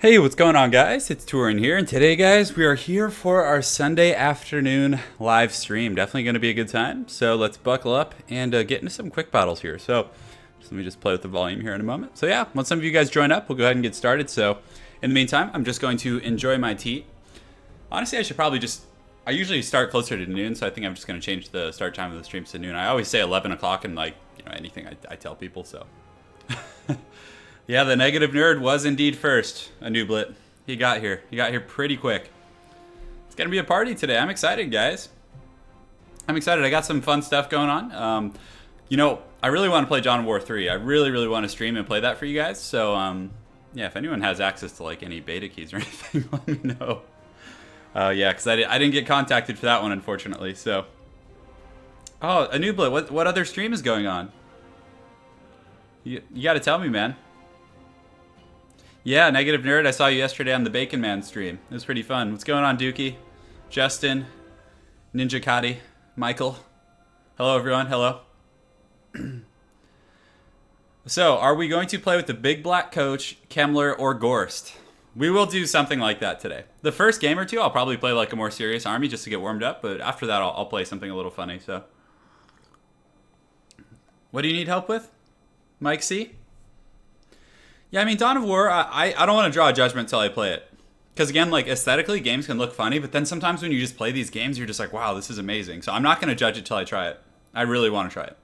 Hey, what's going on, guys? It's Turin here, and today, guys, we are here for our Sunday afternoon live stream. Definitely going to be a good time, so let's buckle up and get into some quick battles here. So, let me just play with the volume here in a moment. So yeah, once some of you guys join up, we'll go ahead and get started. So, in the meantime, I'm just going to enjoy my tea. Honestly, I should probably I usually start closer to noon, so I think I'm just going to change the start time of the streams to noon. I always say 11 o'clock and, anything I tell people, so... Yeah, the negative nerd was indeed first, a newblet. He got here. He got here pretty quick. It's going to be a party today. I'm excited, guys. I'm excited. I got some fun stuff going on. I really want to play Dawn of War 3. I really, really want to stream and play that for you guys. So, yeah, if anyone has access to, any beta keys or anything, let me know. Yeah, because I didn't get contacted for that one, unfortunately. So, oh, a newblet. What other stream is going on? You got to tell me, man. Yeah, Negative Nerd, I saw you yesterday on the Bacon Man stream. It was pretty fun. What's going on, Dookie? Justin, Ninja Kati, Michael. Hello, everyone. Hello. So, are we going to play with the Big Black Coach, Kemmler, or Gorst? We will do something like that today. The first game or two, I'll probably play a more serious army just to get warmed up, but after that, I'll play something a little funny, so. What do you need help with? Mike C? Yeah, I mean, Dawn of War, I don't want to draw a judgment until I play it. Because again, aesthetically, games can look funny, but then sometimes when you just play these games, you're just like, wow, this is amazing. So I'm not going to judge it till I try it. I really want to try it.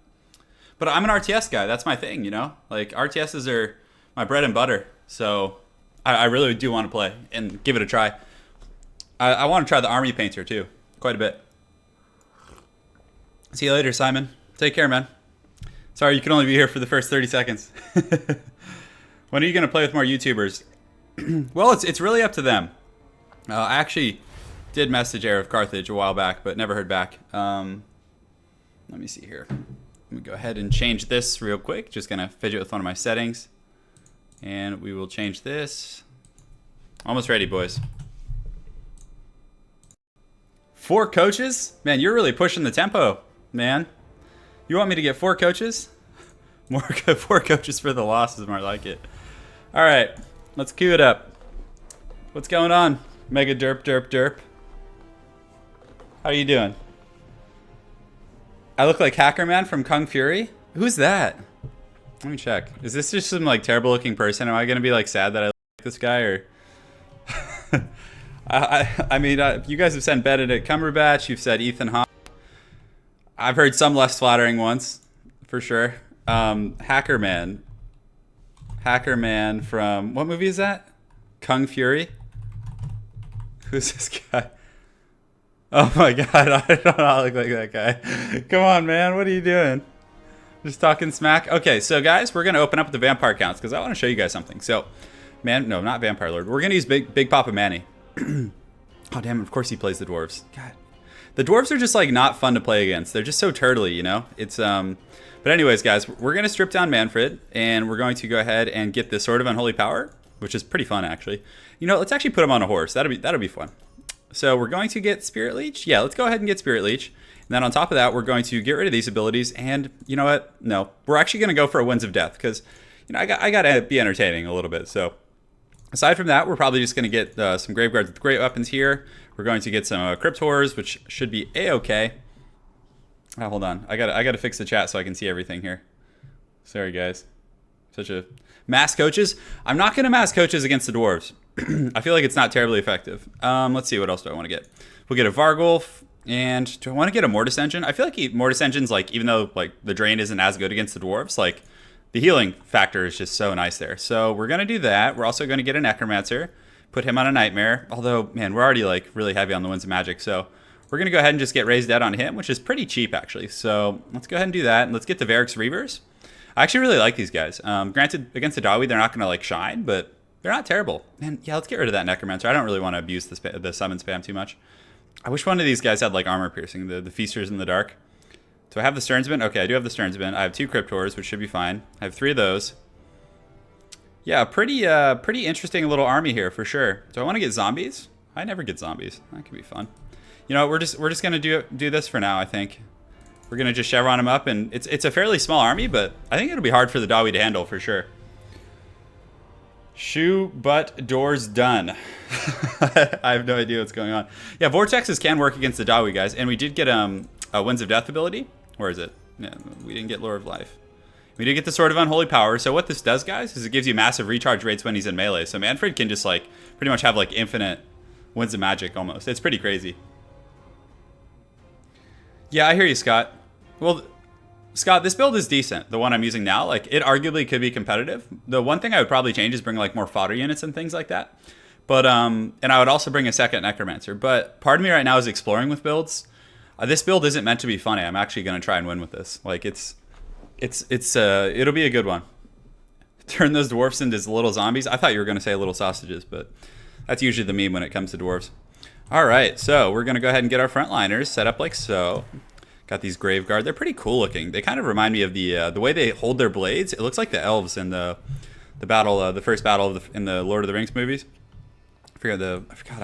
But I'm an RTS guy. That's my thing, you know? RTSs are my bread and butter. So I really do want to play and give it a try. I want to try the Army Painter, too. Quite a bit. See you later, Simon. Take care, man. Sorry, you can only be here for the first 30 seconds. When are you going to play with more YouTubers? Well, it's really up to them. I actually did message Heir of Carthage a while back, but never heard back. Let me see here. Let me go ahead and change this real quick. Just going to fidget with one of my settings. And we will change this. Almost ready, boys. 4 coaches? Man, you're really pushing the tempo, man. You want me to get 4 coaches? 4 coaches for the losses, more like it. All right, let's cue it up. What's going on, Mega Derp Derp Derp? How are you doing? I look like Hacker Man from Kung Fury? Who's that? Let me check. Is this just some terrible looking person? Am I gonna be sad that I like this guy, or? I mean, you guys have said Benedict Cumberbatch. You've said Ethan Hawke. I've heard some less flattering ones, for sure. Hacker Man from, what movie is that? Kung Fury? Who's this guy? Oh my god, I don't look like that guy. Come on, man, what are you doing? Just talking smack? Okay, so guys, we're going to open up with the vampire counts because I want to show you guys something. So, no, not Vampire Lord. We're going to use Big Papa Manny. Oh, damn, of course he plays the dwarves. God. The dwarves are just not fun to play against. They're just so turtly, you know? It's, But anyways, guys, we're going to strip down Manfred, and we're going to go ahead and get the Sword of Unholy Power, which is pretty fun, actually. You know, let's actually put him on a horse. That'll be fun. So we're going to get Spirit Leech. Yeah, let's go ahead and get Spirit Leech. And then on top of that, we're going to get rid of these abilities. And you know what? No, we're actually going to go for a Winds of Death because, I got to be entertaining a little bit. So aside from that, we're probably just going to get some Grave Guards with great weapons here. We're going to get some Crypt Horrors, which should be A-okay. Oh, hold on. I gotta fix the chat so I can see everything here. Sorry, guys. Such a mass coaches. I'm not gonna mass coaches against the dwarves. I feel like it's not terribly effective. Let's see, what else do I want to get? We'll get a Vargulf, and do I want to get a Mortis Engine? I feel like Mortis Engine's even though the drain isn't as good against the dwarves, the healing factor is just so nice there. So we're gonna do that. We're also gonna get a Necromancer, put him on a Nightmare. Although, man, we're already really heavy on the Winds of Magic, so. We're going to go ahead and just get Raised Dead on him, which is pretty cheap, actually. So let's go ahead and do that. And let's get the Varix Reavers. I actually really like these guys. Granted, against the Dawi, they're not going to shine, but they're not terrible. And yeah, let's get rid of that Necromancer. I don't really want to abuse the summon spam too much. I wish one of these guys had armor piercing, the Feasters in the Dark. Do I have the Sternsman? Okay, I do have the Sternsman. I have 2 Cryptors, which should be fine. I have 3 of those. Yeah, pretty interesting little army here, for sure. Do I want to get zombies? I never get zombies. That could be fun. You know, we're just gonna do this for now. I think we're gonna just chevron him up, and it's a fairly small army, but I think it'll be hard for the Dawi to handle for sure. Shoe butt doors done. I have no idea what's going on. Yeah, vortexes can work against the Dawi guys, and we did get a Winds of Death ability. Where is it? No, we didn't get Lure of Life. We did get the Sword of Unholy Power. So what this does, guys, is it gives you massive recharge rates when he's in melee. So Manfred can just like pretty much have like infinite Winds of Magic almost. It's pretty crazy. Yeah, I hear you, Scott. Well, Scott, this build is decent. The one I'm using now, like it arguably could be competitive. The one thing I would probably change is bring like more fodder units and things like that. But and I would also bring a second Necromancer. But part of me right now is exploring with builds. This build isn't meant to be funny. I'm actually going to try and win with this. Like it'll be a good one. Turn those dwarfs into little zombies. I thought you were going to say little sausages, but that's usually the meme when it comes to dwarves. All right, so we're going to go ahead and get our frontliners set up like so. Got these Grave Guard. They're pretty cool looking. They kind of remind me of the way they hold their blades. It looks like the elves in the battle, the first battle in the Lord of the Rings movies. I forgot.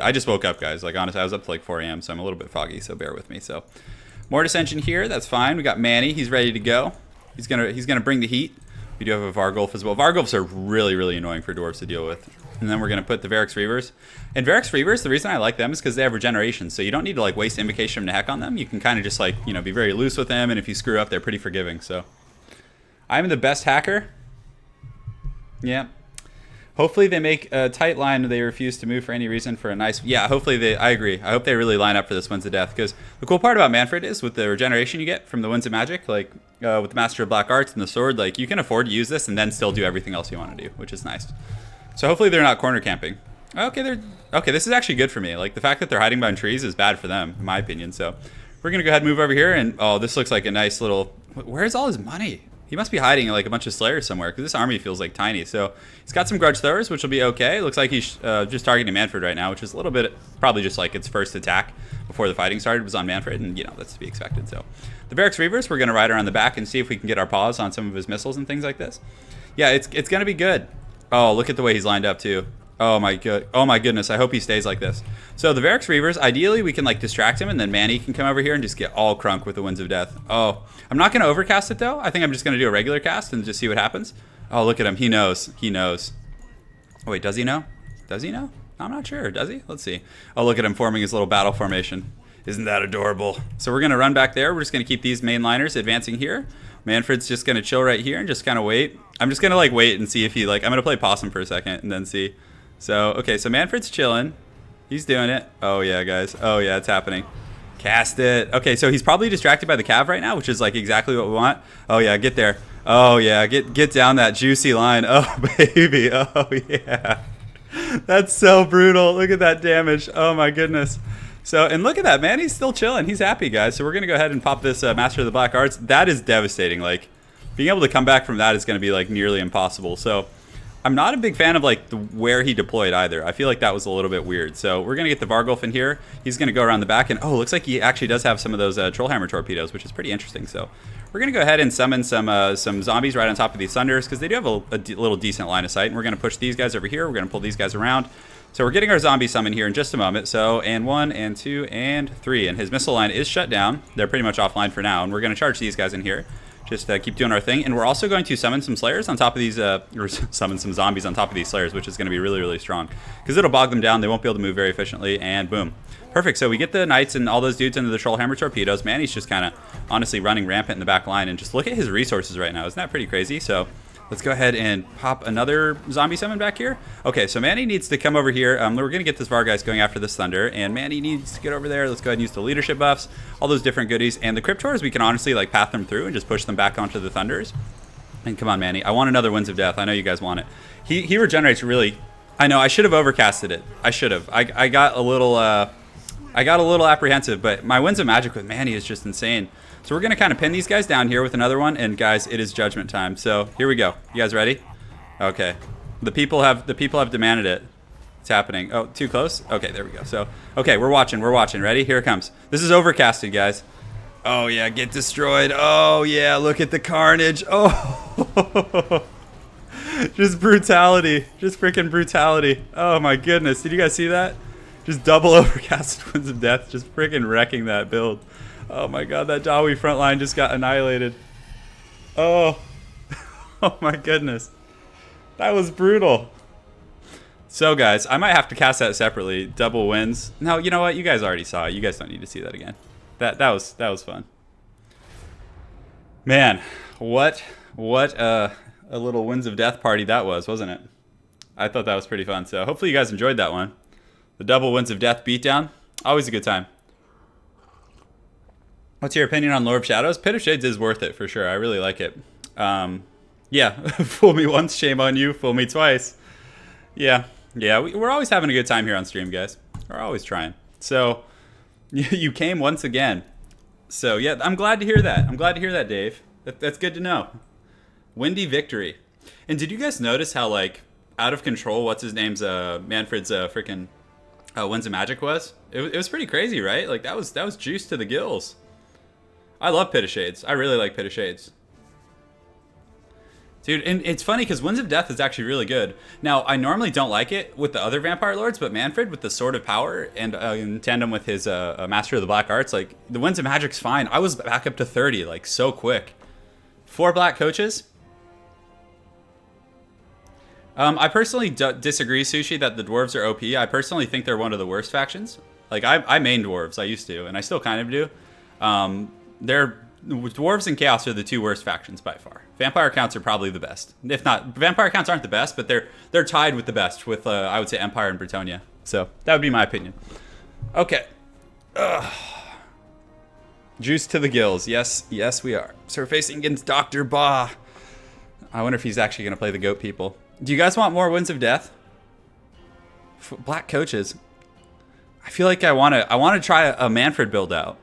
I just woke up, guys. Like honestly, I was up to like 4 a.m. so I'm a little bit foggy. So bear with me. So more dissension here. That's fine. We got Manny. He's ready to go. He's gonna bring the heat. We do have a Vargulf as well. Vargulfs are really, really annoying for dwarves to deal with. And then we're going to put the Varix Reavers. And Varix Reavers, the reason I like them is because they have regeneration. So you don't need to like waste Invocation to heck on them. You can kind of just like, be very loose with them. And if you screw up, they're pretty forgiving. So I'm the best hacker. Yeah. Hopefully they make a tight line. They refuse to move for any reason for a nice... Yeah, hopefully I agree. I hope they really line up for this Winds of Death. Because the cool part about Manfred is with the regeneration you get from the Winds of Magic, like with the Master of Black Arts and the sword, like you can afford to use this and then still do everything else you want to do, which is nice. So hopefully they're not corner camping. Okay, this is actually good for me. Like the fact that they're hiding behind trees is bad for them, in my opinion. So we're going to go ahead and move over here. And oh, this looks like a nice little... Where's all his money? He must be hiding like a bunch of Slayers somewhere because this army feels like tiny. So he's got some Grudge Throwers, which will be okay. Looks like he's just targeting Manfred right now, which is a little bit probably just like its first attack before the fighting started was on Manfred, and that's to be expected. So the Varix Reavers, we're going to ride around the back and see if we can get our paws on some of his missiles and things like this. Yeah, it's going to be good. Oh, look at the way he's lined up too. Oh my goodness, I hope he stays like this. So the Varix Reavers, ideally we can like distract him and then Manny can come over here and just get all crunk with the Winds of Death. Oh, I'm not going to overcast it though. I think I'm just going to do a regular cast and just see what happens. Oh, look at him. He knows. Oh wait, does he know? Does he know? I'm not sure. Does he? Let's see. Oh, look at him forming his little battle formation. Isn't that adorable? So we're going to run back there. We're just going to keep these mainliners advancing here. Manfred's just going to chill right here and just kind of wait. I'm just going to like wait and see if he like, I'm going to play possum for a second and then see. So, okay, so Manfred's chilling. He's doing it. Oh, yeah, guys. Oh, yeah, it's happening. Cast it. Okay, so he's probably distracted by the cav right now, which is, like, exactly what we want. Oh, yeah, get there. Oh, yeah, get down that juicy line. Oh, baby. Oh, yeah. That's so brutal. Look at that damage. Oh, my goodness. So, and look at that, man. He's still chilling. He's happy, guys. So we're going to go ahead and pop this Master of the Black Arts. That is devastating. Like, being able to come back from that is going to be, like, nearly impossible. So I'm not a big fan of like where he deployed either. I feel like that was a little bit weird. So we're going to get the Vargulf in here. He's going to go around the back and oh, looks like he actually does have some of those Trollhammer torpedoes, which is pretty interesting. So we're going to go ahead and summon some zombies right on top of these Thunders because they do have a little decent line of sight. And we're going to push these guys over here. We're going to pull these guys around. So we're getting our zombie summon here in just a moment. So, and 1, and 2, and 3. And his missile line is shut down. They're pretty much offline for now. And we're going to charge these guys in here. Just keep doing our thing. And we're also going to summon some Slayers on top of these, or summon some zombies on top of these Slayers, which is going to be really, really strong. Because it'll bog them down. They won't be able to move very efficiently. And boom. Perfect. So we get the Knights and all those dudes into the Trollhammer torpedoes. Man, he's just kind of honestly running rampant in the back line. And just look at his resources right now. Isn't that pretty crazy? So let's go ahead and pop another zombie summon back here. Okay, so Manny needs to come over here. We're going to get this Vargeist going after this Thunder, and Manny needs to get over there. Let's go ahead and use the leadership buffs, all those different goodies. And the Cryptors, we can honestly like path them through and just push them back onto the Thunders. And come on, Manny. I want another Winds of Death. I know you guys want it. He regenerates really... I know, I should have overcasted it. I should have. I got a little apprehensive, but my Winds of Magic with Manny is just insane. So we're going to kind of pin these guys down here with another one. And guys, it is judgment time. So here we go. You guys ready? Okay. The people have demanded it. It's happening. Oh, too close? Okay, there we go. So, okay, we're watching. Ready? Here it comes. This is overcasted, guys. Oh, yeah, get destroyed. Oh, yeah, look at the carnage. Oh, just brutality. Just freaking brutality. Oh, my goodness. Did you guys see that? Just double overcasted Winds of Death. Just freaking wrecking that build. Oh my god, that Dawi front line just got annihilated. Oh. Oh my goodness. That was brutal. So guys, I might have to cast that separately. Double wins. No, you know what? You guys already saw it. You guys don't need to see that again. That was fun. Man, what a little Winds of Death party that was, wasn't it? I thought that was pretty fun. So hopefully you guys enjoyed that one. The double Winds of Death beatdown. Always a good time. What's your opinion on Lord of Shadows? Pit of Shades is worth it for sure. I really like it. Yeah, fool me once, shame on you. Fool me twice. Yeah, we're always having a good time here on stream, guys. We're always trying. So you came once again. So yeah, I'm glad to hear that. I'm glad to hear that, Dave. That's good to know. Windy victory. And did you guys notice how like out of control what's his name's Manfred's freaking Winds of Magic was? It was pretty crazy, right? Like that was juice to the gills. I love Pit of Shades. I really like Pit of Shades. Dude, and it's funny because Winds of Death is actually really good. Now, I normally don't like it with the other Vampire Lords, but Manfred with the Sword of Power and in tandem with his Master of the Black Arts, like, the Winds of Magic's fine. I was back up to 30, like, so quick. 4 black coaches. I personally disagree, Sushi, that the Dwarves are OP. I personally think they're one of the worst factions. Like, I main Dwarves, I used to, and I still kind of do. Dwarves and Chaos are the 2 worst factions by far. Vampire counts are probably the best. If not, Vampire counts aren't the best, but they're tied with the best with, I would say, Empire and Bretonnia. So, that would be my opinion. Okay. Ugh. Juice to the gills. Yes, we are. So we're facing against Dr. Ba. I wonder if he's actually going to play the goat people. Do you guys want more Winds of Death? Black coaches. I feel like I want to try a Manfred build out.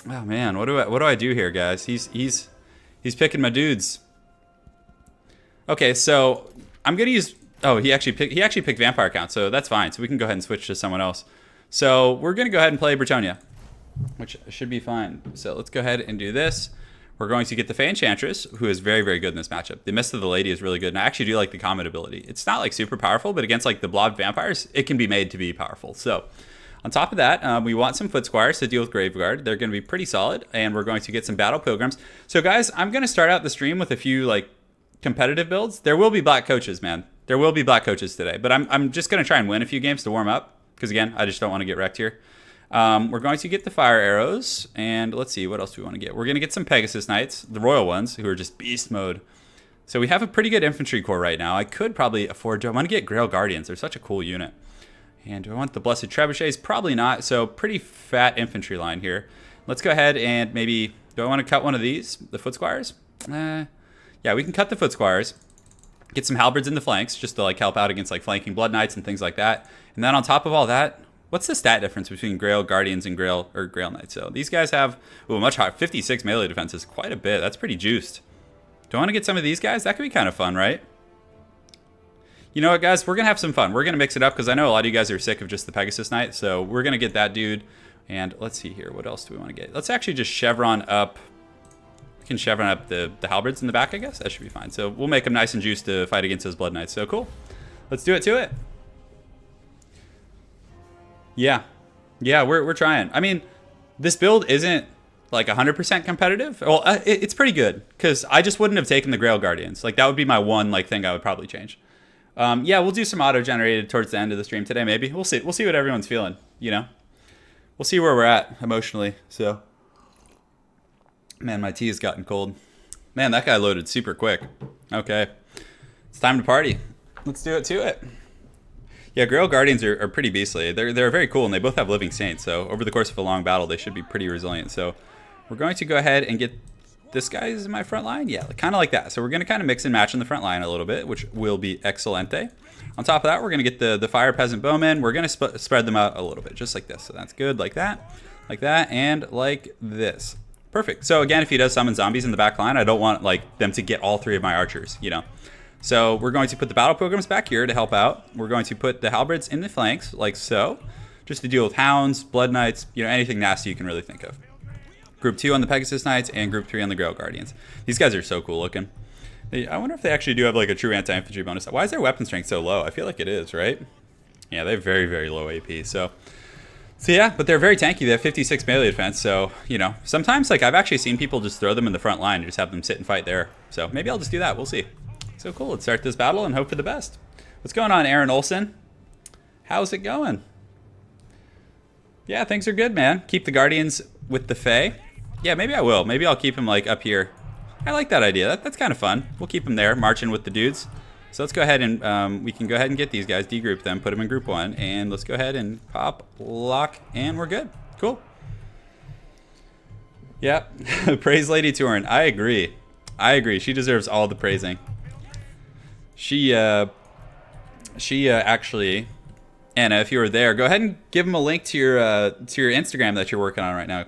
Oh man, what do I do here, guys? He's picking my dudes. Okay, so I'm gonna use. Oh, he actually picked Vampire count, so that's fine. So we can go ahead and switch to someone else. So we're gonna go ahead and play Bretonnia, which should be fine. So let's go ahead and do this. We're going to get the Fey Enchantress, who is very, very good in this matchup. The Mist of the Lady is really good, and I actually do like the combat ability. It's not like super powerful, but against like the blob vampires, it can be made to be powerful. So on top of that, we want some Foot Squires to deal with Graveguard. They're going to be pretty solid, and we're going to get some Battle Pilgrims. So guys, I'm going to start out the stream with a few like competitive builds. There will be black coaches, man. There will be black coaches today, but I'm just going to try and win a few games to warm up, because again, I just don't want to get wrecked here. We're going to get the Fire Arrows, and let's see, what else do we want to get? We're going to get some Pegasus Knights, the Royal ones, who are just beast mode. So we have a pretty good infantry corps right now. I could probably afford to. I want to get Grail Guardians. They're such a cool unit. And do I want the Blessed Trebuchets? Probably not. So pretty fat infantry line here. Let's go ahead and maybe, do I want to cut one of these? The Foot Squires? Yeah, we can cut the Foot Squires. Get some Halberds in the flanks just to like help out against like flanking Blood Knights and things like that. And then on top of all that, what's the stat difference between Grail Guardians and Grail Knights? So these guys have much higher. 56 melee defense is quite a bit. That's pretty juiced. Do I want to get some of these guys? That could be kind of fun, right? You know what, guys? We're going to have some fun. We're going to mix it up because I know a lot of you guys are sick of just the Pegasus Knight. So we're going to get that dude. And let's see here. What else do we want to get? Let's actually just chevron up. We can chevron up the Halberds in the back, I guess. That should be fine. So we'll make them nice and juiced to fight against those Blood Knights. So cool. Let's do it to it. Yeah, we're trying. I mean, this build isn't like 100% competitive. Well, it's pretty good because I just wouldn't have taken the Grail Guardians. Like that would be my one like thing I would probably change. Yeah, we'll do some auto-generated towards the end of the stream today. Maybe we'll see. We'll see what everyone's feeling. You know, we'll see where we're at emotionally. So, man, my tea has gotten cold. Man, that guy loaded super quick. Okay, it's time to party. Let's do it to it. Yeah, Grail Guardians are pretty beastly. They're very cool, and they both have Living Saints. So over the course of a long battle, they should be pretty resilient. So we're going to go ahead and get this guy is my front line. Yeah, kind of like that. So we're going to kind of mix and match in the front line a little bit, which will be excelente. On top of that, we're going to get the Fire Peasant Bowmen. We're going to spread them out a little bit, just like this. So that's good, like that, and like this. Perfect. So again, if he does summon zombies in the back line, I don't want like them to get all 3 of my archers, you know. So we're going to put the Battle Pilgrims back here to help out. We're going to put the Halberds in the flanks, like so, just to deal with Hounds, Blood Knights, you know, anything nasty you can really think of. Group 2 on the Pegasus Knights and Group 3 on the Grail Guardians. These guys are so cool looking. I wonder if they actually do have like a true anti-infantry bonus. Why is their weapon strength so low? I feel like it is, right? Yeah, they have very, very low AP. So yeah, but they're very tanky. They have 56 melee defense. So, you know, sometimes like I've actually seen people just throw them in the front line and just have them sit and fight there. So maybe I'll just do that. We'll see. So cool. Let's start this battle and hope for the best. What's going on, Aaron Olsen? How's it going? Yeah, things are good, man. Keep the Guardians with the Fae. Yeah, maybe I will. Maybe I'll keep him like up here. I like that idea. That's kind of fun. We'll keep him there, marching with the dudes. So let's go ahead and we can go ahead and get these guys, degroup them, put them in group 1, and let's go ahead and pop, lock, and we're good. Cool. Yeah, praise Lady Turin. I agree. I agree. She deserves all the praising. She actually, Anna, if you were there, go ahead and give him a link to your Instagram that you're working on right now.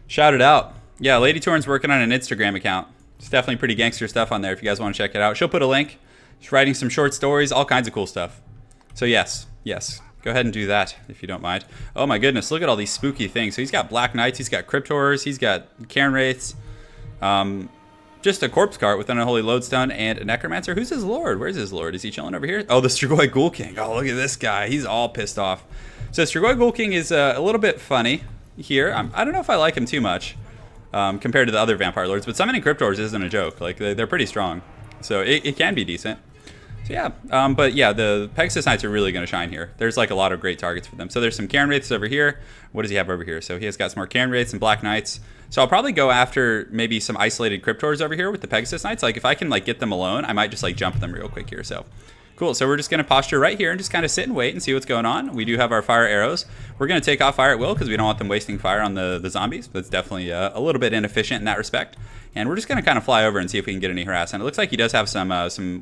Shout it out. Yeah, Lady Turin's working on an Instagram account. It's definitely pretty gangster stuff on there if you guys want to check it out. She'll put a link. She's writing some short stories, all kinds of cool stuff. So yes, go ahead and do that if you don't mind. Oh my goodness, look at all these spooky things. So he's got Black Knights, he's got Crypt Horrors, he's got Cairn Wraiths, just a corpse cart with an unholy lodestone and a necromancer. Who's his lord? Where's his lord? Is he chilling over here? Oh, the Strigoi Ghoul King. Oh, look at this guy. He's all pissed off. So Strigoi Ghoul King is a little bit funny here. I don't know if I like him too much compared to the other vampire lords, but summoning Crypt Horrors isn't a joke. Like they're pretty strong, so it can be decent. So yeah, but yeah, the Pegasus Knights are really going to shine here. There's like a lot of great targets for them. So there's some Cairn Wraiths over here. What does he have over here? So he has got some more Cairn Wraiths and Black Knights. So I'll probably go after maybe some isolated Crypt Horrors over here with the Pegasus Knights. Like if I can like get them alone, I might just like jump them real quick here. So cool. So we're just going to posture right here and just kind of sit and wait and see what's going on. We do have our fire arrows. We're going to take off fire at will because we don't want them wasting fire on the zombies. That's definitely a little bit inefficient in that respect. And we're just going to kind of fly over and see if we can get any harass. And it looks like he does have some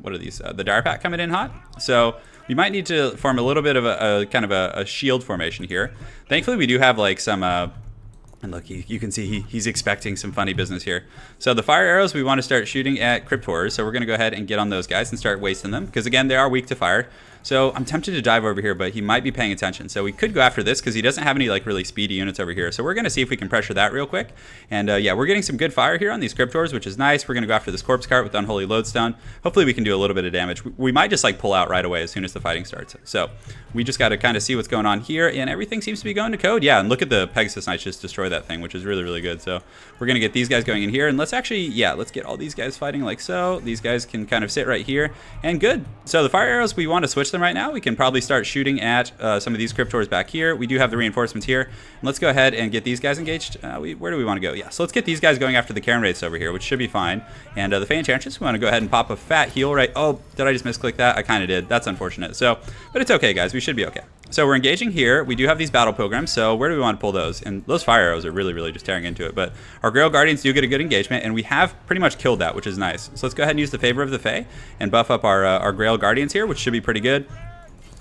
what are these? The Dire Pack coming in hot. So we might need to form a little bit of a kind of a shield formation here. Thankfully, we do have like some... and look, you can see he's expecting some funny business here. So the fire arrows, we want to start shooting at Crypt Horrors. So we're going to go ahead and get on those guys and start wasting them. Because again, they are weak to fire. So I'm tempted to dive over here, but he might be paying attention. So we could go after this because he doesn't have any like really speedy units over here. So we're going to see if we can pressure that real quick. And yeah, we're getting some good fire here on these Crypt Horrors, which is nice. We're going to go after this corpse cart with Unholy Lodestone. Hopefully we can do a little bit of damage. We might just like pull out right away as soon as the fighting starts. So we just got to kind of see what's going on here. And everything seems to be going to code. Yeah, and look at the Pegasus Knights just destroy that thing, which is really, really good. So we're going to get these guys going in here. And let's actually, yeah, let's get all these guys fighting like so. These guys can kind of sit right here. And good. So the fire arrows, we want to switch them right now. We can probably start shooting at some of these Crypt Horrors back here. We do have the reinforcements here. And let's go ahead and get these guys engaged. Where do we want to go? Yeah, so let's get these guys going after the Cairn Wraiths over here, which should be fine. And the Fae Enchantress, we want to go ahead and pop a fat heal right. Oh, did I just misclick that? I kind of did. That's unfortunate. So, but it's okay, guys. We should be okay. So we're engaging here. We do have these battle pilgrims. So where do we want to pull those? And those fire arrows are really, really just tearing into it. But our Grail Guardians do get a good engagement, and we have pretty much killed that, which is nice. So let's go ahead and use the favor of the Fae and buff up our Grail Guardians here, which should be pretty good.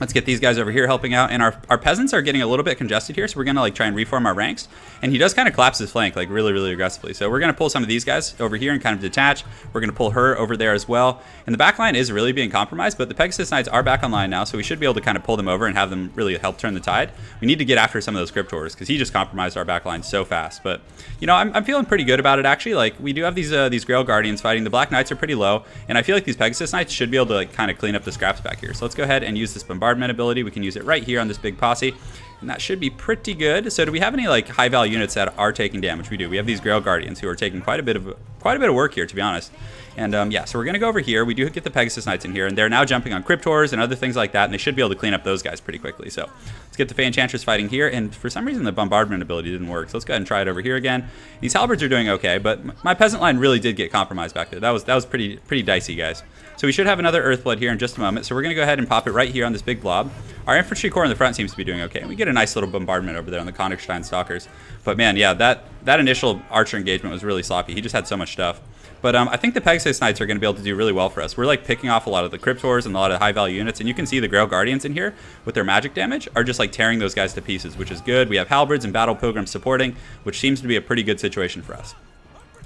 Let's get these guys over here helping out. And our peasants are getting a little bit congested here, so we're going to like try and reform our ranks. And he does kind of collapse his flank like really, really aggressively. So we're going to pull some of these guys over here and kind of detach. We're going to pull her over there as well. And the back line is really being compromised, but the Pegasus Knights are back online now, so we should be able to kind of pull them over and have them really help turn the tide. We need to get after some of those Crypt Horrors because he just compromised our back line so fast. But, you know, I'm feeling pretty good about it, actually. Like, we do have these Grail Guardians fighting. The Black Knights are pretty low, and I feel like these Pegasus Knights should be able to like kind of clean up the scraps back here. So let's go ahead and use this bombardment ability. We can use it right here on this big posse, and that should be pretty good. So do we have any like high value units that are taking damage? We do. We have these Grail Guardians who are taking quite a bit of work here, to be honest. And yeah, so we're gonna go over here. We do get the Pegasus Knights in here, and they're now jumping on Crypt Horrors and other things like that, and they should be able to clean up those guys pretty quickly. So let's get the Fae Enchantress fighting here, and for some reason the bombardment ability didn't work. So let's go ahead and try it over here again. These halberds are doing okay, but my peasant line really did get compromised back there. That was pretty dicey, guys. So we should have another Earthblood here in just a moment. So we're gonna go ahead and pop it right here on this big blob. Our infantry corps in the front seems to be doing okay, and we get a nice little bombardment over there on the Königstein Stalkers. But man, yeah, that initial archer engagement was really sloppy. He just had so much stuff. But I think the Pegasus Knights are going to be able to do really well for us. We're like picking off a lot of the Crypt Horrors and a lot of high value units, and you can see the Grail Guardians in here with their magic damage are just like tearing those guys to pieces, which is good. We have halberds and battle pilgrims supporting, which seems to be a pretty good situation for us.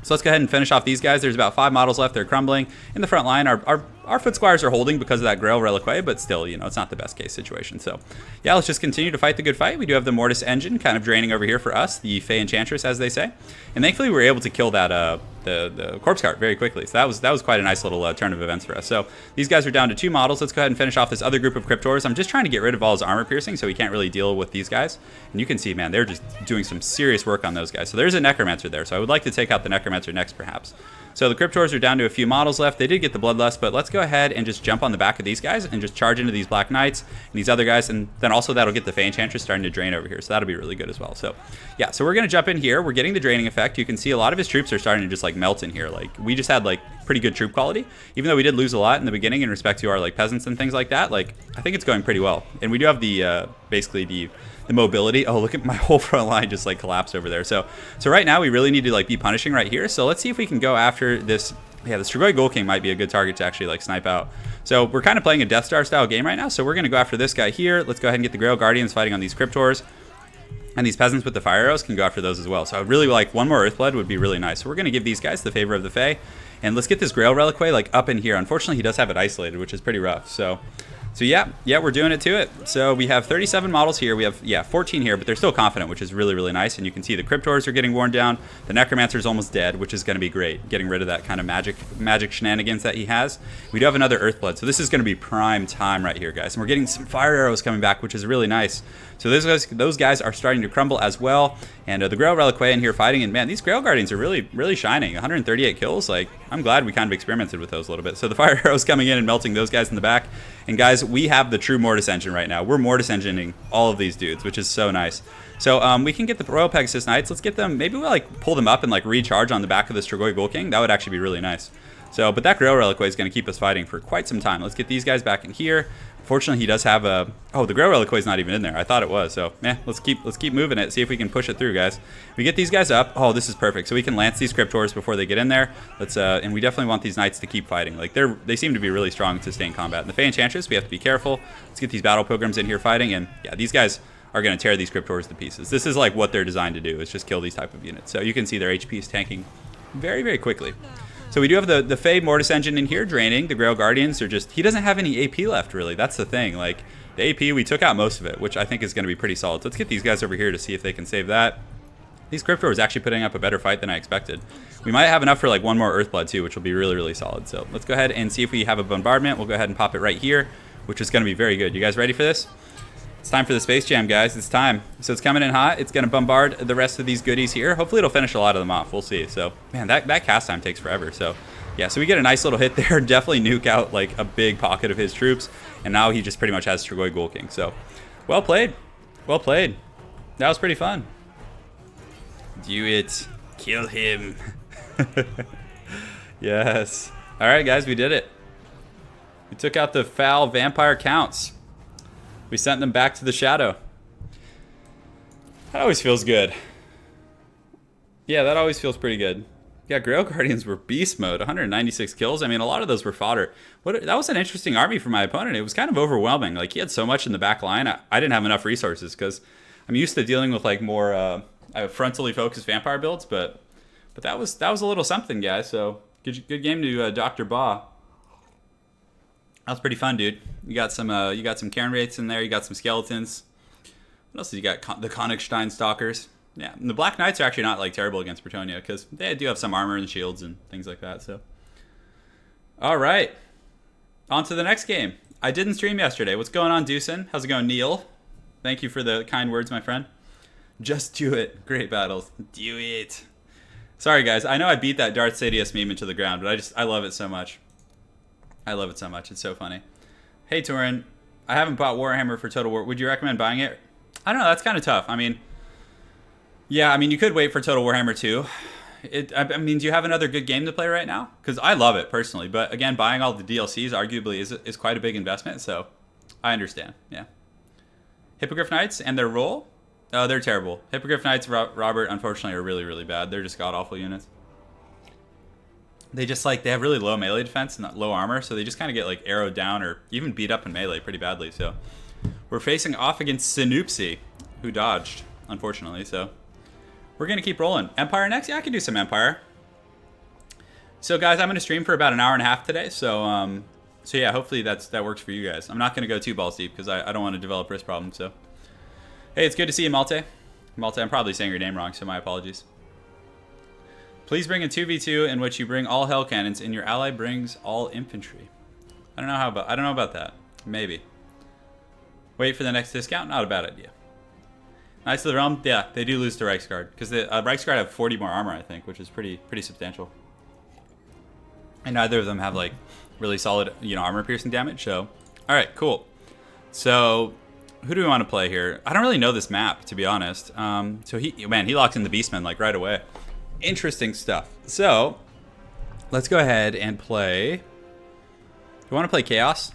So let's go ahead and finish off these guys. There's about 5 models left. They're crumbling. In the front line, our foot squires are holding because of that Grail Reliquae, but still, you know, it's not the best case situation. So yeah, let's just continue to fight the good fight. We do have the Mortis Engine kind of draining over here for us, the Fae Enchantress, as they say. And thankfully, we were able to kill that the corpse cart very quickly. So that was quite a nice little turn of events for us. So these guys are down to 2 models. Let's go ahead and finish off this other group of Crypt Horrors. I'm just trying to get rid of all his armor piercing so he can't really deal with these guys. And you can see, man, they're just doing some serious work on those guys. So there's a Necromancer there. So I would like to take out the Necromancer next, perhaps. So the Cryptors are down to a few models left. They did get the Bloodlust, but let's go ahead and just jump on the back of these guys and just charge into these Black Knights and these other guys, and then also that'll get the Fey Enchantress starting to drain over here, so that'll be really good as well. So yeah, so we're gonna jump in here. We're getting the draining effect. You can see a lot of his troops are starting to just like melt in here. Like we just had like pretty good troop quality, even though we did lose a lot in the beginning in respect to our like peasants and things like that. Like I think it's going pretty well, and we do have the basically the mobility. Oh, look at my whole front line just like collapsed over there. So right now we really need to like be punishing right here. So let's see if we can go after this. Yeah, the Strigoi Ghoul King might be a good target to actually like snipe out. So we're kind of playing a Death Star style game right now. So we're going to go after this guy here. Let's go ahead and get the Grail Guardians fighting on these Cryptors. And these peasants with the fire arrows can go after those as well. So I really like one more Earthblood would be really nice. So we're going to give these guys the favor of the Fae. And let's get this Grail Reliquary like up in here. Unfortunately, he does have it isolated, which is pretty rough. So yeah, we're doing it to it. So we have 37 models here. We have, 14 here, but they're still confident, which is really, really nice. And you can see the Cryptors are getting worn down. The Necromancer is almost dead, which is going to be great. Getting rid of that kind of magic shenanigans that he has. We do have another Earthblood, so this is going to be prime time right here, guys. And we're getting some fire arrows coming back, which is really nice. So those guys are starting to crumble as well. And the Grail Reliquary in here fighting. And man, these Grail Guardians are really, really shining. 138 kills. Like, I'm glad we kind of experimented with those a little bit. So the fire arrows coming in and melting those guys in the back. And guys, we have the true Mortis engine right now. We're Mortis engineing all of these dudes, which is so nice. So we can get the Royal Pegasus Knights. Let's get them. Maybe we'll like pull them up and like recharge on the back of the Strigoi Ghoul King. That would actually be really nice. So, but that Grail Reliquary is going to keep us fighting for quite some time. Let's get these guys back in here. Fortunately, he does have a... Oh, the Grail Reliquary is not even in there. I thought it was. So, let's keep moving it. See if we can push it through, guys. We get these guys up. Oh, this is perfect. So we can lance these Cryptors before they get in there. Let's and we definitely want these Knights to keep fighting. Like they seem to be really strong in sustained combat. And the Fey Enchantress, we have to be careful. Let's get these Battle Pilgrims in here fighting. And yeah, these guys are going to tear these Cryptors to pieces. This is like what they're designed to do. Is just kill these type of units. So you can see their HP is tanking very, very quickly. So we do have the Fey Mortis engine in here draining. The Grail Guardians are just... He doesn't have any AP left, really. That's the thing. Like, the AP, we took out most of it, which I think is going to be pretty solid. So let's get these guys over here to see if they can save that. These Cryptors actually putting up a better fight than I expected. We might have enough for, like, one more Earthblood, too, which will be really, really solid. So let's go ahead and see if we have a bombardment. We'll go ahead and pop it right here, which is going to be very good. You guys ready for this? It's time for the Space Jam, guys. It's time. So it's coming in hot. It's going to bombard the rest of these goodies here. Hopefully it'll finish a lot of them off. We'll see. So, man, that cast time takes forever. So, yeah, so we get a nice little hit there. Definitely nuke out, like, a big pocket of his troops. And now he just pretty much has Strigoi Ghoul King. So, well played. Well played. That was pretty fun. Do it. Kill him. Yes. All right, guys, we did it. We took out the foul vampire counts. We sent them back to the shadow. That always feels good. Yeah, that always feels pretty good. Yeah, Grail Guardians were beast mode, 196 kills. I mean, a lot of those were fodder. That was an interesting army for my opponent. It was kind of overwhelming. Like, he had so much in the back line. I didn't have enough resources because I'm used to dealing with, like, more frontally focused vampire builds. But that was a little something, guys. So, good game to Dr. Ba. That was pretty fun, dude. You got some Cairn Wraiths in there. You got some skeletons. What else? You got the Königstein Stalkers. Yeah, and the Black Knights are actually not like terrible against Bretonnia because they do have some armor and shields and things like that. So, all right, on to the next game. I didn't stream yesterday. What's going on, Deucin? How's it going, Neil? Thank you for the kind words, my friend. Just do it. Great battles. Do it. Sorry, guys. I know I beat that Darth Sidious meme into the ground, but I love it so much. I love it so much. It's so funny. Hey, Turin. I haven't bought Warhammer for Total War. Would you recommend buying it? I don't know. That's kind of tough. I mean, yeah, I mean, you could wait for Total Warhammer 2. I mean, do you have another good game to play right now? Because I love it, personally. But, again, buying all the DLCs arguably is quite a big investment. So, I understand. Yeah. Hippogriff Knights and their role? Oh, they're terrible. Hippogriff Knights, Robert, unfortunately, are really, really bad. They're just god-awful units. They just, like, they have really low melee defense and not low armor. So, they just kind of get, like, arrowed down or even beat up in melee pretty badly. So, we're facing off against Sinupsi, who dodged, unfortunately. So, we're going to keep rolling. Empire next? Yeah, I can do some Empire. So, guys, I'm going to stream for about an hour and a half today. So, yeah, hopefully that works for you guys. I'm not going to go too balls deep because I don't want to develop wrist problems. So, hey, it's good to see you, Malte. Malte, I'm probably saying your name wrong, so my apologies. Please bring a 2v2 in which you bring all hell cannons and your ally brings all infantry. I don't know about that. Maybe. Wait for the next discount? Not a bad idea. Knights of the Realm, yeah, they do lose to Reiksguard because the Reiksguard have 40 more armor, I think, which is pretty substantial. and neither of them have like really solid, armor piercing damage. So, all right, cool. So, who do we want to play here? I don't really know this map, to be honest. So he locks in the beastmen like right away. Interesting stuff. So, let's go ahead and play. Do you want to play chaos?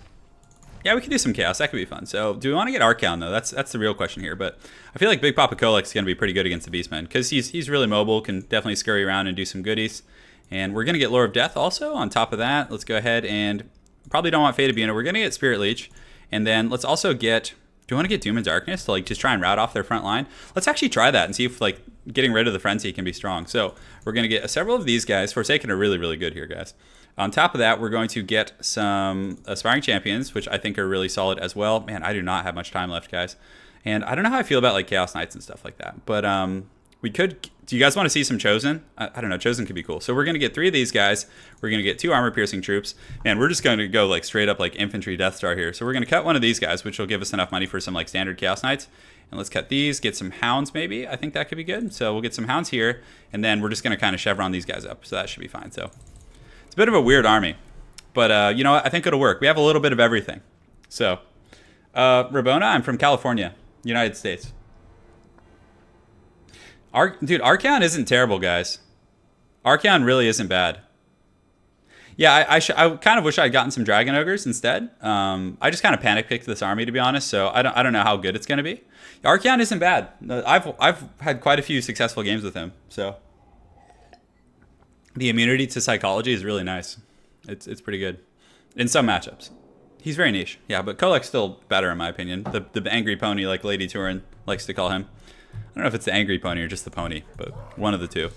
Yeah, we can do some chaos. That could be fun. So, do we want to get Archaon though? That's the real question here. But I feel like Big Papa Kolek is going to be pretty good against the beastmen because he's really mobile, can definitely scurry around and do some goodies. And we're going to get Lore of Death also on top of that. Let's go ahead and probably don't want Fate of Buna. We're going to get Spirit Leech. And then let's also get, do we want to get Doom and Darkness to like just try and rout off their front line? Let's actually try that and see if like getting rid of the Frenzy can be strong. So we're going to get several of these guys. Forsaken are really, really good here, guys. On top of that, we're going to get some Aspiring Champions, which I think are really solid as well. Man, I do not have much time left, guys. And I don't know how I feel about like Chaos Knights and stuff like that. But we could, do you guys want to see some Chosen? I don't know, Chosen could be cool. So we're going to get 3 of these guys. We're going to get 2 armor-piercing troops. And we're just going to go like straight up like infantry Death Star here. So we're going to cut one of these guys, which will give us enough money for some like standard Chaos Knights. And let's cut these, get some Hounds maybe. I think that could be good. So we'll get some Hounds here. And then we're just going to kind of chevron these guys up. So that should be fine. So it's a bit of a weird army. But you know what? I think it'll work. We have a little bit of everything. So, Rabona, I'm from California, United States. Dude, Archaon isn't terrible, guys. Archaon really isn't bad. Yeah, I kind of wish I'd gotten some Dragon Ogres instead. I just kind of panic picked this army, to be honest. So I don't know how good it's gonna be. Archaon isn't bad. I've had quite a few successful games with him. So the immunity to psychology is really nice. It's pretty good in some matchups. He's very niche. Yeah, but Kolek's still better in my opinion. The angry pony, like Lady Turin likes to call him. I don't know if it's the angry pony or just the pony, but one of the two.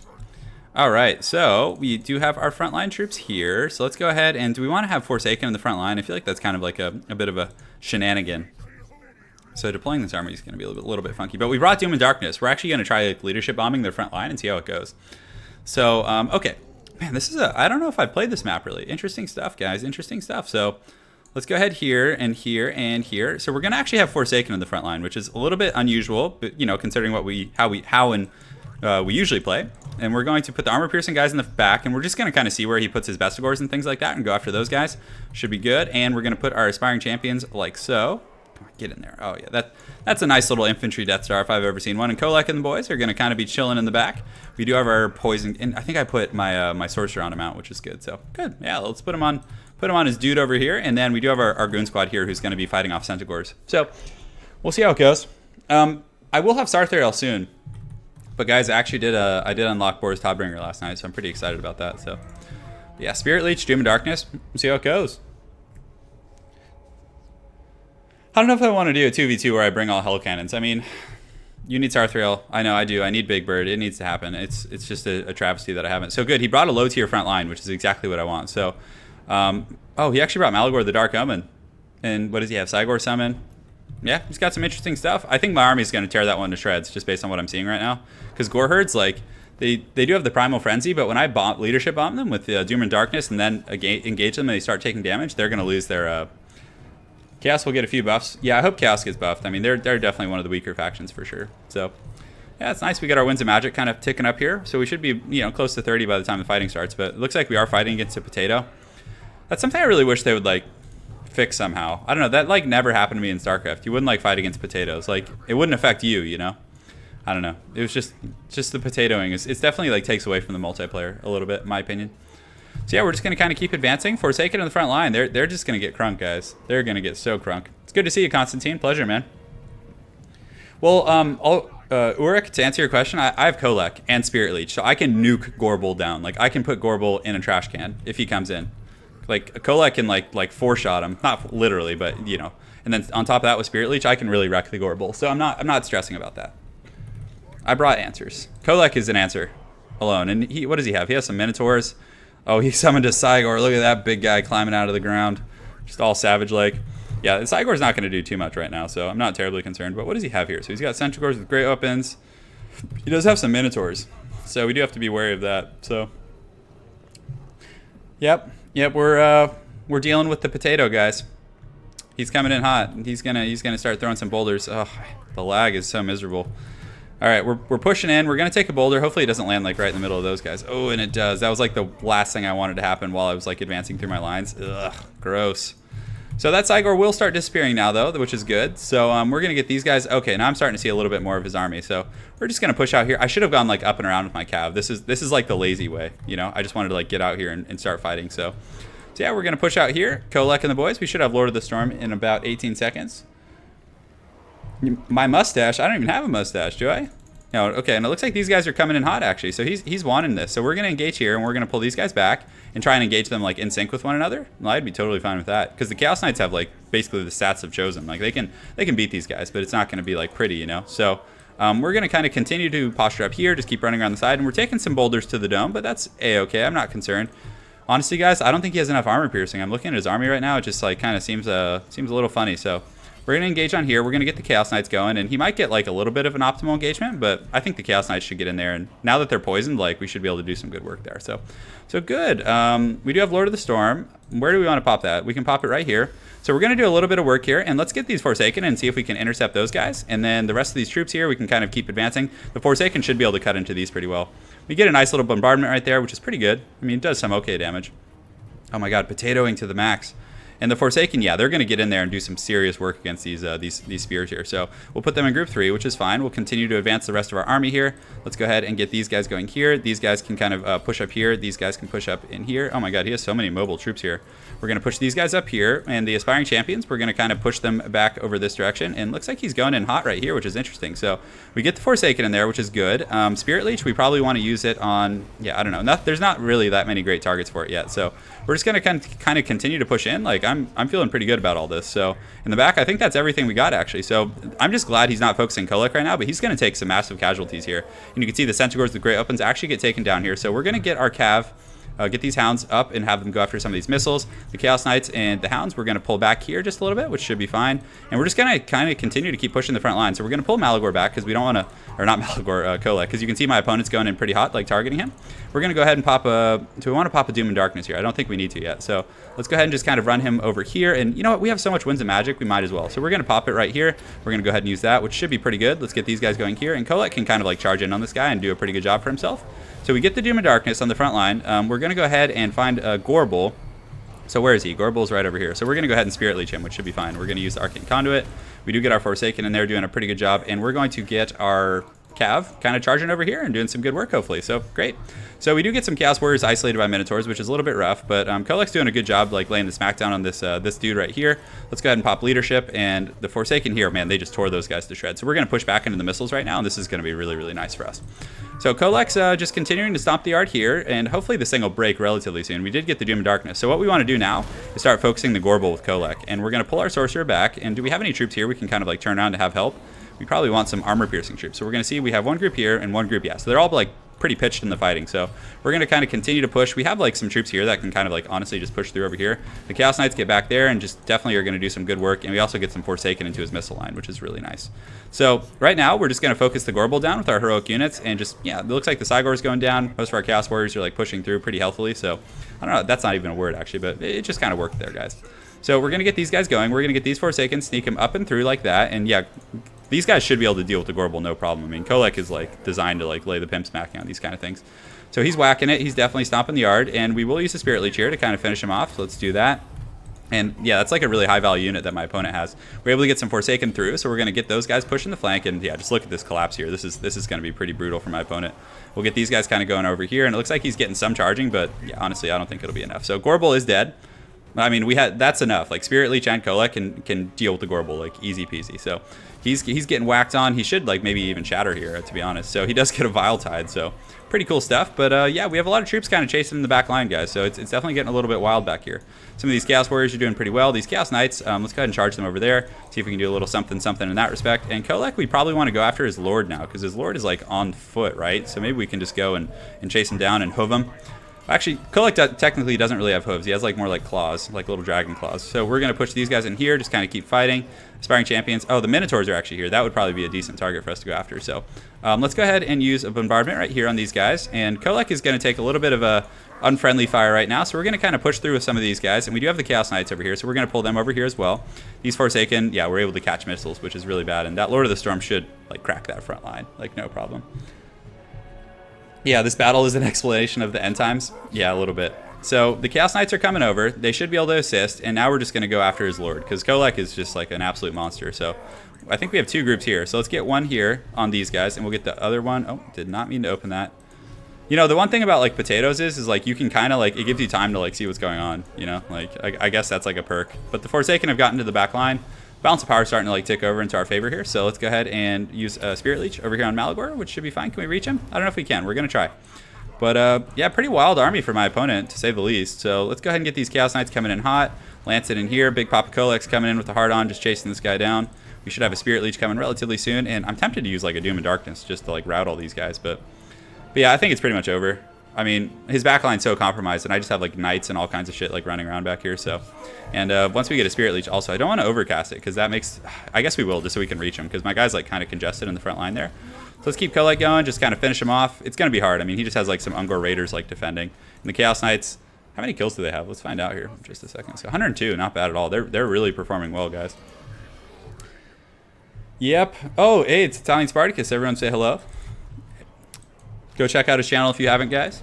All right, so we do have our frontline troops here. So let's go ahead and do we want to have Forsaken in the front line? I feel like that's kind of like a bit of a shenanigan. So deploying this army is going to be a little bit funky. But we brought Doom and Darkness. We're actually going to try like, leadership bombing their front line and see how it goes. So, okay. Man, this is I don't know if I've played this map really. Interesting stuff, guys. Interesting stuff. So let's go ahead here and here and here. So we're going to actually have Forsaken in the front line, which is a little bit unusual, but considering what we usually play. And we're going to put the armor-piercing guys in the back, and we're just going to kind of see where he puts his Vestigores and things like that and go after those guys. Should be good. And we're going to put our Aspiring Champions like so. Come on, get in there. Oh, yeah, that's a nice little infantry Death Star if I've ever seen one. And Kolek and the boys are going to kind of be chilling in the back. We do have our poison, and I think I put my my Sorcerer on him out, which is good. So, good. Yeah, let's put him on his dude over here. And then we do have our Goon Squad here who's going to be fighting off Centaurs. So, we'll see how it goes. I will have Sarthariel soon. But guys, I actually did unlock Boris Todbringer last night, so I'm pretty excited about that. So, yeah, Spirit Leech, Doom and Darkness. We'll see how it goes. I don't know if I want to do a 2v2 where I bring all Hell Cannons. I mean, you need Sarthariel. I know I do. I need Big Bird. It needs to happen. It's just a travesty that I haven't. So good. He brought a low tier front line, which is exactly what I want. So, oh, he actually brought Malagor the Dark Omen. And what does he have? Cygor Summon. Yeah, he's got some interesting stuff. I think my army is going to tear that one to shreds just based on what I'm seeing right now. Because Gore Herds, like, they do have the Primal Frenzy, but when I leadership bomb them with Doom and Darkness and then engage them and they start taking damage, they're going to lose their... Chaos will get a few buffs. Yeah, I hope Chaos gets buffed. I mean, they're definitely one of the weaker factions for sure. So, yeah, it's nice. We got our Winds of Magic kind of ticking up here. So we should be, close to 30 by the time the fighting starts. But it looks like we are fighting against a potato. That's something I really wish they would, like, fix somehow. I don't know. That, like, never happened to me in StarCraft. You wouldn't, like, fight against potatoes. Like, it wouldn't affect you, I don't know. It was just the potatoing. It's definitely, like, takes away from the multiplayer a little bit, in my opinion. So yeah, we're just going to kind of keep advancing. Forsaken in the front line. They're just going to get crunk, guys. They're going to get so crunk. It's good to see you, Constantine. Pleasure, man. Well, Ulrich, to answer your question, I have Kolek and Spirit Leech, so I can nuke Gorbel down. Like, I can put Gorbel in a trash can if he comes in. Like, Kolek can, like four-shot him. Not literally, but, And then on top of that with Spirit Leech, I can really wreck the Gorbel. So I'm not stressing about that. I brought answers. Kolek is an answer alone. And what does he have? He has some Minotaurs. Oh, he summoned a Cygor. Look at that big guy climbing out of the ground. Just all savage-like. Yeah, the Cygor's not going to do too much right now, so I'm not terribly concerned. But what does he have here? So he's got Centaurs with great weapons. He does have some Minotaurs. So we do have to be wary of that. So, yep, we're dealing with the potato, guys. He's coming in hot. He's gonna start throwing some boulders. Oh, the lag is so miserable. All right, we're pushing in. We're going to take a boulder. Hopefully it doesn't land like right in the middle of those guys. Oh, and it does. That was like the last thing I wanted to happen while I was like advancing through my lines. Ugh, gross. So that Cygor will start disappearing now, though, which is good. So we're going to get these guys. Okay, now I'm starting to see a little bit more of his army. So we're just going to push out here. I should have gone like up and around with my cav. This is like the lazy way, you know. I just wanted to like get out here and start fighting. So yeah, we're going to push out here. Kolek and the boys. We should have Lord of the Storm in about 18 seconds. My mustache. I don't even have a mustache, do I? No, okay, and it looks like these guys are coming in hot, actually. So he's wanting this. So we're going to engage here, and we're going to pull these guys back and try and engage them, like, in sync with one another. Well, I'd be totally fine with that. Because the Chaos Knights have, like, basically the stats of Chosen. Like, they can beat these guys, but it's not going to be, like, pretty, you know? So we're going to kind of continue to posture up here, just keep running around the side. And we're taking some boulders to the dome, but that's A-okay. I'm not concerned. Honestly, guys, I don't think he has enough armor piercing. I'm looking at his army right now. It just, like, kind of seems a little funny, so... We're going to engage on here. We're going to get the Chaos Knights going, and he might get like a little bit of an optimal engagement, but I think the Chaos Knights should get in there, and now that they're poisoned, like we should be able to do some good work there. So good. We do have Lord of the Storm. Where do we want to pop that? We can pop it right here. So we're going to do a little bit of work here, and let's get these Forsaken and see if we can intercept those guys, and then the rest of these troops here, we can kind of keep advancing. The Forsaken should be able to cut into these pretty well. We get a nice little bombardment right there, which is pretty good. I mean, it does some okay damage. Oh my god, potatoing to the max. And the Forsaken, yeah, they're going to get in there and do some serious work against these spears here. So we'll put them in group 3, which is fine. We'll continue to advance the rest of our army here. Let's go ahead and get these guys going here. These guys can kind of push up here. These guys can push up in here. Oh my god, he has so many mobile troops here. We're going to push these guys up here. And the Aspiring Champions, we're going to kind of push them back over this direction. And looks like he's going in hot right here, which is interesting. So we get the Forsaken in there, which is good. Spirit Leech, we probably want to use it on, yeah, I don't know. There's not really that many great targets for it yet. So we're just going to kind of continue to push in. Like, I'm feeling pretty good about all this. So in the back, I think that's everything we got, actually. So I'm just glad he's not focusing Kolek right now, but he's going to take some massive casualties here. And you can see the Centaurs with Great Opens actually get taken down here. So we're going to get our Cav, get these Hounds up and have them go after some of these missiles. The Chaos Knights and the Hounds, we're going to pull back here just a little bit, which should be fine. And we're just going to kind of continue to keep pushing the front line. So we're going to pull Malagor back because we don't want to, or not Malagor, Kolek, because you can see my opponent's going in pretty hot, like targeting him. We're going to go ahead and pop a, do we want to pop a Doom and Darkness here? I don't think we need to yet. So let's go ahead and just kind of run him over here. And you know what? We have so much Winds of Magic, we might as well. So we're going to pop it right here. We're going to go ahead and use that, which should be pretty good. Let's get these guys going here. And Kolek can kind of like charge in on this guy and do a pretty good job for himself. So we get the Doom and Darkness on the front line. We're going to go ahead and find Gorbel. So where is he? Gorbel's right over here. So we're going to go ahead and Spirit Leech him, which should be fine. We're going to use the Arcane Conduit. We do get our Forsaken in there doing a pretty good job. And we're going to get our Cav kind of charging over here and doing some good work, hopefully. So great. So we do get some Chaos Warriors isolated by Minotaurs, which is a little bit rough. But Kolek's doing a good job like laying the smackdown on this this dude right here. Let's go ahead and pop Leadership. And the Forsaken here, man, they just tore those guys to shreds. So we're going to push back into the missiles right now. And this is going to be really, really nice for us. So Kolek's just continuing to stomp the yard here, and hopefully this thing will break relatively soon. We did get the Doom and Darkness. So what we want to do now is start focusing the Gorbel with Kolek. And we're going to pull our Sorcerer back. And do we have any troops here we can kind of like turn around to have help? We probably want some armor-piercing troops. So we're going to see we have one group here and one group, yeah. So they're all like pretty pitched in the fighting. So we're going to kind of continue to push. We have like some troops here that can kind of like honestly just push through over here. The Chaos Knights get back there and just definitely are going to do some good work. And we also get some Forsaken into his missile line, which is really nice. So right now we're just going to focus the Gorbel down with our heroic units and just, yeah, it looks like the Cygor is going down. Most of our Chaos Warriors are like pushing through pretty healthily. So I don't know, that's not even a word actually, but it just kind of worked there, guys. So we're going to get these guys going. We're going to get these Forsaken, sneak them up and through like that. And yeah, these guys should be able to deal with the Gorbel, no problem. I mean, Kolek is like designed to like lay the pimp smacking on these kind of things. So he's whacking it. He's definitely stomping the yard. And we will use the Spirit Leech here to kind of finish him off. So let's do that. And yeah, that's like a really high value unit that my opponent has. We're able to get some Forsaken through. So we're going to get those guys pushing the flank. And yeah, just look at this collapse here. This is going to be pretty brutal for my opponent. We'll get these guys kind of going over here. And it looks like he's getting some charging. But yeah, honestly, I don't think it'll be enough. So Gorbel is dead. I mean, that's enough. Like Spirit Leech and Kolek can deal with the Gorbel like easy peasy. So he's getting whacked on. He should like maybe even shatter here, to be honest. So he does get a Vile Tide. So pretty cool stuff. But yeah, we have a lot of troops kind of chasing in the back line, guys. So it's definitely getting a little bit wild back here. Some of these Chaos Warriors are doing pretty well. These Chaos Knights, let's go ahead and charge them over there. See if we can do a little something in that respect. And Kolek, we probably want to go after his Lord now because his Lord is like on foot, right? So maybe we can just go and chase him down and hoof him. Actually, Kolek technically doesn't really have hooves. He has like more like claws, like little dragon claws. So we're going to push these guys in here, just kind of keep fighting. Aspiring champions. Oh, the Minotaurs are actually here. That would probably be a decent target for us to go after. So let's go ahead and use a bombardment right here on these guys. And Kolek is going to take a little bit of a unfriendly fire right now. So we're going to kind of push through with some of these guys. And we do have the Chaos Knights over here, so we're going to pull them over here as well. These Forsaken, yeah, we're able to catch missiles, which is really bad. And that Lord of the Storm should like crack that front line, like no problem. Yeah, this battle is an explanation of the end times. Yeah, a little bit. So the Chaos Knights are coming over. They should be able to assist. And now we're just going to go after his Lord, because Kolek is just like an absolute monster. So I think we have 2 groups here. So let's get one here on these guys, and we'll get the other one. Oh, did not mean to open that. You know, the one thing about like potatoes is like you can kind of like, it gives you time to like see what's going on, you know? Like I guess that's like a perk. But the Forsaken have gotten to the back line. Balance of power is starting to like tick over into our favor here. So let's go ahead and use a Spirit Leech over here on Malagor, which should be fine. Can we reach him? I don't know if we can. We're going to try. But yeah, pretty wild army for my opponent, to say the least. So let's go ahead and get these Chaos Knights coming in hot. Lance it in here. Big Papa Kolek's coming in with the hard on, just chasing this guy down. We should have a Spirit Leech coming relatively soon. And I'm tempted to use like a Doom and Darkness just to like rout all these guys. But yeah, I think it's pretty much over. I mean, his backline's so compromised, and I just have like knights and all kinds of shit like running around back here. So, and once we get a Spirit Leech, also I don't want to overcast it because that makes. I guess we will just so we can reach him because my guy's like kind of congested in the front line there. So let's keep Kolek going, just kind of finish him off. It's gonna be hard. I mean, he just has like some Ungor Raiders like defending, and the Chaos Knights. How many kills do they have? Let's find out here in just a second. So 102, not bad at all. They're really performing well, guys. Yep. Oh, hey, it's Italian Spartacus. Everyone say hello. Go check out his channel if you haven't, guys.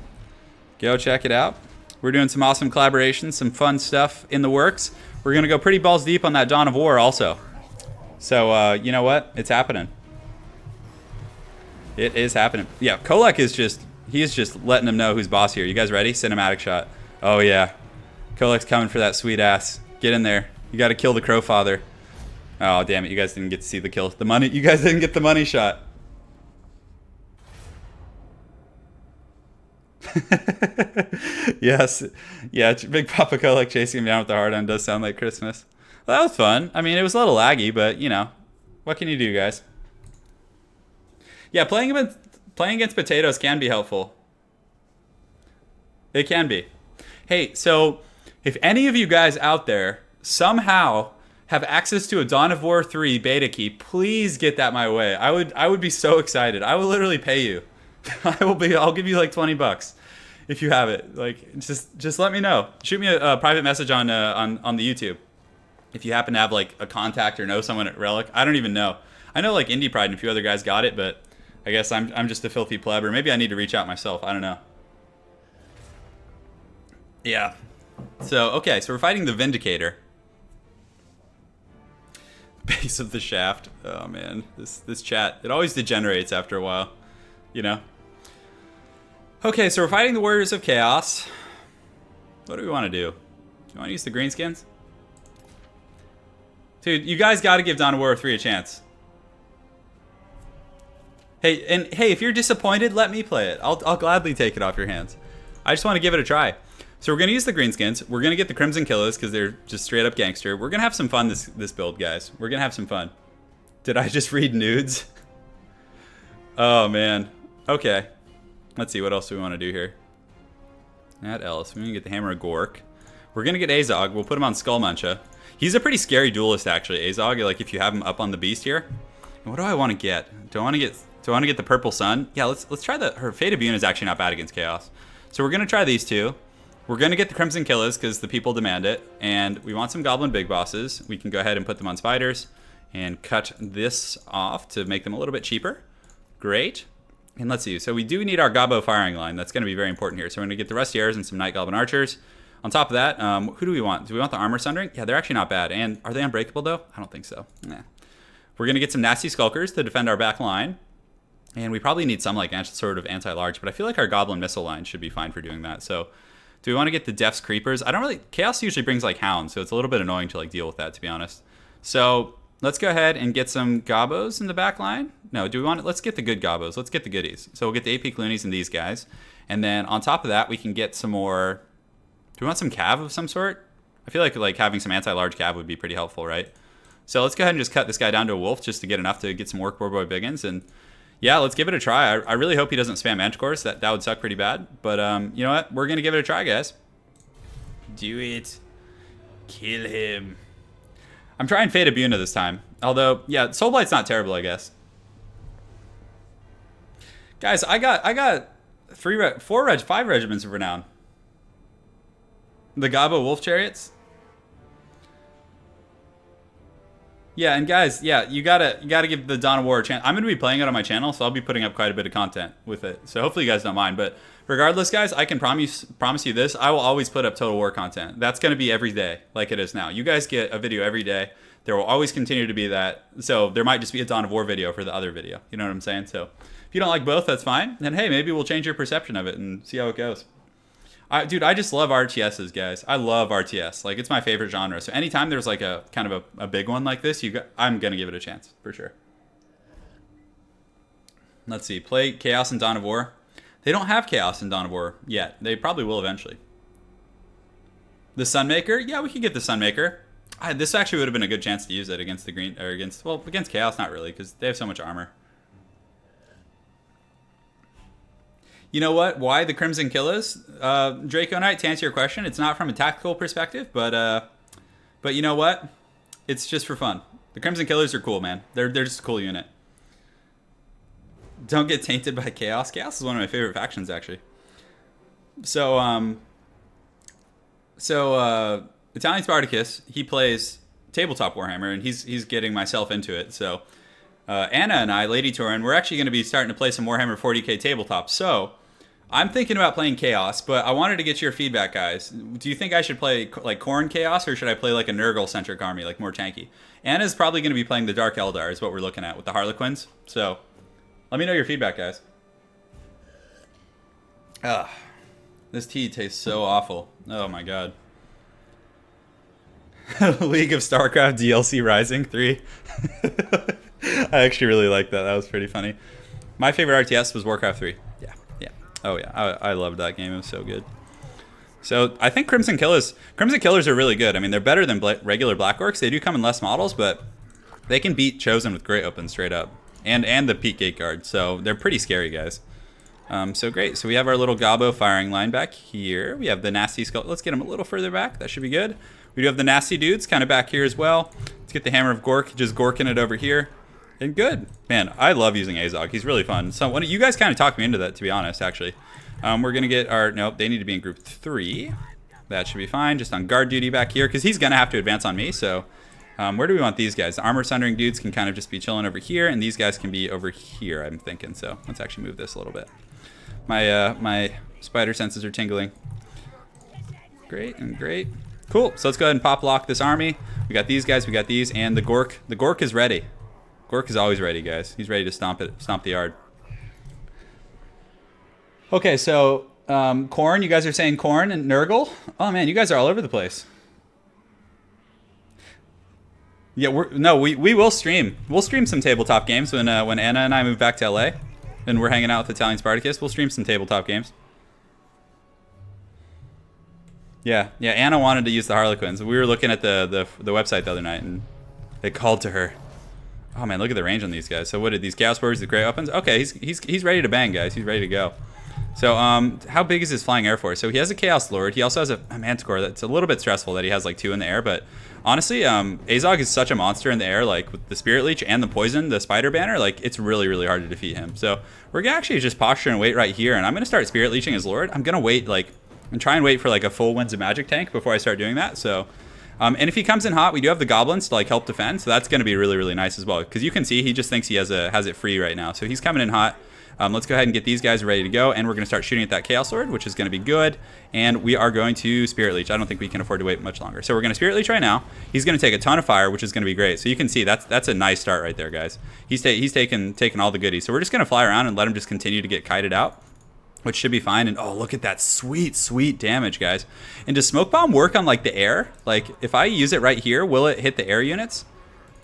Go check it out. We're doing some awesome collaborations, some fun stuff in the works. We're going to go pretty balls deep on that Dawn of War also. So, you know what? It's happening. It is happening. Yeah, Kolek is just, he is just letting them know who's boss here. You guys ready? Cinematic shot. Oh, yeah. Kolek's coming for that sweet ass. Get in there. You got to kill the Crow Father. Oh, damn it. You guys didn't get to see the kill. The money. You guys didn't get the money shot. Yes. Yeah, Big Papa Kolek chasing him down with the hard on does sound like Christmas. Well, that was fun. I mean, it was a little laggy, but, you know, what can you do, guys? Yeah, playing against potatoes can be helpful. It can be. Hey, so if any of you guys out there somehow have access to a Dawn of War 3 beta key, please get that my way. I would be so excited. I will literally pay you. I'll give you like $20 if you have it. Like just let me know. Shoot me a private message on the YouTube if you happen to have like a contact or know someone at Relic. I don't even know. I know like Indie Pride and a few other guys got it, but I guess I'm just a filthy pleb, or maybe I need to reach out myself. I don't know. Yeah. So okay, so we're fighting the Vindicator. Base of the Shaft. Oh man, this chat, it always degenerates after a while, you know. Okay, so we're fighting the Warriors of Chaos. What do we want to do? Do you want to use the greenskins? Dude, you guys got to give Dawn of War 3 a chance. Hey, and hey, if you're disappointed, let me play it. I'll gladly take it off your hands. I just want to give it a try. So we're going to use the greenskins. We're going to get the Crimson Killers because they're just straight up gangster. We're going to have some fun this build, guys. We're going to have some fun. Did I just read nudes? Oh, man. Okay. Let's see. What else do we want to do here? Add else. We're going to get the Hammer of Gork. We're going to get Azog. We'll put him on Skullmuncha. He's a pretty scary duelist, actually, Azog. Like, if you have him up on the beast here. And what do I want to get? Do I want to get the Purple Sun? Yeah, let's try her Fate of Bune is actually not bad against Chaos. So we're going to try these two. We're going to get the Crimson Killers because the people demand it. And we want some Goblin Big Bosses. We can go ahead and put them on Spiders and cut this off to make them a little bit cheaper. Great. And let's see. So we do need our Gobbo firing line. That's going to be very important here. So we're going to get the Rustiers and some Night Goblin Archers. On top of that, who do we want? Do we want the Armor Sundering? Yeah, they're actually not bad. And are they unbreakable, though? I don't think so. Nah. We're going to get some Nasty Skulkers to defend our back line. And we probably need some like sort of anti-large. But I feel like our Goblin Missile line should be fine for doing that. So do we want to get the Death's Creepers? I don't really... Chaos usually brings like Hounds, so it's a little bit annoying to like deal with that, to be honest. So let's go ahead and get some Gobbos in the back line. No, do we want it? Let's get the good Gobbos. Let's get the goodies. So we'll get the AP Cloonies and these guys. And then on top of that, we can get some more... Do we want some Cav of some sort? I feel like having some anti-large Cav would be pretty helpful, right? So let's go ahead and just cut this guy down to a wolf just to get enough to get some Orc Boy Biggins. And Yeah, let's give it a try. I really hope he doesn't spam Manticores. That would suck pretty bad. But you know what? We're going to give it a try, guys. Do it. Kill him. I'm trying Fate of Buna this time. Although, yeah, Soulblight's not terrible, I guess. Guys, I got 5 regiments of renown. The Gabo Wolf Chariots. Yeah, and guys, yeah, you gotta give the Dawn of War a chance. I'm gonna be playing it on my channel, so I'll be putting up quite a bit of content with it. So hopefully you guys don't mind. But regardless, guys, I can promise you this: I will always put up Total War content. That's gonna be every day, like it is now. You guys get a video every day. There will always continue to be that. So there might just be a Dawn of War video for the other video. You know what I'm saying? So if you don't like both, that's fine. And hey, maybe we'll change your perception of it and see how it goes. Dude, I just love RTSs, guys. I love RTS. Like, it's my favorite genre. So anytime there's like a kind of a big one like this, I'm gonna give it a chance for sure. Let's see. Play Chaos and Dawn of War. They don't have Chaos and Dawn of War yet. They probably will eventually. The Sunmaker? Yeah, we could get the Sunmaker. This actually would have been a good chance to use it against the green, or against Chaos, not really, because they have so much armor. You know what? Why the Crimson Killers? Draco Knight, to answer your question, it's not from a tactical perspective, but you know what? It's just for fun. The Crimson Killers are cool, man. They're just a cool unit. Don't get tainted by Chaos. Chaos is one of my favorite factions, actually. So Italian Spartacus, he plays tabletop Warhammer, and he's getting myself into it. So Anna and I, Lady Turin, we're actually going to be starting to play some Warhammer 40k tabletop. So I'm thinking about playing Chaos, but I wanted to get your feedback, guys. Do you think I should play like Khorne Chaos, or should I play like a Nurgle-centric army, like more tanky? Anna's probably going to be playing the Dark Eldar, is what we're looking at with the Harlequins. So let me know your feedback, guys. This tea tastes so awful. Oh my god. League of StarCraft DLC Rising 3. I actually really like that. That was pretty funny. My favorite RTS was Warcraft 3. Yeah. Oh yeah, I loved that game. It was so good. So I think Crimson Killers are really good. I mean, they're better than regular Black Orcs. They do come in less models, but they can beat Chosen with Great Open straight up, and the Peak Gate Guard. So they're pretty scary, guys. So great. So we have our little Gabo firing line back here. We have the nasty skull. Let's get him a little further back. That should be good. We do have the nasty dudes kind of back here as well. Let's get the Hammer of Gork, just gorking it over here. And good. Man, I love using Azog. He's really fun. So you guys kind of talked me into that, to be honest, actually. We're going to get our... Nope, they need to be in group 3. That should be fine. Just on guard duty back here, because he's going to have to advance on me. So where do we want these guys? The armor sundering dudes can kind of just be chilling over here, and these guys can be over here, I'm thinking. So let's actually move this a little bit. My spider senses are tingling. Great and great. Cool. So let's go ahead and pop lock this army. We got these guys, we got these, and the Gork. The Gork is ready. Gork is always ready, guys. He's ready to stomp the yard. Okay, so Khorne, you guys are saying Khorne and Nurgle? Oh man, you guys are all over the place. Yeah, we will stream. We'll stream some tabletop games when Anna and I move back to LA, and we're hanging out with Italian Spartacus. We'll stream some tabletop games. Yeah. Anna wanted to use the Harlequins. We were looking at the website the other night, and they called to her. Oh man, look at the range on these guys. So what did these Chaos Warriors, the Great Weapons? Okay, he's ready to bang, guys. He's ready to go. So how big is his flying air force? So he has a Chaos Lord. He also has a Manticore that's a little bit stressful that he has like 2 in the air. But honestly, Azog is such a monster in the air, like with the Spirit Leech and the Poison, the Spider Banner. Like it's really, really hard to defeat him. So we're gonna actually just posture and wait right here. And I'm gonna start Spirit Leeching his Lord. I'm gonna wait and try and wait for like a full Winds of Magic tank before I start doing that. So. And if he comes in hot, we do have the goblins to like help defend, so that's going to be really, really nice as well. Because you can see he just thinks he has it free right now, so he's coming in hot. Let's go ahead and get these guys ready to go, and we're going to start shooting at that Chaos Lord, which is going to be good. And we are going to Spirit Leech. I don't think we can afford to wait much longer, so we're going to Spirit Leech right now. He's going to take a ton of fire, which is going to be great. So you can see that's a nice start right there, guys. He's taking all the goodies. So we're just going to fly around and let him just continue to get kited out, which should be fine. And oh, look at that sweet damage, guys. And does Smoke Bomb work on like the air? Like if I use it right here, will it hit the air units?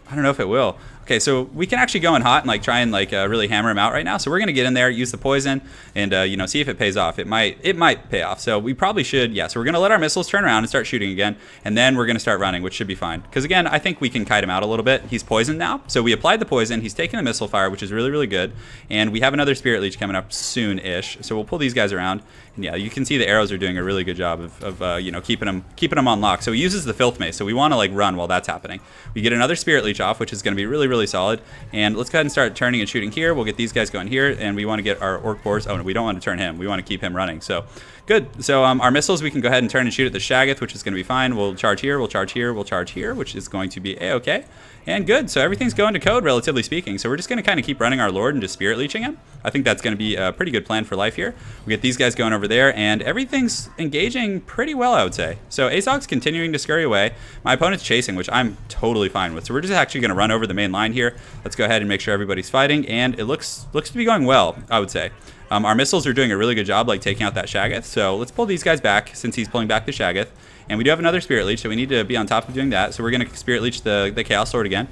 I don't know if it will. Okay, so we can actually go in hot and like try and like really hammer him out right now. So we're gonna get in there, use the poison, and you know, see if it pays off. It might pay off. So we probably should. Yeah. So we're gonna let our missiles turn around and start shooting again, and then we're gonna start running, which should be fine. Because again, I think we can kite him out a little bit. He's poisoned now, so we applied the poison. He's taking the missile fire, which is really really good. And we have another spirit leech coming up soon-ish. So we'll pull these guys around, and yeah, you can see the arrows are doing a really good job of you know, keeping them on lock. So he uses the filth mace. So we want to like run while that's happening. We get another spirit leech off, which is going to be really really solid. And let's go ahead and start turning and shooting here. We'll get these guys going here, and we want to get our orc boars. Oh no, we don't want to turn him. We want to keep him running. So good. So our missiles, we can go ahead and turn and shoot at the Shaggoth, which is going to be fine. We'll charge here. We'll charge here. We'll charge here, which is going to be a-okay. And good. So everything's going to code, relatively speaking. So we're just going to kind of keep running our lord and just spirit leeching him. I think that's going to be a pretty good plan for life here. We get these guys going over there, and everything's engaging pretty well, I would say. So Azog's continuing to scurry away. My opponent's chasing, which I'm totally fine with. So we're just actually going to run over the main line here. Let's go ahead and make sure everybody's fighting, and it looks to be going well, I would say. Our missiles are doing a really good job, like taking out that Shaggoth. So let's pull these guys back since he's pulling back the Shaggoth. And we do have another Spirit Leech, so we need to be on top of doing that. So we're going to Spirit Leech the Chaos Sword again.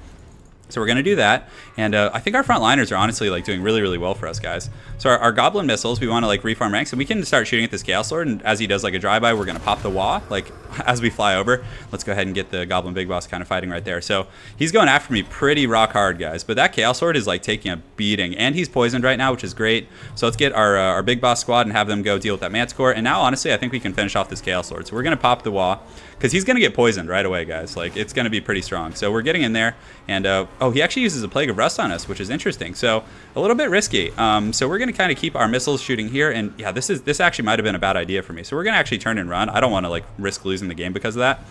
So we're going to do that, and I think our front liners are honestly like doing really, really well for us, guys. So our Goblin missiles, we want to like reform ranks, and we can start shooting at this Chaos Lord, and as he does like a drive-by, we're going to pop the wah, like as we fly over. Let's go ahead and get the Goblin Big Boss kind of fighting right there. So he's going after me pretty rock hard, guys, but that Chaos Lord is like taking a beating, and he's poisoned right now, which is great. So let's get our Big Boss squad and have them go deal with that Manticore, and now honestly, I think we can finish off this Chaos Lord. So we're going to pop the wah, because he's going to get poisoned right away, guys. Like, it's going to be pretty strong. So we're getting in there, and oh, he actually uses a Plague of Rust on us, which is interesting. So a little bit risky. So we're going to kind of keep our missiles shooting here, and yeah, this actually might have been a bad idea for me. So we're going to actually turn and run. I don't want to like risk losing the game because of that.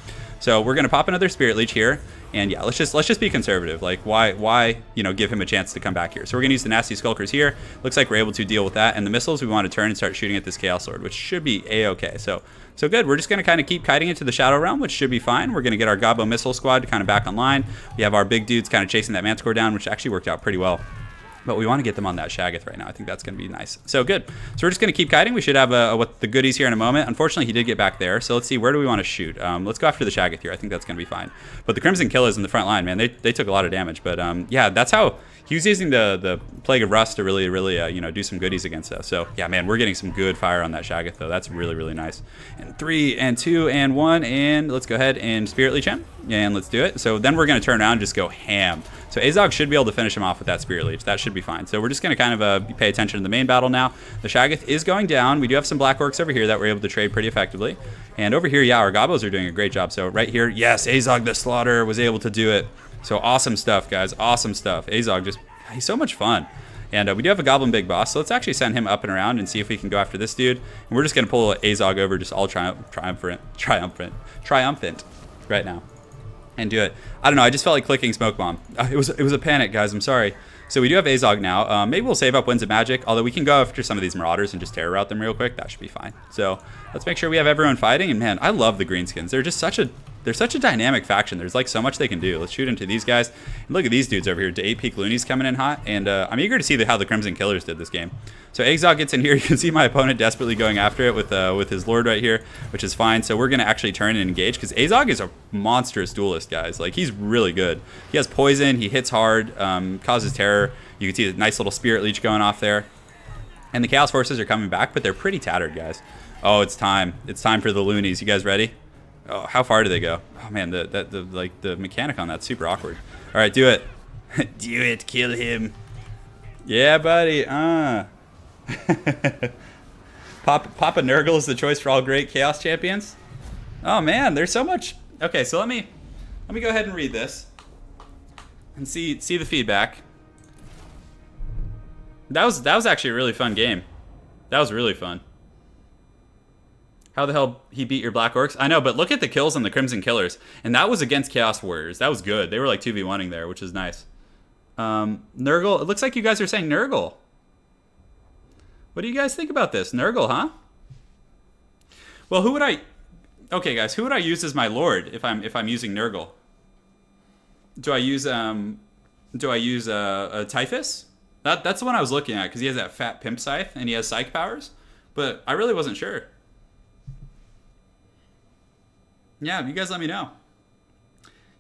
So we're going to pop another Spirit Leech here, and yeah, let's just be conservative. Like, why you know, give him a chance to come back here? So we're going to use the Nasty Skulkers here. Looks like we're able to deal with that, and the missiles we want to turn and start shooting at this Chaos Lord, which should be a-okay. So good. We're just going to kind of keep kiting into the Shadow Realm, which should be fine. We're going to get our Gobbo Missile Squad kind of back online. We have our big dudes kind of chasing that Manticore down, which actually worked out pretty well. But we want to get them on that Shaggoth right now. I think that's going to be nice. So good. So we're just going to keep kiting. We should have what the goodies here in a moment. Unfortunately, he did get back there. So let's see, where do we want to shoot? Let's go after the Shaggoth here. I think that's going to be fine. But the Crimson Killers in the front line, man, they took a lot of damage. But yeah, that's how he was using the Plague of Rust to really you know, do some goodies against us. So yeah, man, we're getting some good fire on that Shaggoth though. That's really, really nice. And 3 and 2 and 1, and let's go ahead and Spirit Leech him. And let's do it. So then we're going to turn around and just go ham. So Azog should be able to finish him off with that Spirit Leech. That should be fine. So we're just going to kind of pay attention to the main battle now. The Shaggoth is going down. We do have some Black Orcs over here that we're able to trade pretty effectively. And over here, yeah, our Gobbos are doing a great job. So right here, yes, Azog the Slaughter was able to do it. So awesome stuff, guys. Awesome stuff. Azog just, he's so much fun. And we do have a Goblin Big Boss, so let's actually send him up and around and see if we can go after this dude. And we're just going to pull Azog over just all triumphant right now. And do it. I don't know, I just felt like clicking Smoke Bomb. It was a panic, guys, I'm sorry. So we do have Azog now. Maybe we'll save up Winds of Magic, although we can go after some of these Marauders and just terror route them real quick. That should be fine. So let's make sure we have everyone fighting. And man, I love the Greenskins. They're just such a dynamic faction. There's like so much they can do. Let's shoot into these guys. And look at these dudes over here. To 8 Peak Loonies coming in hot. And I'm eager to see how the Crimson Killers did this game. So Azog gets in here. You can see my opponent desperately going after it with his Lord right here, which is fine. So we're going to actually turn and engage because Azog is a monstrous duelist, guys. Like, he's really good. He has poison. He hits hard, causes terror. You can see the nice little Spirit Leech going off there. And the Chaos Forces are coming back, but they're pretty tattered, guys. Oh, it's time. It's time for the Loonies. You guys ready? Oh, how far do they go? Oh man, the mechanic on that's super awkward. All right, do it. Do it. Kill him. Yeah, buddy. Papa Nurgle is the choice for all great Chaos champions. Oh man, there's so much. Okay, so let me go ahead and read this and see the feedback. That was actually a really fun game. That was really fun. How the hell he beat your Black Orcs? I know, but look at the kills on the Crimson Killers. And that was against Chaos Warriors. That was good. They were like 2v1ing there, which is nice. Nurgle, it looks like you guys are saying Nurgle. What do you guys think about this? Nurgle, huh? Well, who would I... Okay, guys, who would I use as my Lord if I'm using Nurgle? Do I use a Typhus? That's the one I was looking at because he has that fat pimp scythe and he has psych powers, but I really wasn't sure. Yeah, you guys let me know.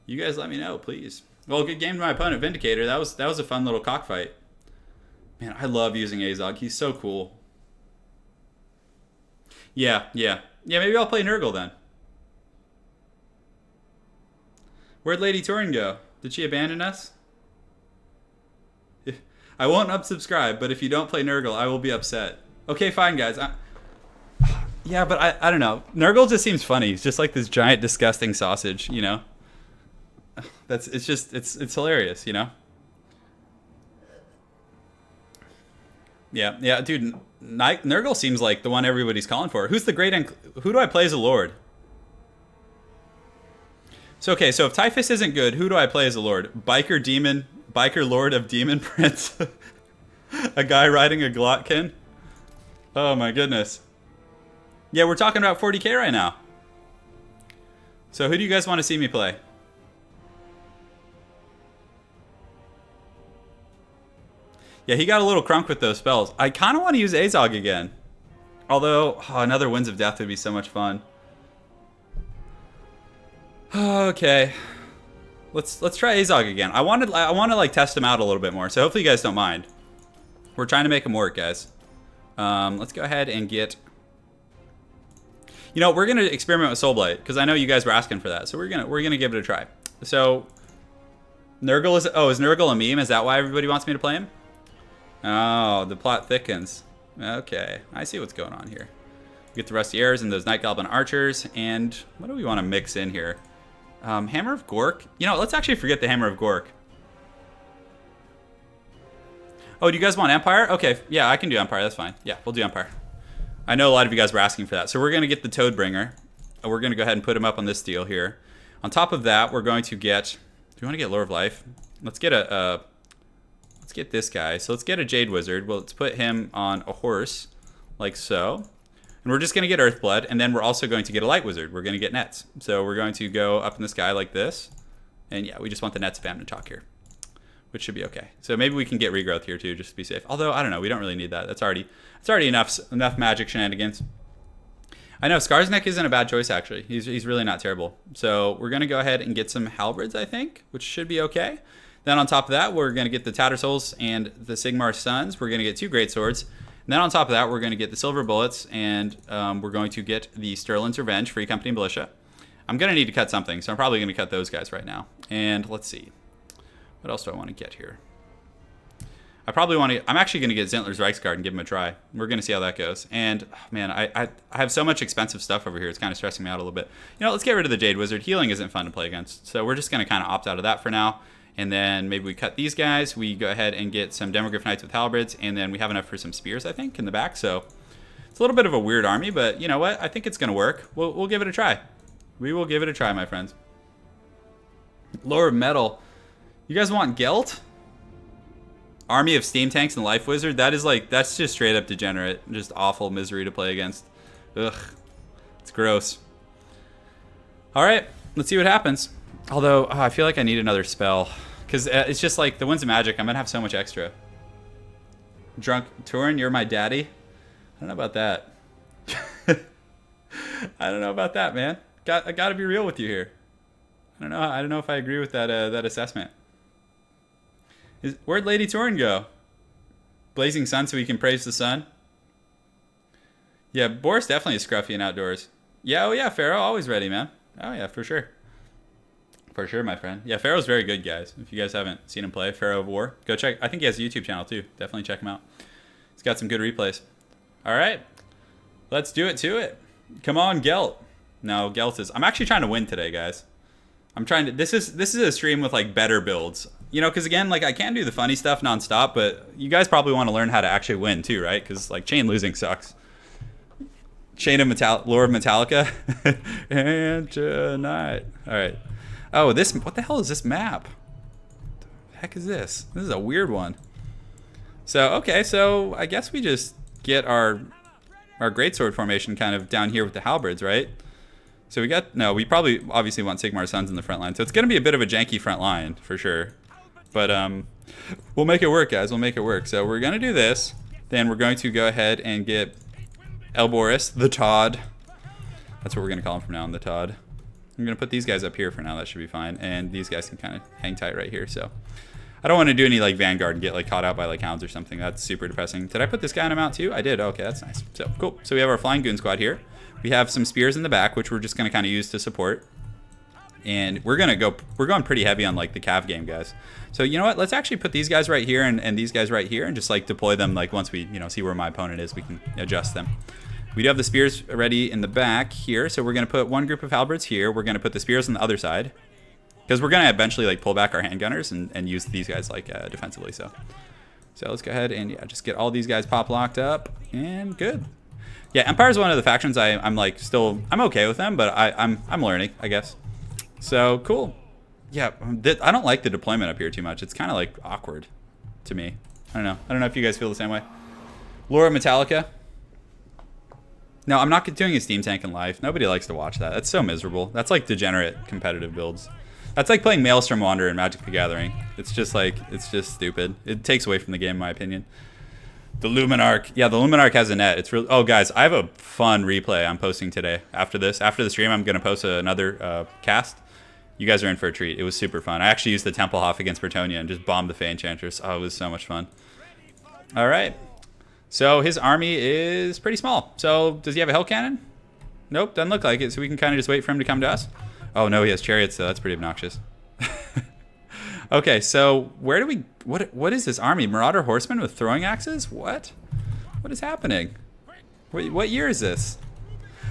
You guys let me know, please. Well, good game to my opponent, Vindicator. That was a fun little cockfight. Man, I love using Azog. He's so cool. Yeah. Maybe I'll play Nurgle then. Where'd Lady Turin go? Did she abandon us? I won't unsubscribe, but if you don't play Nurgle, I will be upset. Okay, fine, guys. Yeah, but I don't know. Nurgle just seems funny. He's just like this giant, disgusting sausage, you know? It's hilarious, you know? Yeah, dude. Nurgle seems like the one everybody's calling for. Who do I play as a lord? So, okay, so if Typhus isn't good, who do I play as a lord? Biker Lord of Demon Prince? A guy riding a Glotkin? Oh my goodness. Yeah, we're talking about 40k right now. So who do you guys want to see me play? Yeah, he got a little crunk with those spells. I kind of want to use Azog again. Although, another Winds of Death would be so much fun. Okay. Let's try Azog again. I want to like test him out a little bit more. So hopefully you guys don't mind. We're trying to make him work, guys. Let's go ahead and get... You know, we're gonna experiment with Soulblight because I know you guys were asking for that. So we're gonna give it a try. So Nurgle is Nurgle a meme? Is that why everybody wants me to play him? Oh, the plot thickens. Okay, I see what's going on here. Get the Rusty Airs and those Night Goblin Archers, and what do we want to mix in here? Hammer of Gork. You know, let's actually forget the Hammer of Gork. Oh, do you guys want Empire? Okay, yeah, I can do Empire. That's fine. Yeah, we'll do Empire. I know a lot of you guys were asking for that. So we're going to get the Toadbringer. We're going to go ahead and put him up on this deal here. On top of that, we're going to get... Do we want to get Lore of Life? Let's get let's get this guy. So let's get a Jade Wizard. Well, let's put him on a horse, like so. And we're just going to get Earthblood, and then we're also going to get a Light Wizard. We're going to get Nets. So we're going to go up in the sky like this. And yeah, we just want the Nets Famine Chalk here, which should be okay. So maybe we can get Regrowth here too, just to be safe. Although, I don't know, we don't really need that. It's already enough magic shenanigans. I know, Skarsnik isn't a bad choice, actually. He's really not terrible. So we're going to go ahead and get some Halberds, I think, which should be okay. Then on top of that, we're going to get the Tattersouls and the Sigmar Sons. We're going to get 2 Great Swords. And then on top of that, we're going to get the Silver Bullets, and we're going to get the Sterling's Revenge, Free Company Militia. I'm going to need to cut something, so I'm probably going to cut those guys right now. And let's see. What else do I want to get here? I'm actually going to get Zintler's Reichsguard and give him a try. We're going to see how that goes. And, man, I have so much expensive stuff over here. It's kind of stressing me out a little bit. You know, let's get rid of the Jade Wizard. Healing isn't fun to play against. So we're just going to kind of opt out of that for now. And then maybe we cut these guys. We go ahead and get some Demogryph Knights with Halberds. And then we have enough for some Spears, I think, in the back. So it's a little bit of a weird army. But you know what? I think it's going to work. We'll give it a try. We will give it a try, my friends. Lore of Metal. You guys want Gelt? Army of Steam Tanks and Life Wizard? That's just straight up degenerate. Just awful misery to play against. Ugh. It's gross. Alright, let's see what happens. Although, I feel like I need another spell. Because it's just like, the Winds of Magic, I'm going to have so much extra. Drunk Turin, you're my daddy? I don't know about that. I don't know about that, man. I gotta be real with you here. I don't know if I agree with that assessment. Where'd Lady Turin go? Blazing Sun so we can praise the sun? Yeah, Boris definitely is scruffy in outdoors. Yeah, oh yeah, Pharaoh, always ready, man. Oh yeah, for sure. For sure, my friend. Yeah, Pharaoh's very good, guys. If you guys haven't seen him play, Pharaoh of War, go check. I think he has a YouTube channel too. Definitely check him out. He's got some good replays. All right, let's do it to it. Come on, Gelt. No, Gelt is... I'm actually trying to win today, guys. I'm trying to... This is a stream with, like, better builds. You know, because, again, like, I can do the funny stuff nonstop, but you guys probably want to learn how to actually win, too, right? Because, like, chain losing sucks. Chain of Lore of Metallica. And tonight. All right. Oh, what the hell is this map? What the heck is this? This is a weird one. So, okay, so I guess we just get our greatsword formation kind of down here with the halberds, right? So we probably obviously want Sigmar Sons in the front line. So it's going to be a bit of a janky front line for sure. But we'll make it work, guys. We'll make it work. So we're going to do this. Then we're going to go ahead and get Elboris, the Todd. That's what we're going to call him from now on, the Todd. I'm going to put these guys up here for now. That should be fine. And these guys can kind of hang tight right here. So I don't want to do any like vanguard and get like caught out by like hounds or something. That's super depressing. Did I put this guy on a mount too? I did. Okay, that's nice. So cool. So we have our flying goon squad here. We have some spears in the back, which we're just going to kind of use to support. And we're going pretty heavy on like the cav game, guys. So you know what? Let's actually put these guys right here and these guys right here and just like deploy them like once we, see where my opponent is, we can adjust them. We do have the spears ready in the back here. So we're going to put one group of halberds here. We're going to put the spears on the other side. Because we're going to eventually like pull back our handgunners and use these guys like defensively. So let's go ahead and yeah, just get all these guys pop locked up and good. Yeah, Empire is one of the factions I'm like still, I'm okay with them, but I'm learning, I guess. So cool. Yeah, I don't like the deployment up here too much. It's kind of like awkward to me. I don't know if you guys feel the same way. Laura Metallica. No, I'm not doing a steam tank in live. Nobody likes to watch that. That's so miserable. That's like degenerate competitive builds. That's like playing Maelstrom Wanderer in Magic the Gathering. It's just like, it's just stupid. It takes away from the game, in my opinion. The Luminarch. Yeah, the Luminarch has a net. It's really... Oh, guys, I have a fun replay I'm posting today. After this, after the stream, I'm going to post another cast. You guys are in for a treat. It was super fun. I actually used the Templehof against Bretonnian and just bombed the Fey Enchantress. Oh, it was so much fun. All right. So his army is pretty small. So does he have a Hell Cannon? Nope, doesn't look like it. So we can kind of just wait for him to come to us. Oh, no, he has chariots, though. That's pretty obnoxious. Okay, so where do we... What is this army? Marauder horsemen with throwing axes? What? What is happening? What year is this?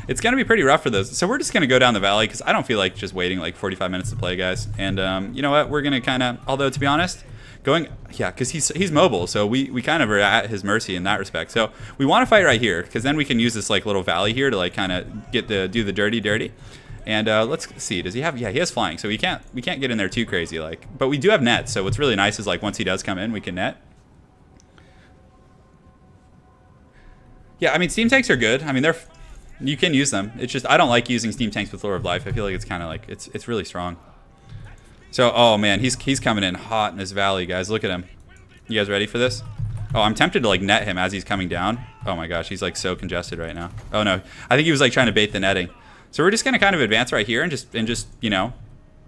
It's going to be pretty rough for those. So we're just going to go down the valley because I don't feel like just waiting like 45 minutes to play, guys. And you know what? We're going to kind of... Although, to be honest, going... Yeah, because he's mobile, so we kind of are at his mercy in that respect. So we want to fight right here because then we can use this like little valley here to like kind of do the dirty. And let's see. Does he have? Yeah, he has flying, so we can't get in there too crazy. Like, but we do have nets. So what's really nice is like once he does come in, we can net. Yeah, I mean steam tanks are good. I mean you can use them. It's just I don't like using steam tanks with Lore of Life. I feel like it's kind of like it's really strong. So oh man, he's coming in hot in this valley, guys. Look at him. You guys ready for this? Oh, I'm tempted to like net him as he's coming down. Oh my gosh, he's like so congested right now. Oh no, I think he was like trying to bait the netting. So we're just gonna kind of advance right here and just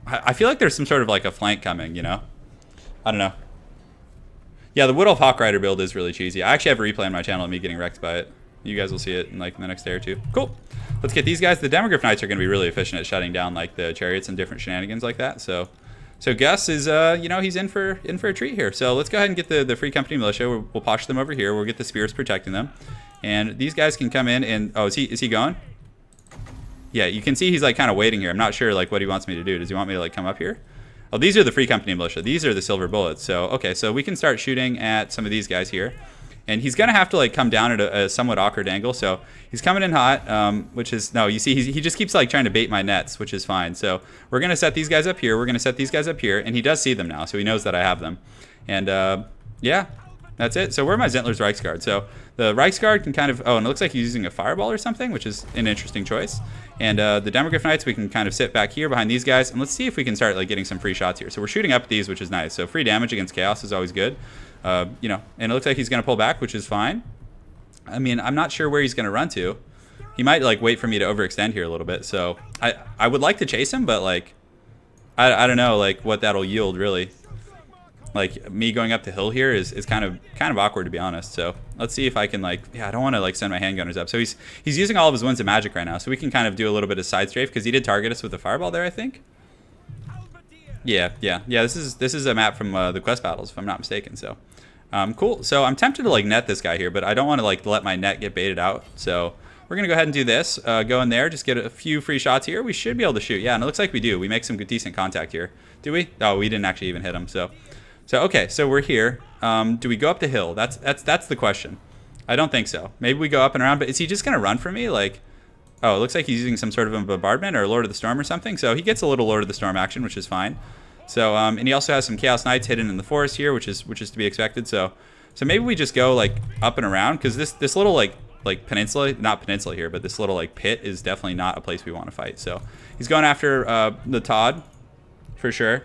I feel like there's some sort of like a flank coming, I don't know. Yeah, the Wood Elf Hawk Rider build is really cheesy. I actually have a replay on my channel of me getting wrecked by it. You guys will see it in like the next day or two. Cool. Let's get these guys. The Demogryph Knights are gonna be really efficient at shutting down like the chariots and different shenanigans like that. So Gus is he's in for a treat here. So let's go ahead and get the Free Company Militia. We'll posh them over here. We'll get the spears protecting them, and these guys can come in and is he going? Yeah, you can see he's like kind of waiting here. I'm not sure like what he wants me to do. Does he want me to like come up here? Oh, these are the Free Company Militia. These are the silver bullets. So, okay, so we can start shooting at some of these guys here. And he's going to have to like come down at a somewhat awkward angle. So he's coming in hot, which is, no, you see, he just keeps like trying to bait my nets, which is fine. So we're going to set these guys up here. We're going to set these guys up here. And he does see them now, so he knows that I have them. And yeah, that's it. So where are my Zentler's Reichsguard? So the Reichsguard can kind of, oh, and it looks like he's using a fireball or something, which is an interesting choice. And the Demogryph Knights, we can kind of sit back here behind these guys. And let's see if we can start like getting some free shots here. So we're shooting up these, which is nice. So free damage against Chaos is always good. And it looks like he's going to pull back, which is fine. I mean, I'm not sure where he's going to run to. He might like wait for me to overextend here a little bit. So I would like to chase him, but like, I don't know like what that'll yield really. Like me going up the hill here is kind of awkward, to be honest. So let's see if I can like, yeah, I don't want to like send my handgunners up. So he's using all of his winds of magic right now. So we can kind of do a little bit of side strafe because he did target us with the fireball there, I think. Yeah. This is a map from the quest battles, if I'm not mistaken. So cool. So I'm tempted to like net this guy here, but I don't want to like let my net get baited out. So we're gonna go ahead and do this. Go in there, just get a few free shots here. We should be able to shoot. Yeah, and it looks like we do. We make some good, decent contact here. Do we? Oh, we didn't actually even hit him. So okay, so we're here. Do we go up the hill? That's the question. I don't think so. Maybe we go up and around, but is he just gonna run for me? Like, oh, it looks like he's using some sort of a bombardment or Lord of the Storm or something. So he gets a little Lord of the Storm action, which is fine. So and he also has some Chaos Knights hidden in the forest here, which is to be expected. So maybe we just go like up and around because this little like peninsula, not peninsula here, but this little like pit is definitely not a place we want to fight. So he's going after the Todd for sure.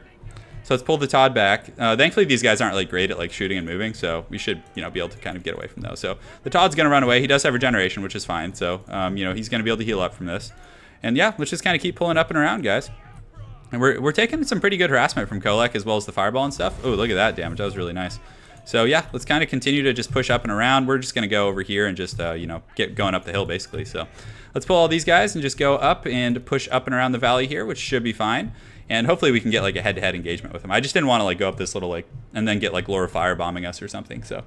So let's pull the Todd back. Thankfully, these guys aren't like great at like shooting and moving, so we should be able to kind of get away from those. So the Todd's gonna run away. He does have regeneration, which is fine. So he's gonna be able to heal up from this. And yeah, let's just kind of keep pulling up and around, guys. And we're taking some pretty good harassment from Kolek as well as the fireball and stuff. Oh, look at that damage. That was really nice. So yeah, let's kind of continue to just push up and around. We're just going to go over here and just, you know, get going up the hill basically. So let's pull all these guys and just go up and push up and around the valley here, which should be fine. And hopefully we can get like a head-to-head engagement with them. I just didn't want to like go up this little like, and then get like Lore firebombing us or something. So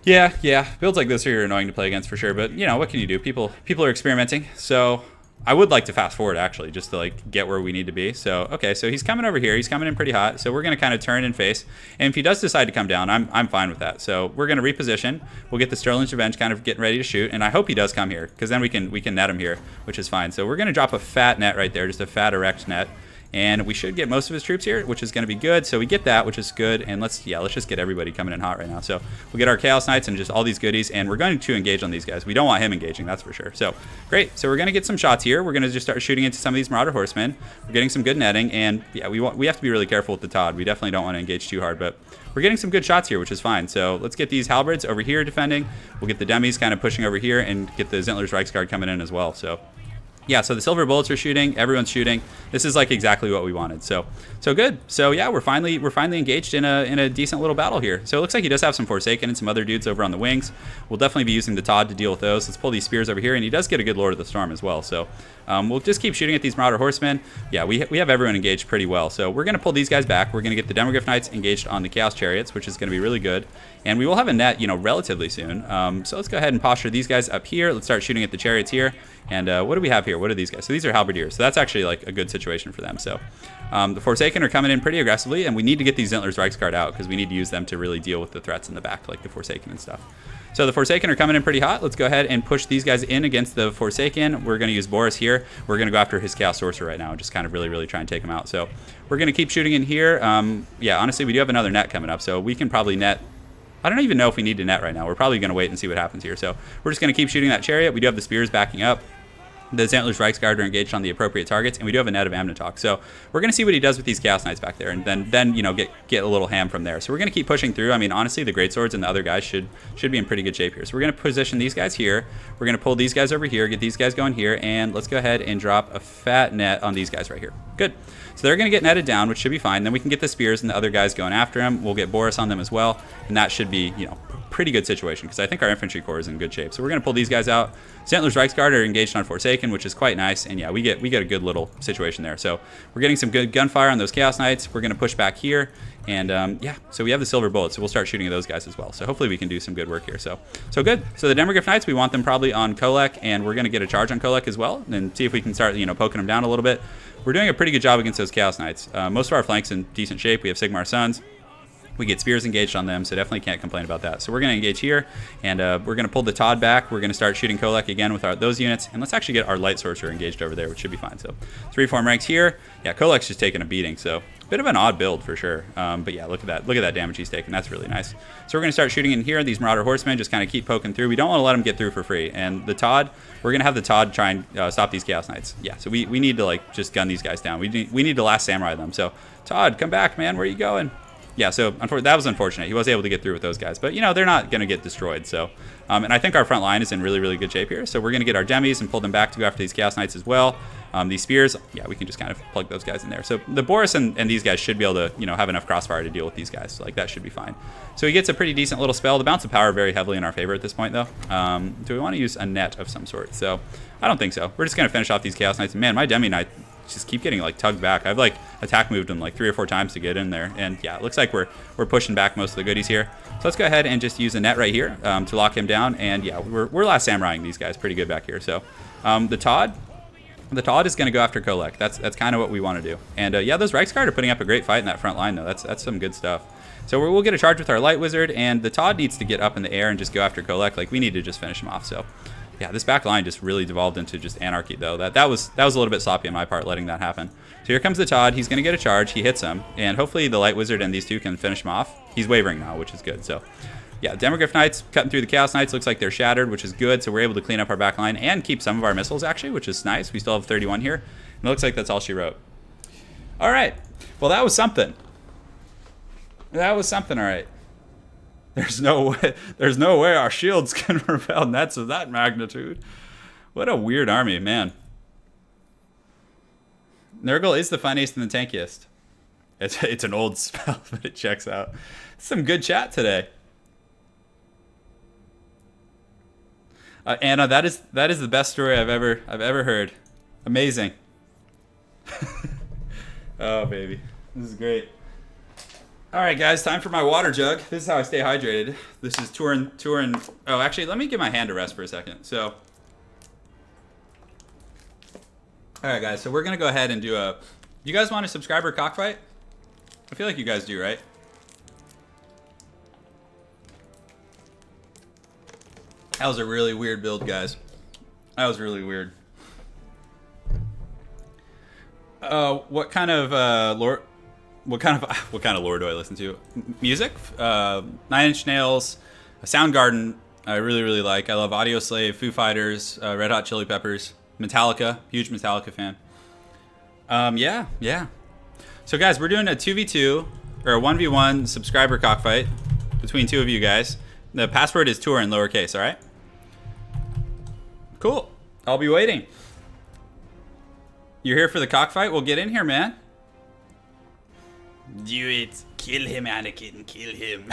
yeah, builds like this are annoying to play against for sure. But you know, what can you do? People are experimenting. So I would like to fast forward actually, just to like get where we need to be. So okay, so he's coming over here. He's coming in pretty hot. So we're gonna kind of turn and face. And if he does decide to come down, I'm fine with that. So we're gonna reposition. We'll get the Sterling's Revenge kind of getting ready to shoot. And I hope he does come here, because then we can net him here, which is fine. So we're gonna drop a fat net right there, just a fat erect net. And we should get most of his troops here, which is going to be good. So we get that, which is good. And let's just get everybody coming in hot right now. So we'll get our Chaos Knights and just all these goodies. And we're going to engage on these guys. We don't want him engaging, that's for sure. So great. So we're going to get some shots here. We're going to just start shooting into some of these Marauder Horsemen. We're getting some good netting. And yeah, we have to be really careful with the Todd. We definitely don't want to engage too hard. But we're getting some good shots here, which is fine. So let's get these Halberds over here defending. We'll get the Demis kind of pushing over here and get the Zintler's Reiksguard coming in as well. So yeah, so the silver bullets are shooting. Everyone's shooting. This is like exactly what we wanted. So good. So yeah, we're finally engaged in a decent little battle here. So it looks like he does have some Forsaken and some other dudes over on the wings. We'll definitely be using the Todd to deal with those. Let's pull these spears over here, and he does get a good Lord of the Storm as well. So we'll just keep shooting at these Marauder Horsemen. Yeah, we have everyone engaged pretty well. So we're gonna pull these guys back. We're gonna get the Demogryph Knights engaged on the Chaos Chariots, which is gonna be really good. And we will have a net, you know, relatively soon. So let's go ahead and posture these guys up here. Let's start shooting at the Chariots here. And what do we have here? What are these guys? So these are Halberdiers. So that's actually like a good situation for them. So the Forsaken are coming in pretty aggressively, and we need to get these Zintler's Reiksguard out because we need to use them to really deal with the threats in the back, like the Forsaken and stuff. So the Forsaken are coming in pretty hot. Let's go ahead and push these guys in against the Forsaken. We're going to use Boris here. We're going to go after his Chaos Sorcerer right now and just kind of really try and take him out. So we're going to keep shooting in here. Yeah, honestly, we do have another net coming up, so we can probably net. I don't even know if we need to net right now. We're probably going to wait and see what happens here. So we're just going to keep shooting that Chariot. We do have the spears backing up. The Zantler's Reiksguard are engaged on the appropriate targets, and we do have a net of Amnitok. So we're going to see what he does with these Chaos Knights back there, and then you know, get a little ham from there. So we're going to keep pushing through. I mean, honestly, the Greatswords and the other guys should be in pretty good shape here. So we're going to position these guys here. We're going to pull these guys over here, get these guys going here, and let's go ahead and drop a fat net on these guys right here. Good. So they're going to get netted down, which should be fine. Then we can get the spears and the other guys going after him. We'll get Boris on them as well, and that should be, you know, pretty good situation because I think our infantry corps is in good shape. So we're going to pull these guys out. Zantler's Reiksguard are engaged on Forsaken, which is quite nice. And yeah, we get a good little situation there. So we're getting some good gunfire on those Chaos Knights. We're going to push back here. And yeah, so we have the silver bullets, so we'll start shooting at those guys as well. So hopefully we can do some good work here. So good. So the Demogryph Knights, we want them probably on Kolek, and we're going to get a charge on Kolek as well and see if we can start, you know, poking them down a little bit. We're doing a pretty good job against those Chaos Knights. Most of our flanks in decent shape. We have Sigmar Sons. We get spears engaged on them, so definitely can't complain about that. So we're going to engage here, and we're going to pull the Todd back. We're going to start shooting Kolek again with those units, and let's actually get our Light Sorcerer engaged over there, which should be fine. So 3-form ranks here. Yeah, Kolek's just taking a beating, so bit of an odd build for sure. But yeah, look at that. Look at that damage he's taking. That's really nice. So we're going to start shooting in here. These Marauder Horsemen just kind of keep poking through. We don't want to let them get through for free. And the Todd, we're going to have the Todd try and stop these Chaos Knights. Yeah, so we need to like just gun these guys down. We need to Last Samurai them. So Todd, come back, man. Where are you going? Yeah, so that was unfortunate. He was able to get through with those guys. But, you know, they're not going to get destroyed. So, and I think our front line is in really good shape here. So we're going to get our Demis and pull them back to go after these Chaos Knights as well. These spears, yeah, we can just kind of plug those guys in there. So the Boris and these guys should be able to, you know, have enough crossfire to deal with these guys. So, like, that should be fine. So he gets a pretty decent little spell. The Bounce of Power very heavily in our favor at this point, though. Do we want to use a net of some sort? So I don't think so. We're just going to finish off these Chaos Knights. Man, my Demi Knight just keep getting like tugged back. I've like attack moved them like 3 or 4 times to get in there, and yeah, it looks like we're pushing back most of the goodies here. So let's go ahead and just use a net right here to lock him down, and yeah, we're Last Samuraiing these guys pretty good back here. So the Todd is going to go after Kolek. That's kind of what we want to do. And yeah, those Reiksguard are putting up a great fight in that front line though. That's some good stuff. So we'll get a charge with our Light Wizard, and the Todd needs to get up in the air and just go after Kolek. Like, we need to just finish him off. So yeah, this back line just really devolved into just anarchy, though. That was a little bit sloppy on my part, letting that happen. So here comes the Todd. He's going to get a charge. He hits him, and hopefully the Light Wizard and these two can finish him off. He's wavering now, which is good. So yeah, Demogryph Knights cutting through the Chaos Knights. Looks like they're shattered, which is good. So we're able to clean up our back line and keep some of our missiles, actually, which is nice. We still have 31 here, and it looks like that's all she wrote. All right. Well, that was something. That was something, all right. There's no way our shields can repel nets of that magnitude. What a weird army, man. Nurgle is the funniest and the tankiest. It's an old spell, but it checks out. Some good chat today. Anna, that is the best story I've ever heard. Amazing. Oh baby, this is great. All right, guys, time for my water jug. This is how I stay hydrated. This is Turin. Oh, actually, let me give my hand a rest for a second. So, all right, guys. So we're gonna go ahead and do a. You guys want a subscriber cockfight? I feel like you guys do, right? That was a really weird build, guys. That was really weird. What kind of lore? What kind of lore do I listen to? Music, 9 Inch Nails, Soundgarden. I really like. I love Audio Slave, Foo Fighters, Red Hot Chili Peppers, Metallica. Huge Metallica fan. Yeah. So guys, we're doing a 2v2 or a 1v1 subscriber cockfight between two of you guys. The password is Turin, lowercase. All right. Cool. I'll be waiting. You're here for the cockfight? Well, get in here, man. Do it. Kill him, Anakin. Kill him.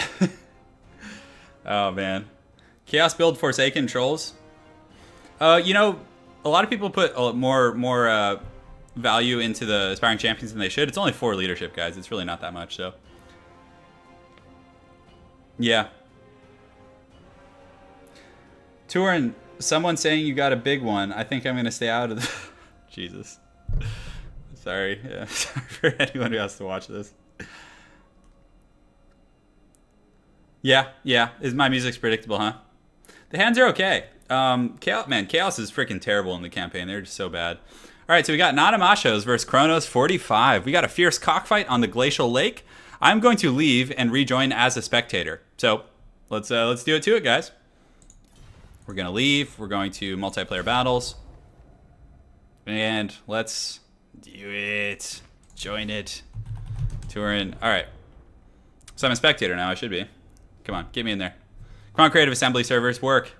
Oh, man. Chaos build Forsaken Trolls. You know, a lot of people put more value into the Aspiring Champions than they should. It's only 4 leadership, guys. It's really not that much, so. Yeah. Turin, someone saying you got a big one. I think I'm going to stay out of the... Jesus. Sorry. Yeah. Sorry for anyone who has to watch this. Yeah. My music's predictable, huh? The hands are okay. Chaos is freaking terrible in the campaign. They're just so bad. All right, so we got Nanamashos versus Kronos 45. We got a fierce cockfight on the glacial lake. I'm going to leave and rejoin as a spectator. So let's do it to it, guys. We're gonna leave. We're going to multiplayer battles, and let's do it. Join it. Turin. All right. So I'm a spectator now. I should be. Come on, get me in there. Come on, Creative Assembly servers, work.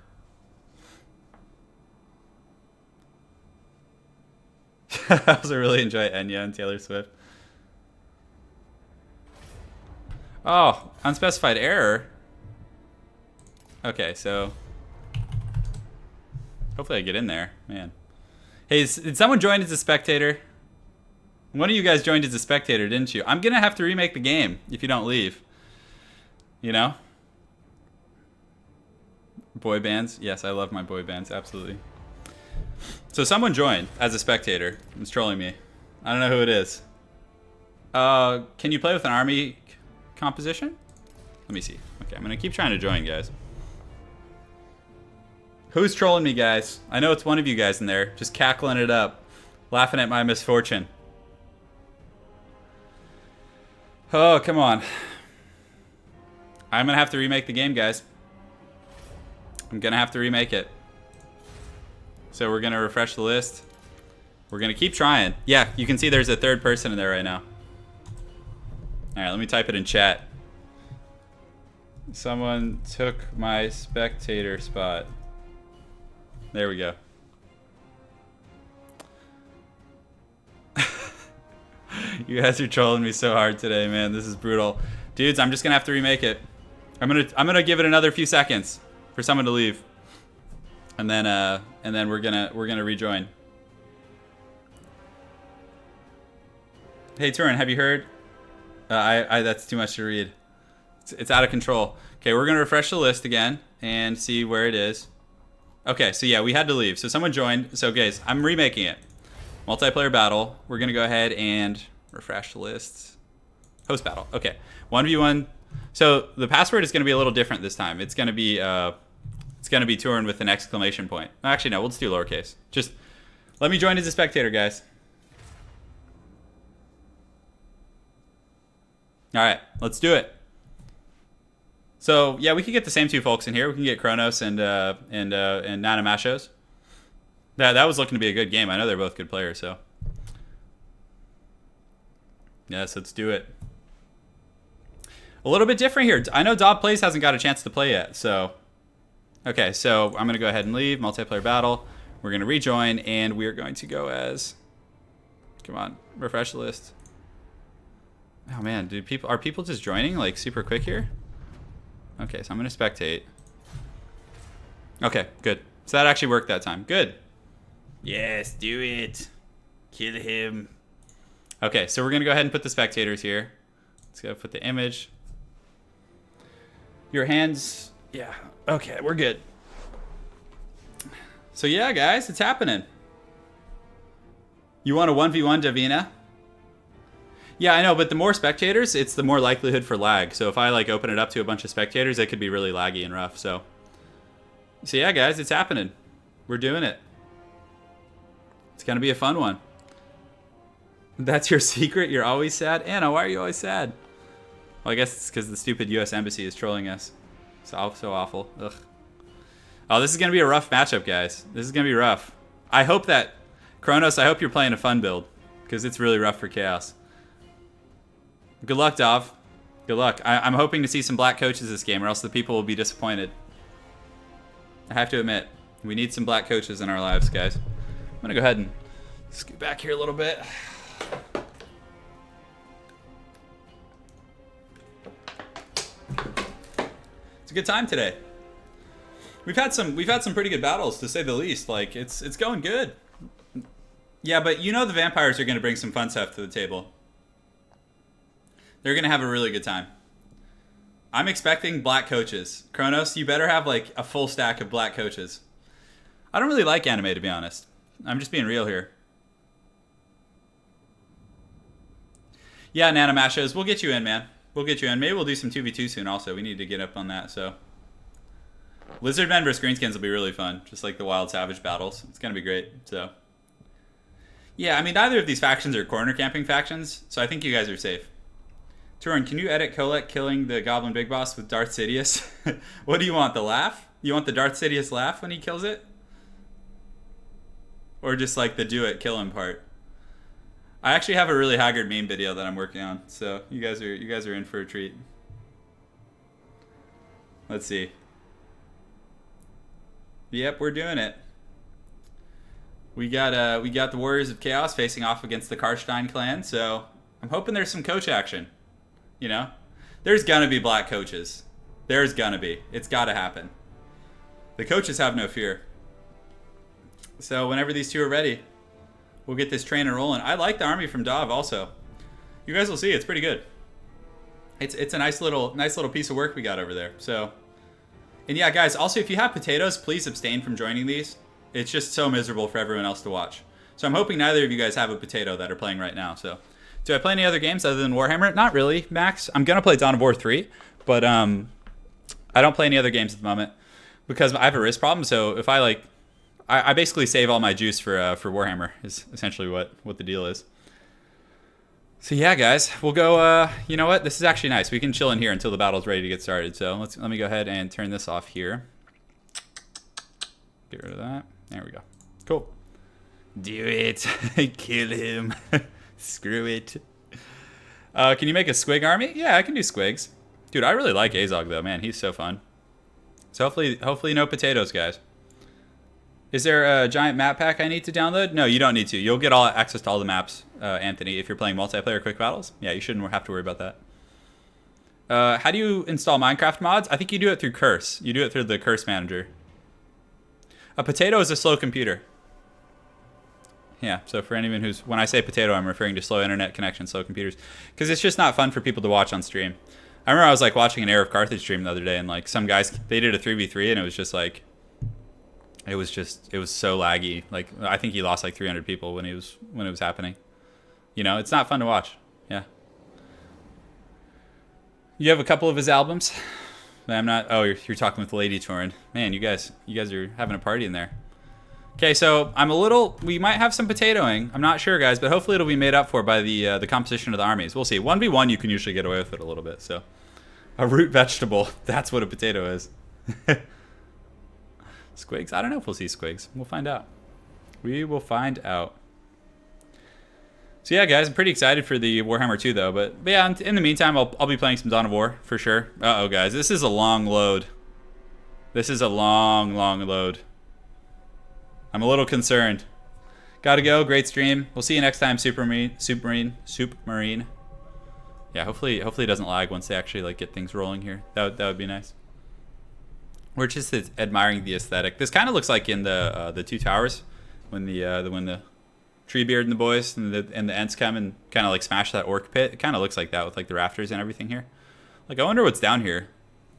I also really enjoy Enya and Taylor Swift. Oh, unspecified error. Okay, so hopefully I get in there, man. Hey, did someone join as a spectator? One of you guys joined as a spectator, didn't you? I'm gonna have to remake the game if you don't leave. You know? Boy bands. Yes, I love my boy bands, absolutely. So someone joined as a spectator. It's trolling me. I don't know who it is. Can you play with an army composition? Let me see. Okay, I'm gonna keep trying to join, guys. Who's trolling me, guys? I know it's one of you guys in there, just cackling it up, laughing at my misfortune. Oh, come on. I'm gonna have to remake the game, guys. I'm gonna have to remake it. So we're gonna refresh the list. We're gonna keep trying. Yeah, you can see there's a third person in there right now. All right, let me type it in chat. Someone took my spectator spot. There we go. You guys are trolling me so hard today, man. This is brutal. Dudes, I'm just gonna have to remake it. I'm gonna give it another few seconds for someone to leave. And then we're gonna rejoin. Hey Turin, have you heard? That's too much to read. It's out of control. Okay, we're gonna refresh the list again and see where it is. Okay, so yeah, we had to leave. So someone joined. So guys, I'm remaking it. Multiplayer battle. We're gonna go ahead and refresh the list. Host battle. Okay, 1v1. So the password is gonna be a little different this time. It's gonna be Turin with an exclamation point. Actually, no, we'll just do lowercase. Just let me join as a spectator, guys. All right, let's do it. So yeah, we could get the same two folks in here. We can get Kronos and Nanamashos. That was looking to be a good game. I know they're both good players, so yes, let's do it. A little bit different here. I know Dob Plays hasn't got a chance to play yet, so okay. So I'm gonna go ahead and leave multiplayer battle. We're going to rejoin, and we are going to go as... Come on, refresh the list. Oh man, are people just joining like super quick here? Okay, so I'm going to spectate. Okay, good. So that actually worked that time. Good. Yes, do it. Kill him. Okay, so we're going to go ahead and put the spectators here. Let's go put the image. Your hands... Yeah, okay, we're good. So yeah, guys, it's happening. You want a 1v1 Davina? Yeah, I know, but the more spectators, it's the more likelihood for lag. So if I like open it up to a bunch of spectators, it could be really laggy and rough. So yeah, guys, it's happening. We're doing it. It's gonna be a fun one. That's your secret? You're always sad? Anna, why are you always sad? Well, I guess it's because the stupid U.S. Embassy is trolling us. It's so awful. Ugh. Oh, this is gonna be a rough matchup, guys. This is gonna be rough. I hope that... Kronos, I hope you're playing a fun build, because it's really rough for Chaos. Good luck, Dov. Good luck. I'm hoping to see some black coaches this game, or else the people will be disappointed. I have to admit, we need some black coaches in our lives, guys. I'm going to go ahead and scoot back here a little bit. It's a good time today. We've had some pretty good battles, to say the least. Like, it's going good. Yeah, but you know the vampires are going to bring some fun stuff to the table. They're going to have a really good time. I'm expecting black coaches. Kronos, you better have like a full stack of black coaches. I don't really like anime, to be honest. I'm just being real here. Yeah, Nanomashos, we'll get you in, man. We'll get you in. Maybe we'll do some 2v2 soon also. We need to get up on that, so. Lizardmen vs. Greenskins will be really fun. Just like the Wild Savage battles. It's going to be great, so. Yeah, I mean, neither of these factions are corner camping factions, so I think you guys are safe. Turin, can you edit Kolek killing the Goblin Big Boss with Darth Sidious? What do you want, the laugh? You want the Darth Sidious laugh when he kills it? Or just like the do it, kill him part? I actually have a really haggard meme video that I'm working on, so you guys are in for a treat. Let's see. Yep, we're doing it. We got the Warriors of Chaos facing off against the Karstein clan, so I'm hoping there's some coach action. You know? There's gonna be black coaches. There's gonna be. It's gotta happen. The coaches have no fear. So whenever these two are ready, we'll get this train rolling. I like the army from Dov also. You guys will see, it's pretty good. It's a nice little piece of work we got over there. So, and yeah, guys, also if you have potatoes, please abstain from joining these. It's just so miserable for everyone else to watch. So I'm hoping neither of you guys have a potato that are playing right now. So, do I play any other games other than Warhammer? Not really, Max. I'm gonna play Dawn of War 3, but I don't play any other games at the moment because I have a wrist problem. So if I basically save all my juice for Warhammer is essentially what the deal is. So yeah, guys, we'll go. You know what? This is actually nice. We can chill in here until the battle's ready to get started. So let me go ahead and turn this off here. Get rid of that. There we go. Cool. Do it. Kill him. Screw it. Can you make a squig army? Yeah, I can do squigs. Dude, I really like Azog though, man. He's so fun. So hopefully no potatoes, guys. Is there a giant map pack I need to download? No, you don't need to. You'll get all access to all the maps, Anthony, if you're playing multiplayer quick battles. Yeah, you shouldn't have to worry about that. How do you install Minecraft mods? I think you do it through Curse. You do it through the Curse manager. A potato is a slow computer. Yeah, so for anyone who's... When I say potato, I'm referring to slow internet connection, slow computers. Because it's just not fun for people to watch on stream. I remember I was like watching an Heir of Carthage stream the other day, and like some guys, they did a 3v3, and it was just like... It was so laggy. Like, I think he lost like 300 people when it was happening. You know, it's not fun to watch. Yeah. You have a couple of his albums? I'm not... Oh, you're talking with Lady Turin. Man, you guys are having a party in there. Okay, so we might have some potatoing. I'm not sure, guys, but hopefully it'll be made up for by the composition of the armies. We'll see. 1v1, you can usually get away with it a little bit. So, a root vegetable. That's what a potato is. Squigs? I don't know if we'll see squigs. We'll find out. We will find out. So yeah, guys, I'm pretty excited for the Warhammer 2, though. But yeah, in the meantime, I'll be playing some Dawn of War for sure. Uh-oh, guys, this is a long load. This is a long load. I'm a little concerned. Gotta go. Great stream. We'll see you next time, Supermarine. Yeah, hopefully it doesn't lag once they actually like get things rolling here. That would be nice. We're just admiring the aesthetic. This kind of looks like in the Two Towers when the Treebeard and the boys and the Ents come and kind of like smash that orc pit. It kind of looks like that with like the rafters and everything here. Like I wonder what's down here.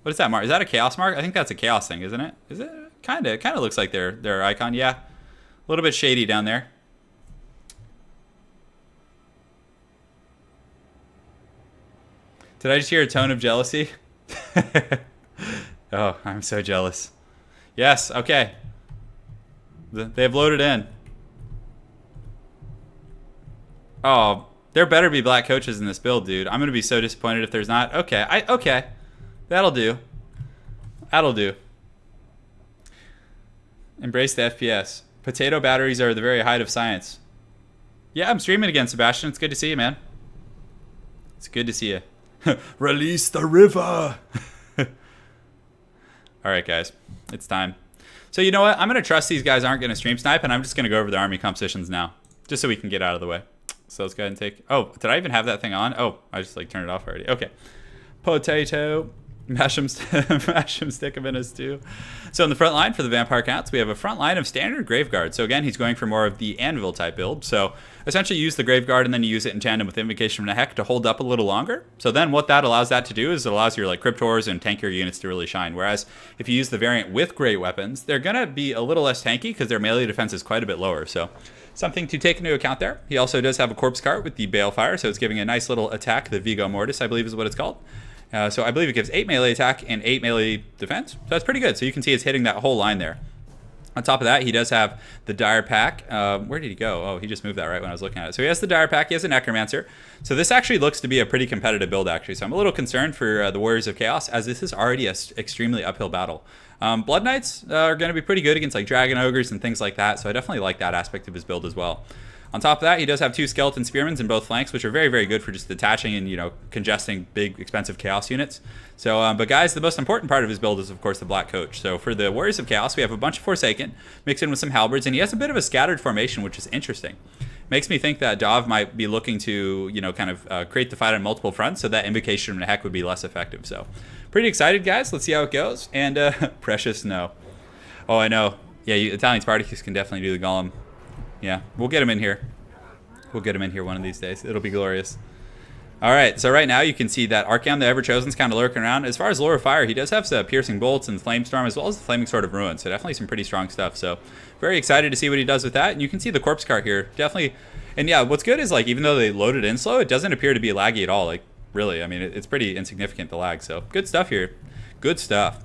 What is that mark? Is that a chaos mark? I think that's a chaos thing, isn't it? Is it? Kind of looks like their icon. Yeah, a little bit shady down there. Did I just hear a tone of jealousy? Oh, I'm so jealous. Yes, okay. They have loaded in. Oh, there better be black coaches in this build, dude. I'm going to be so disappointed if there's not. Okay, okay. That'll do. That'll do. Embrace the FPS. Potato batteries are the very height of science. Yeah, I'm streaming again, Sebastian. It's good to see you, man. It's good to see you. Release the river. All right, guys. It's time. So you know what? I'm going to trust these guys aren't going to stream snipe, and I'm just going to go over the army compositions now, just so we can get out of the way. So let's go ahead and take... Oh, did I even have that thing on? Oh, I just like turned it off already. Okay. Potato. Mash them, stick them in a stew. So in the front line for the vampire counts, we have a front line of standard Graveguard. So again, he's going for more of the anvil type build. So essentially use the Graveguard and then you use it in tandem with Invocation from the Heck to hold up a little longer. So then what that allows that to do is it allows your like Cryptors and tankier units to really shine. Whereas if you use the variant with great weapons, they're going to be a little less tanky because their melee defense is quite a bit lower. So something to take into account there. He also does have a corpse cart with the Balefire, so it's giving a nice little attack, the Vigo Mortis, I believe is what it's called. So I believe it gives 8 melee attack and 8 melee defense. So that's pretty good. So you can see it's hitting that whole line there. On top of that, he does have the Dire Pack. Where did he go? Oh, he just moved that right when I was looking at it. So he has the Dire Pack. He has a Necromancer. So this actually looks to be a pretty competitive build, actually. So I'm a little concerned for the Warriors of Chaos, as this is already an extremely uphill battle. Blood Knights are going to be pretty good against like Dragon Ogres and things like that. So I definitely like that aspect of his build as well. On top of that, he does have 2 Skeleton Spearmen in both flanks, which are very, very good for just detaching and, you know, congesting big, expensive Chaos units. So, but guys, the most important part of his build is, of course, the Black Coach. So for the Warriors of Chaos, we have a bunch of Forsaken mixed in with some Halberds, and he has a bit of a scattered formation, which is interesting. Makes me think that Dov might be looking to, you know, kind of create the fight on multiple fronts, so that Invocation from the Heck would be less effective. So pretty excited, guys. Let's see how it goes. And Precious, no. Oh, I know. Yeah, Italian Spartacus can definitely do the Golem. Yeah, we'll get him in here. We'll get him in here one of these days. It'll be glorious. All right, so right now you can see that Archaon, the Ever-Chosen's kind of lurking around. As far as Lore of Fire, he does have some Piercing Bolts and Flamestorm, as well as the Flaming Sword of Ruin. So definitely some pretty strong stuff. So very excited to see what he does with that. And you can see the Corpse Cart here. Definitely. And yeah, what's good is, like, even though they loaded in slow, it doesn't appear to be laggy at all. Like, really, I mean, it's pretty insignificant, the lag. So good stuff here. Good stuff.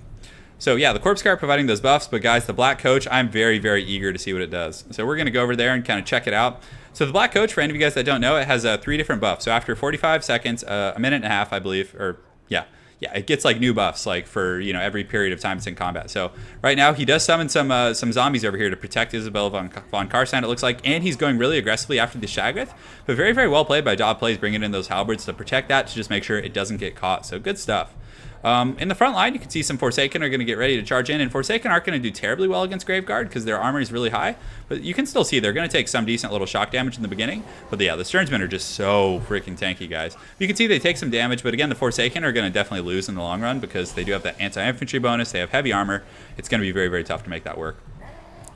So yeah, the Corpse Cart providing those buffs. But guys, the Black Coach, I'm very, very eager to see what it does. So we're going to go over there and kind of check it out. So the Black Coach, for any of you guys that don't know, it has 3 different buffs. So after 45 seconds, a minute and a half, I believe, or yeah, it gets like new buffs, like for, you know, every period of time it's in combat. So right now he does summon some zombies over here to protect Isabella von Karstein, it looks like, and he's going really aggressively after the Shaggoth. But very, very well played by Dov Plays, bringing in those halberds to protect that, to just make sure it doesn't get caught. So good stuff. In the front line, you can see some Forsaken are going to get ready to charge in, and Forsaken aren't going to do terribly well against Graveguard because their armor is really high, but you can still see they're going to take some decent little shock damage in the beginning. But yeah, the Sternsmen are just so freaking tanky, guys. You can see they take some damage, but again, the Forsaken are going to definitely lose in the long run because they do have that anti-infantry bonus, they have heavy armor. It's going to be very, very tough to make that work.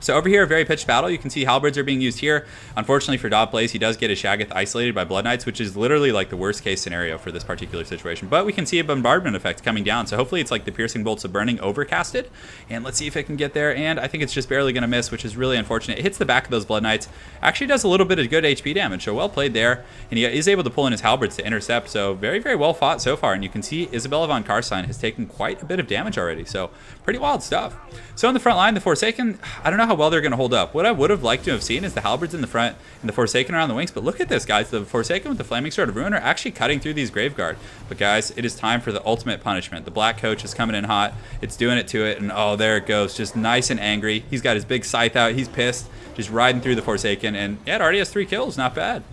So over here, a very pitched battle. You can see halberds are being used here. Unfortunately for Dov Plays, he does get his Shaggoth isolated by Blood Knights, which is literally like the worst case scenario for this particular situation. But we can see a bombardment effect coming down. So hopefully it's like the Piercing Bolts of Burning overcasted. And let's see if it can get there. And I think it's just barely going to miss, which is really unfortunate. It hits the back of those Blood Knights. Actually does a little bit of good HP damage. So well played there. And he is able to pull in his halberds to intercept. So very, very well fought so far. And you can see Isabella von Karstein has taken quite a bit of damage already. So pretty wild stuff. So in the front line, the Forsaken, I don't know how well they're going to hold up. What I would have liked to have seen is the halberds in the front and the Forsaken around the wings. But look at this, guys. The Forsaken with the Flaming Sword of Ruin are actually cutting through these Graveguard. But guys, it is time for the ultimate punishment. The Black Coach is coming in hot. It's doing it to it. And oh, there it goes. Just nice and angry. He's got his big scythe out. He's pissed. Just riding through the Forsaken. And yeah, it already has 3 kills. Not bad.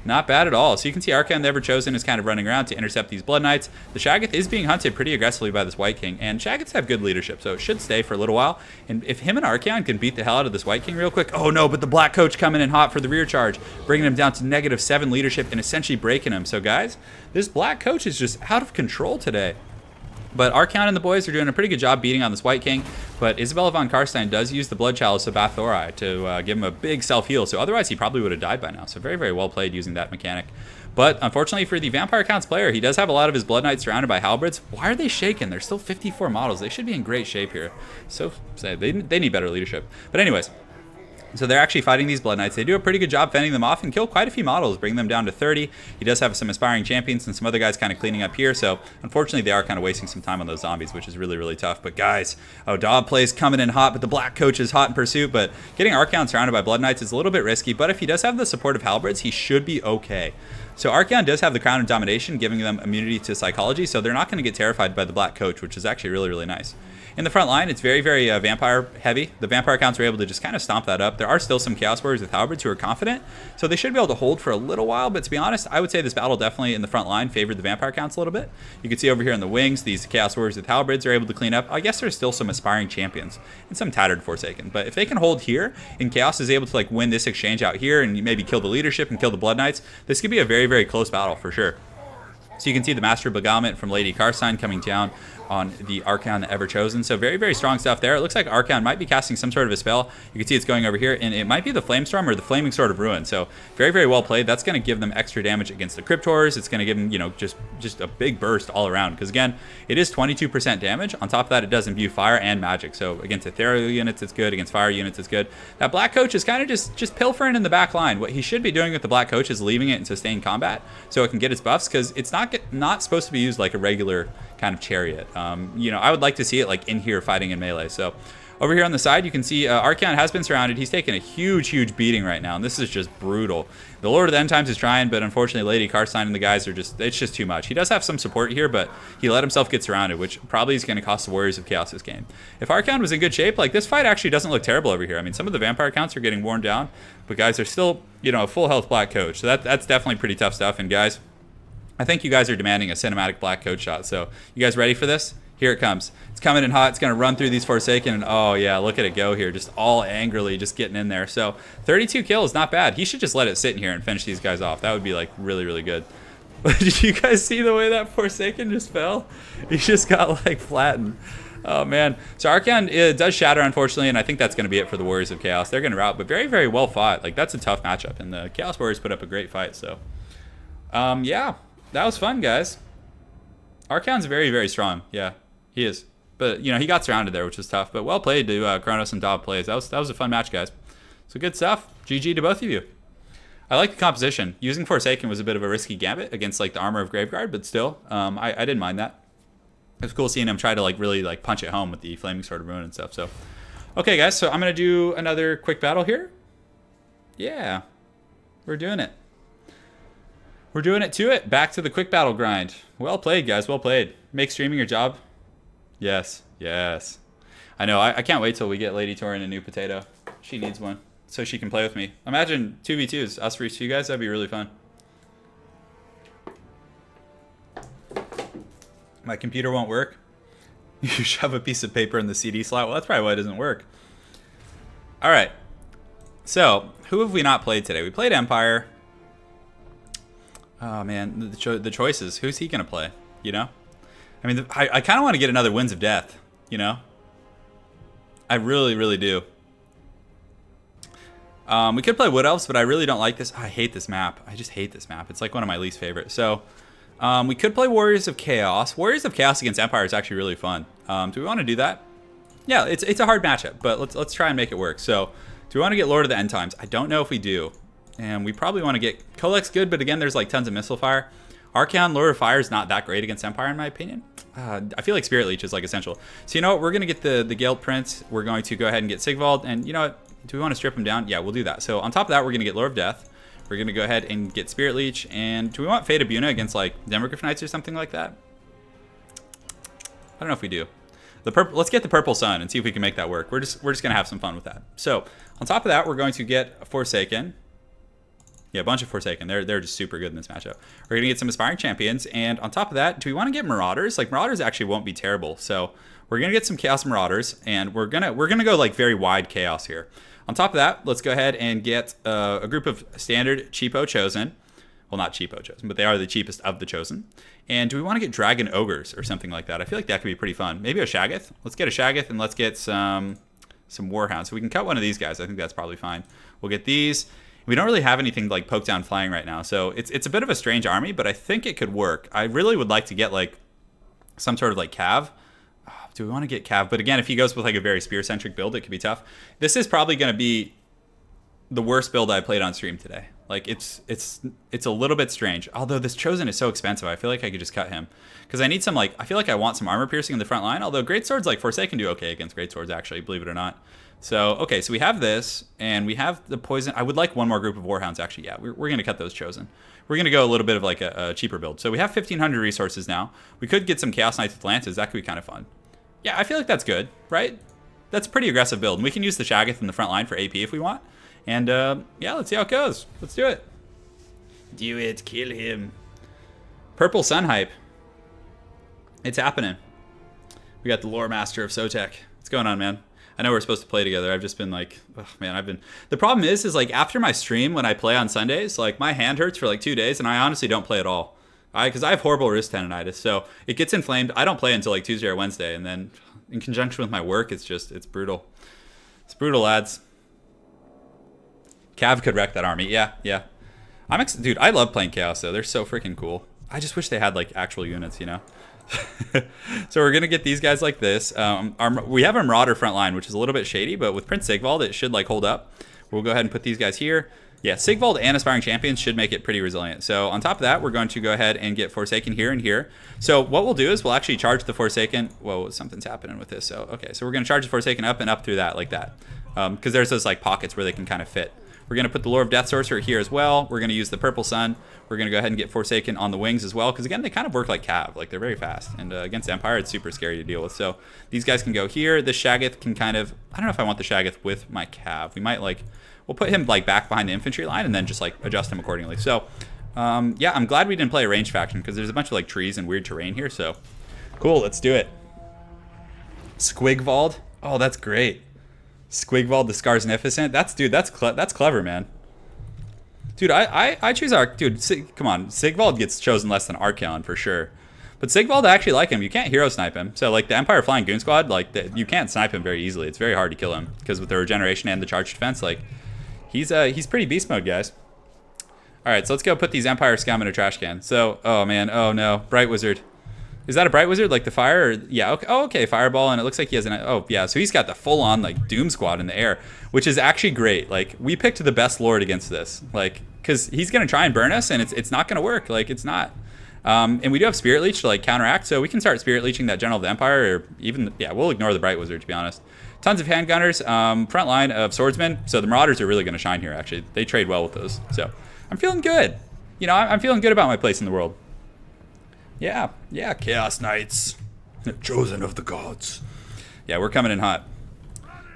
Not bad at all. So you can see Archaon the Ever-Chosen is kind of running around to intercept these Blood Knights. The Shaggoth is being hunted pretty aggressively by this White King, and Shaggoths have good leadership, so it should stay for a little while. And if him and Archaon can beat the hell out of this White King real quick... Oh no, but the Black Coach coming in hot for the rear charge, bringing him down to -7 leadership and essentially breaking him. So guys, this Black Coach is just out of control today. But Archaon and the boys are doing a pretty good job beating on this White King. But Isabella von Karstein does use the Blood Chalice of Bathorai to give him a big self-heal. So otherwise, he probably would have died by now. So very, very well played using that mechanic. But unfortunately for the Vampire Counts player, he does have a lot of his Blood Knights surrounded by halberds. Why are they shaken? They're still 54 models. They should be in great shape here. So sad. They need better leadership. But anyways... So they're actually fighting these Blood Knights. They do a pretty good job fending them off and kill quite a few models, bring them down to 30. He does have some aspiring champions and some other guys kind of cleaning up here. So unfortunately, they are kind of wasting some time on those zombies, which is really, really tough. But guys, Dob plays coming in hot, but the Black Coach is hot in pursuit. But getting Archaon surrounded by Blood Knights is a little bit risky. But if he does have the support of halberds, he should be okay. So Archaon does have the Crown of Domination, giving them immunity to psychology. So they're not going to get terrified by the Black Coach, which is actually really, really nice. In the front line, it's very, very vampire heavy. The vampire counts are able to just kind of stomp that up. There are still some Chaos Warriors with halberds who are confident, so they should be able to hold for a little while. But to be honest, I would say this battle definitely in the front line favored the vampire counts a little bit. You can see over here in the wings, these Chaos Warriors with halberds are able to clean up. I guess there's still some aspiring champions and some tattered Forsaken. But if they can hold here, and Chaos is able to like win this exchange out here and maybe kill the leadership and kill the Blood Knights, this could be a very, very close battle for sure. So you can see the Master Beguilement from Lady Karstein coming down on the Archaon the Ever-Chosen. So very, very strong stuff there. It looks like Archaon might be casting some sort of a spell. You can see it's going over here, and it might be the Flamestorm or the Flaming Sword of Ruin. So very, very well played. That's going to give them extra damage against the Cryptors. It's going to give them, you know, just a big burst all around. Because again, it is 22% damage. On top of that, it does imbue fire and magic. So against ethereal units, it's good. Against fire units, it's good. That Black Coach is kind of just pilfering in the back line. What he should be doing with the Black Coach is leaving it in sustained combat so it can get its buffs, because it's not supposed to be used like a regular kind of chariot. You know, I would like to see it like in here fighting in melee. So over here on the side, you can see Archaon has been surrounded. He's taking a huge, huge beating right now, and this is just brutal. The Lord of the End Times is trying, but unfortunately, Lady Karstein and the guys are it's just too much. He does have some support here, but he let himself get surrounded, which probably is going to cost the Warriors of Chaos this game. If Archaon was in good shape, like this fight actually doesn't look terrible over here. I mean, some of the vampire counts are getting worn down, but guys, there's still, you know, a full health Black Coach. So that's definitely pretty tough stuff. And guys, I think you guys are demanding a cinematic Black Coach shot. So you guys ready for this? Here it comes. It's coming in hot. It's going to run through these Forsaken. And oh, yeah, look at it go here. Just all angrily just getting in there. So 32 kills, not bad. He should just let it sit in here and finish these guys off. That would be like really, really good. But did you guys see the way that Forsaken just fell? He just got like flattened. Oh, man. So Archaon does shatter, unfortunately, and I think that's going to be it for the Warriors of Chaos. They're going to rout, but very, very well fought. Like, that's a tough matchup. And the Chaos Warriors put up a great fight. So, yeah. That was fun, guys. Archaon's very, very strong. Yeah, he is. But, you know, he got surrounded there, which was tough. But well played to Kronos and Dob plays. That was a fun match, guys. So good stuff. GG to both of you. I like the composition. Using Forsaken was a bit of a risky gambit against, like, the Armor of Graveguard, but still, I didn't mind that. It was cool seeing him try to, like, really, like, punch it home with the Flaming Sword of Ruin and stuff. So, okay, guys, so I'm going to do another quick battle here. Yeah, we're doing it. We're doing it to it. Back to the quick battle grind. Well played, guys. Well played. Make streaming your job. Yes. Yes. I know. I can't wait till we get Lady Turin a new potato. She needs one so she can play with me. Imagine 2v2s. Us versus you guys. That'd be really fun. My computer won't work. You shove a piece of paper in the CD slot. Well, that's probably why it doesn't work. All right. So, who have we not played today? We played Empire. Oh, man, the choices. Who's he going to play, you know? I mean, I kind of want to get another Winds of Death, you know? I really, really do. We could play Wood Elves, but I really don't like this. Oh, I hate this map. I just hate this map. It's like one of my least favorite. So, we could play Warriors of Chaos. Warriors of Chaos against Empire is actually really fun. Do we want to do that? Yeah, it's a hard matchup, but let's try and make it work. So, do we want to get Lord of the End Times? I don't know if we do. And we probably want to get Colex good, but again, there's like tons of missile fire. Archaon, Lord of Fire is not that great against Empire, in my opinion. I feel like Spirit Leech is like essential. So you know what? We're going to get the Gale Prince. We're going to go ahead and get Sigvald. And you know what? Do we want to strip him down? Yeah, we'll do that. So on top of that, we're going to get Lord of Death. We're going to go ahead and get Spirit Leech. And do we want Fate of Buna against like Demogryph Knights or something like that? I don't know if we do. Let's get the Purple Sun and see if we can make that work. We're just going to have some fun with that. So on top of that, we're going to get Forsaken. Yeah, a bunch of Forsaken. They're just super good in this matchup. We're gonna get some Aspiring Champions, and on top of that, do we want to get Marauders? Like Marauders actually won't be terrible. So we're gonna get some Chaos Marauders, and we're gonna go like very wide Chaos here. On top of that, let's go ahead and get a group of standard cheapo Chosen. Well, not cheapo Chosen, but they are the cheapest of the Chosen. And do we want to get Dragon Ogres or something like that? I feel like that could be pretty fun. Maybe a Shaggoth. Let's get a Shaggoth, and let's get some Warhounds. So we can cut one of these guys. I think that's probably fine. We'll get these. We don't really have anything like poke down flying right now, so it's a bit of a strange army, but I think it could work. I really would like to get like some sort of like Cav. Do we want to get Cav? But again, if he goes with like a very spear-centric build, it could be tough. This is probably going to be the worst build I played on stream today. Like it's a little bit strange. Although this Chosen is so expensive, I feel like I could just cut him because I need some like I feel like I want some armor piercing in the front line. Although greatswords like Forsaken do okay against greatswords actually, believe it or not. So okay, so we have this and we have the poison. I would like one more group of Warhounds actually. Yeah, we're gonna cut those Chosen. We're gonna go a little bit of like a cheaper build. So we have 1,500 resources now. We could get some Chaos Knights with Lances. That could be kind of fun. Yeah, I feel like that's good, right? That's a pretty aggressive build. And we can use the Shaggoth in the front line for AP if we want. And yeah, let's see how it goes. Let's do it. Do it. Kill him. Purple Sun hype. It's happening. We got the Lore Master of Sotek. What's going on, man? I know we're supposed to play together. I've just been like, oh man, the problem is like after my stream when I play on Sundays, like my hand hurts for like 2 days and I honestly don't play at all. Because I have horrible wrist tendonitis, so it gets inflamed. I don't play until like Tuesday or Wednesday, and then in conjunction with my work, it's brutal. It's brutal, lads. Cav could wreck that army. Yeah. Dude, I love playing Chaos though. They're so freaking cool. I just wish they had like actual units, you know. So we're gonna get these guys like this. We have a Marauder front line, which is a little bit shady, but with Prince Sigvald, it should like hold up. We'll go ahead and put these guys here. Yeah, Sigvald and Aspiring Champions should make it pretty resilient. So on top of that, we're going to go ahead and get Forsaken here and here. So what we'll do is we'll actually charge the Forsaken. Whoa, something's happening with this. So okay, so we're gonna charge the Forsaken up and up through that like that, because there's those like pockets where they can kind of fit. We're going to put the Lore of Death Sorcerer here as well. We're going to use the Purple Sun. We're going to go ahead and get Forsaken on the wings as well. Because, again, they kind of work like Cav. Like, they're very fast. And against Empire, it's super scary to deal with. So these guys can go here. The Shaggoth can kind of... I don't know if I want the Shaggoth with my Cav. We might, like... We'll put him, like, back behind the infantry line and then just, like, adjust him accordingly. So, yeah, I'm glad we didn't play a ranged faction. Because there's a bunch of, like, trees and weird terrain here. So, cool. Let's do it. Squigvald. Oh, that's great. Squigvald the Scarsnificent. That's clever, man. Dude, I choose dude, come on. Sigvald gets chosen less than Archaon for sure. But Sigvald, I actually like him. You can't hero snipe him. So, like, the Empire Flying Goon Squad, like, you can't snipe him very easily. It's very hard to kill him. Because with the regeneration and the charge defense, like, he's pretty beast mode, guys. Alright, so let's go put these Empire scum in a trash can. So, oh, man. Oh, no. Bright Wizard. Is that a Bright Wizard, like the fire? Or, yeah, okay. Oh, okay, Fireball, and it looks like he has an... Oh, yeah, so he's got the full-on, like, Doom Squad in the air, which is actually great. Like, we picked the best Lord against this. Like, because he's going to try and burn us, and it's not going to work. Like, it's not. And we do have Spirit Leech to, like, counteract, so we can start Spirit Leeching that General of the Empire, or even... Yeah, we'll ignore the Bright Wizard, to be honest. Tons of Handgunners, front line of Swordsmen, so the Marauders are really going to shine here, actually. They trade well with those, so I'm feeling good. You know, I'm feeling good about my place in the world. Yeah, Chaos Knights, chosen of the gods. Yeah, we're coming in hot.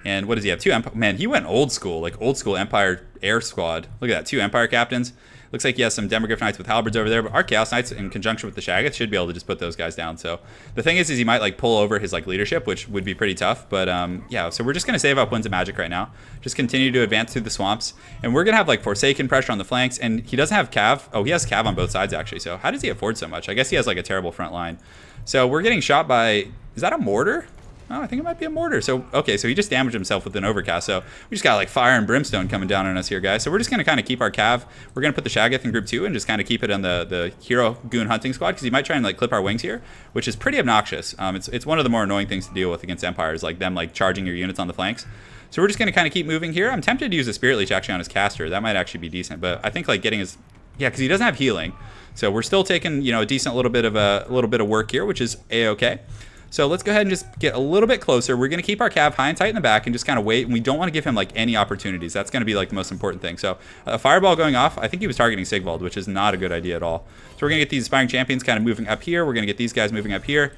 And what does he have? 2 Empire. Man, he went old school, like old school Empire Air Squad. Look at that, 2 Empire Captains. Looks like he has some Demogryph Knights with halberds over there, but our Chaos Knights in conjunction with the Shaggoth should be able to just put those guys down. So the thing is he might like pull over his like leadership, which would be pretty tough. But yeah, so we're just gonna save up Winds of Magic right now. Just continue to advance through the swamps, and we're gonna have like Forsaken pressure on the flanks. And he doesn't have Cav. Oh, he has Cav on both sides actually. So how does he afford so much? I guess he has like a terrible front line. So we're getting shot by. Is that a mortar? Oh, I think it might be a mortar. So, okay, so he just damaged himself with an overcast. So we just got like fire and brimstone coming down on us here, guys. So we're just going to kind of keep our Cav. We're going to put the Shaggoth in group 2 and just kind of keep it on the hero goon hunting squad because he might try and like clip our wings here, which is pretty obnoxious. It's one of the more annoying things to deal with against Empires, like them like charging your units on the flanks. So we're just going to kind of keep moving here. I'm tempted to use a Spirit Leech actually on his caster. That might actually be decent, but I think like getting his... Yeah, because he doesn't have healing. So we're still taking, you know, a decent little bit of work here, which is A-okay. So let's go ahead and just get a little bit closer. We're going to keep our Cav high and tight in the back and just kind of wait. And we don't want to give him like any opportunities. That's going to be like the most important thing. So a Fireball going off. I think he was targeting Sigvald, which is not a good idea at all. So we're going to get these Aspiring Champions kind of moving up here. We're going to get these guys moving up here.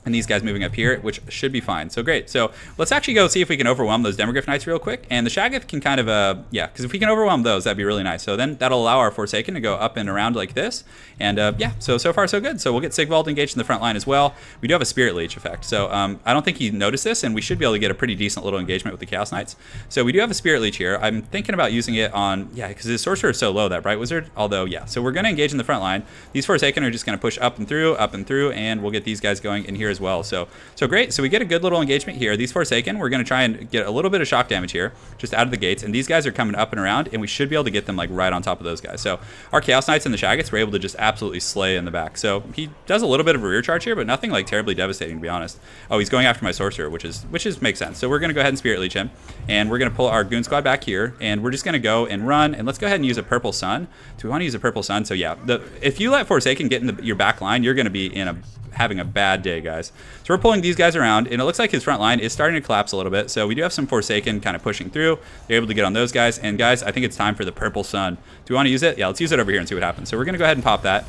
and these guys moving up here, which should be fine. So great. So let's actually go see if we can overwhelm those Demogryph Knights real quick. And the Shaggoth can kind of, yeah, because if we can overwhelm those, that'd be really nice. So then that'll allow our Forsaken to go up and around like this. And yeah, so far so good. So we'll get Sigvald engaged in the front line as well. We do have a Spirit Leech effect. So I don't think he noticed this, and we should be able to get a pretty decent little engagement with the Chaos Knights. So we do have a Spirit Leech here. I'm thinking about using it on, yeah, because his Sorcerer is so low, that Bright Wizard. Although, yeah, so we're going to engage in the front line. These Forsaken are just going to push up and through, and we'll get these guys going in here as well. So great. So we get a good little engagement here. These Forsaken, we're going to try and get a little bit of shock damage here, just out of the gates. And these guys are coming up and around, and we should be able to get them like right on top of those guys. So our Chaos Knights and the Shaggoths were able to just absolutely slay in the back. So he does a little bit of a rear charge here, but nothing like terribly devastating, to be honest. Oh, he's going after my Sorcerer, which makes sense. So we're going to go ahead and Spirit Leech him, and we're going to pull our Goon Squad back here, and we're just going to go and run. And let's go ahead and use a Purple Sun. Do we want to use a Purple Sun? So yeah, if you let Forsaken get in your back line, you're going to be having a bad day, guys. So we're pulling these guys around, and it looks like his front line is starting to collapse a little bit. So we do have some Forsaken kind of pushing through. They're able to get on those guys. And guys, I think it's time for the Purple Sun. Do we want to use it? Yeah, let's use it over here and see what happens. So we're going to go ahead and pop that.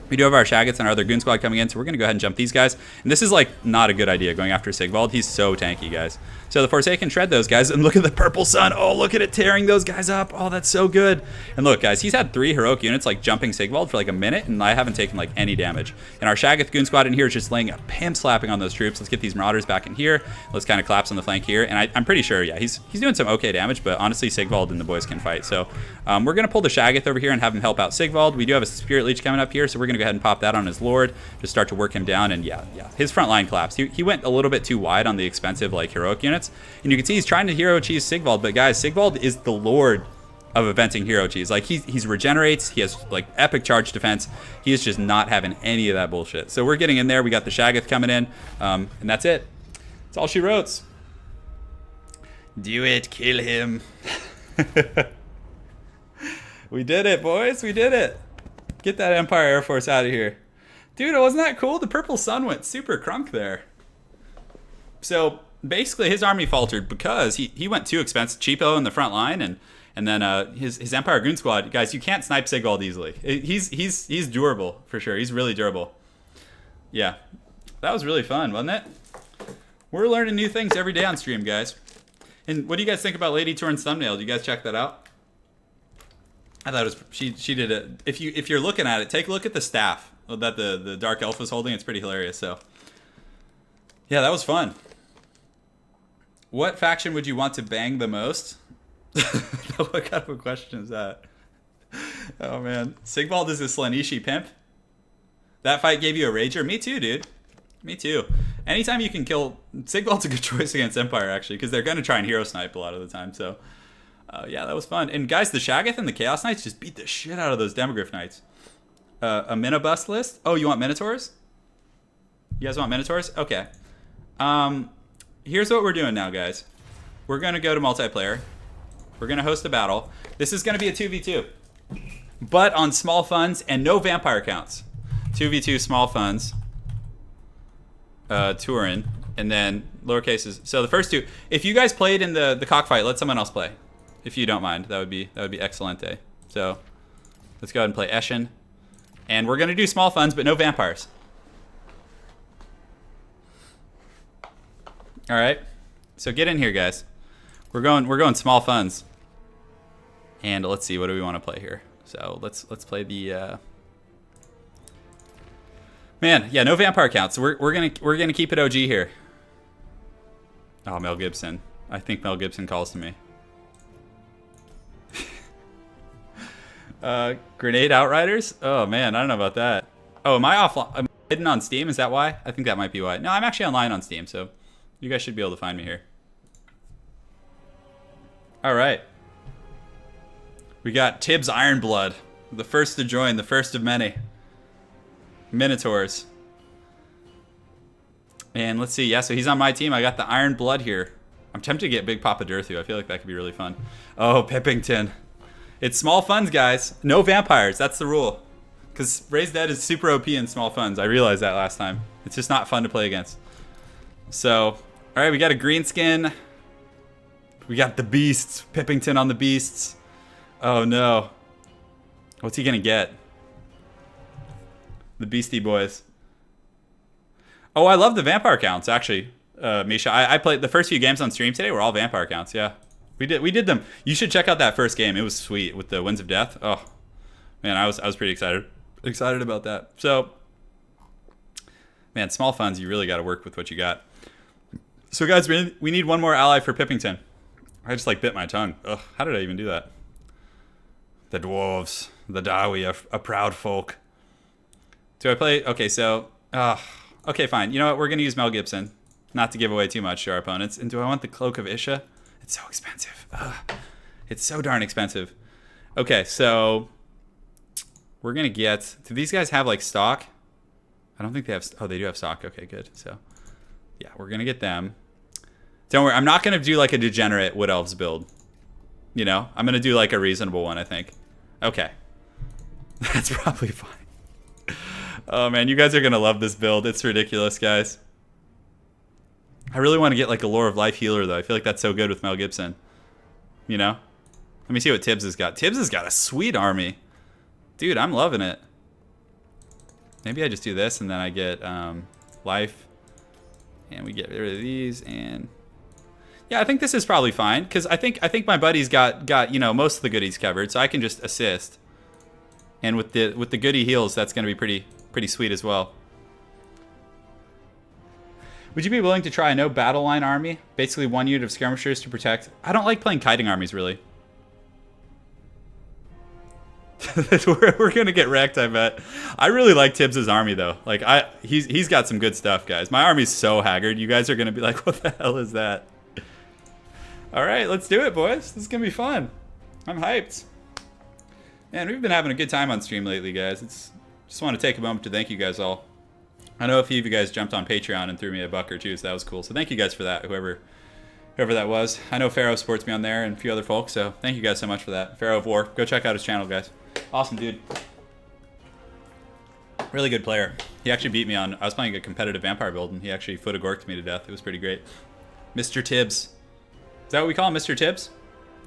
We do have our Shaggoths and our other Goon Squad coming in, so we're going to go ahead and jump these guys. And this is like not a good idea going after Sigvald. He's so tanky, guys. So the Forsaken shred those guys, and look at the Purple Sun. Oh, look at it tearing those guys up. Oh, that's so good. And look, guys, he's had 3 heroic units like jumping Sigvald for like a minute, and I haven't taken like any damage. And our Shaggoth Goon Squad in here is just laying a pimp slapping on those troops. Let's get these Marauders back in here. Let's kind of collapse on the flank here. And I'm pretty sure, yeah, he's doing some okay damage, but honestly, Sigvald and the boys can fight. So we're going to pull the Shaggoth over here and have him help out Sigvald. We do have a Spirit Leech coming up here, so we're going to go ahead and pop that on his Lord, just start to work him down. And yeah, his front line collapsed. He went a little bit too wide on the expensive like heroic units, and you can see he's trying to hero cheese Sigvald, but guys, Sigvald is the lord of eventing hero cheese. Like he's regenerates, he has like epic charge defense. He is just not having any of that bullshit. So we're getting in there. We got the Shaggoth coming in, and that's it. That's all she wrote. Do it, kill him. We did it, boys. We did it. Get that Empire Air Force out of here. Dude, wasn't that cool? The Purple Sun went super crunk there. So basically his army faltered because he went too expensive, cheapo in the front line, and then his Empire Goon Squad, guys, you can't snipe Sigvald easily. He's durable for sure. He's really durable. Yeah, that was really fun, wasn't it? We're learning new things every day on stream, guys. And what do you guys think about Lady Turin's thumbnail? Did you guys check that out? I thought it was she did it. If you're looking at it, take a look at the staff that the Dark Elf was holding. It's pretty hilarious. So yeah, that was fun. What faction would you want to bang the most? What kind of a question is that? Oh man, Sigvald is a Slaaneshi pimp. That fight gave you a rager. Me too, dude. Me too. Anytime you can kill Sigvald's a good choice against Empire actually, because they're gonna try and hero snipe a lot of the time. So yeah, that was fun. And guys, the Shaggoth and the Chaos Knights just beat the shit out of those Demogryph Knights. A Minibust list? Oh, you want Minotaurs? You guys want Minotaurs? Okay. Here's what we're doing now, guys. We're going to go to multiplayer. We're going to host a battle. This is going to be a 2v2. But on small funds and no vampire counts. 2v2 small funds. Turin. And then lower cases. So the first two. If you guys played in the cockfight, let someone else play. If you don't mind. That would be excelente. So let's go ahead and play Eshin. And we're going to do small funds, but no vampires. All right. So get in here, guys. We're going small funds. And let's see, what do we want to play here? So let's play the man, yeah, no vampire counts. So we're gonna keep it OG here. Oh, Mel Gibson. I think Mel Gibson calls to me. Grenade Outriders? Oh man, I don't know about that. Oh, am I offline? I'm hidden on Steam, is that why? I think that might be why. No, I'm actually online on Steam, so you guys should be able to find me here. Alright. We got Tibbs Ironblood. The first to join, the first of many. Minotaurs. And let's see, yeah, so he's on my team. I got the Iron Blood here. I'm tempted to get Big Papa Durthu. I feel like that could be really fun. Oh, Pippington. It's small funds, guys. No vampires. That's the rule. Because Raised Dead is super OP in small funds. I realized that last time. It's just not fun to play against. So, all right, we got a green skin. We got the beasts. Pippington on the beasts. Oh, no. What's he going to get? The Beastie Boys. Oh, I love the vampire counts, actually, Misha. I played the first few games on stream today were all vampire counts, yeah. We did them. You should check out that first game. It was sweet with the Winds of Death. Oh, man, I was pretty excited about that. So, man, small funds, you really got to work with what you got. So, guys, we need one more ally for Pippington. I just, like, bit my tongue. Ugh, how did I even do that? The dwarves. The Dawi, a proud folk. Do I play? Okay, so... okay, fine. You know what? We're going to use Mel Gibson. Not to give away too much to our opponents. And do I want the Cloak of Isha? It's so expensive. It's so darn expensive. Okay, so... We're going to get... Do these guys have, like, stock? I don't think they have... Oh, they do have stock. Okay, good. So, yeah, we're going to get them. Don't worry. I'm not going to do, like, a degenerate Wood Elves build. You know? I'm going to do, like, a reasonable one, I think. Okay. That's probably fine. Oh, man. You guys are going to love this build. It's ridiculous, guys. I really want to get, like, a Lore of Life healer, though. I feel like that's so good with Mel Gibson. You know? Let me see what Tibbs has got. Tibbs has got a sweet army. Dude, I'm loving it. Maybe I just do this, and then I get life. And we get rid of these, and... Yeah, I think this is probably fine, because I think my buddy's got you know, most of the goodies covered, so I can just assist. And with the goodie heals, that's going to be pretty sweet as well. Would you be willing to try a no battle line army? Basically 1 unit of skirmishers to protect. I don't like playing kiting armies, really. we're gonna get wrecked, I bet. I really like Tibbs' army, though. Like, he's got some good stuff, guys. My army's so haggard. You guys are gonna be like, what the hell is that? All right, let's do it, boys. This is gonna be fun. I'm hyped. Man, we've been having a good time on stream lately, guys. Just want to take a moment to thank you guys all. I know a few of you guys jumped on Patreon and threw me a buck or two, so that was cool. So thank you guys for that, whoever that was. I know Pharaoh supports me on there and a few other folks, so thank you guys so much for that. Pharaoh of War, go check out his channel, guys. Awesome dude. Really good player. He actually beat me on... I was playing a competitive vampire build, and he actually foot-a-gorked me to death. It was pretty great. Mr. Tibbs. Is that what we call him, Mr. Tibbs?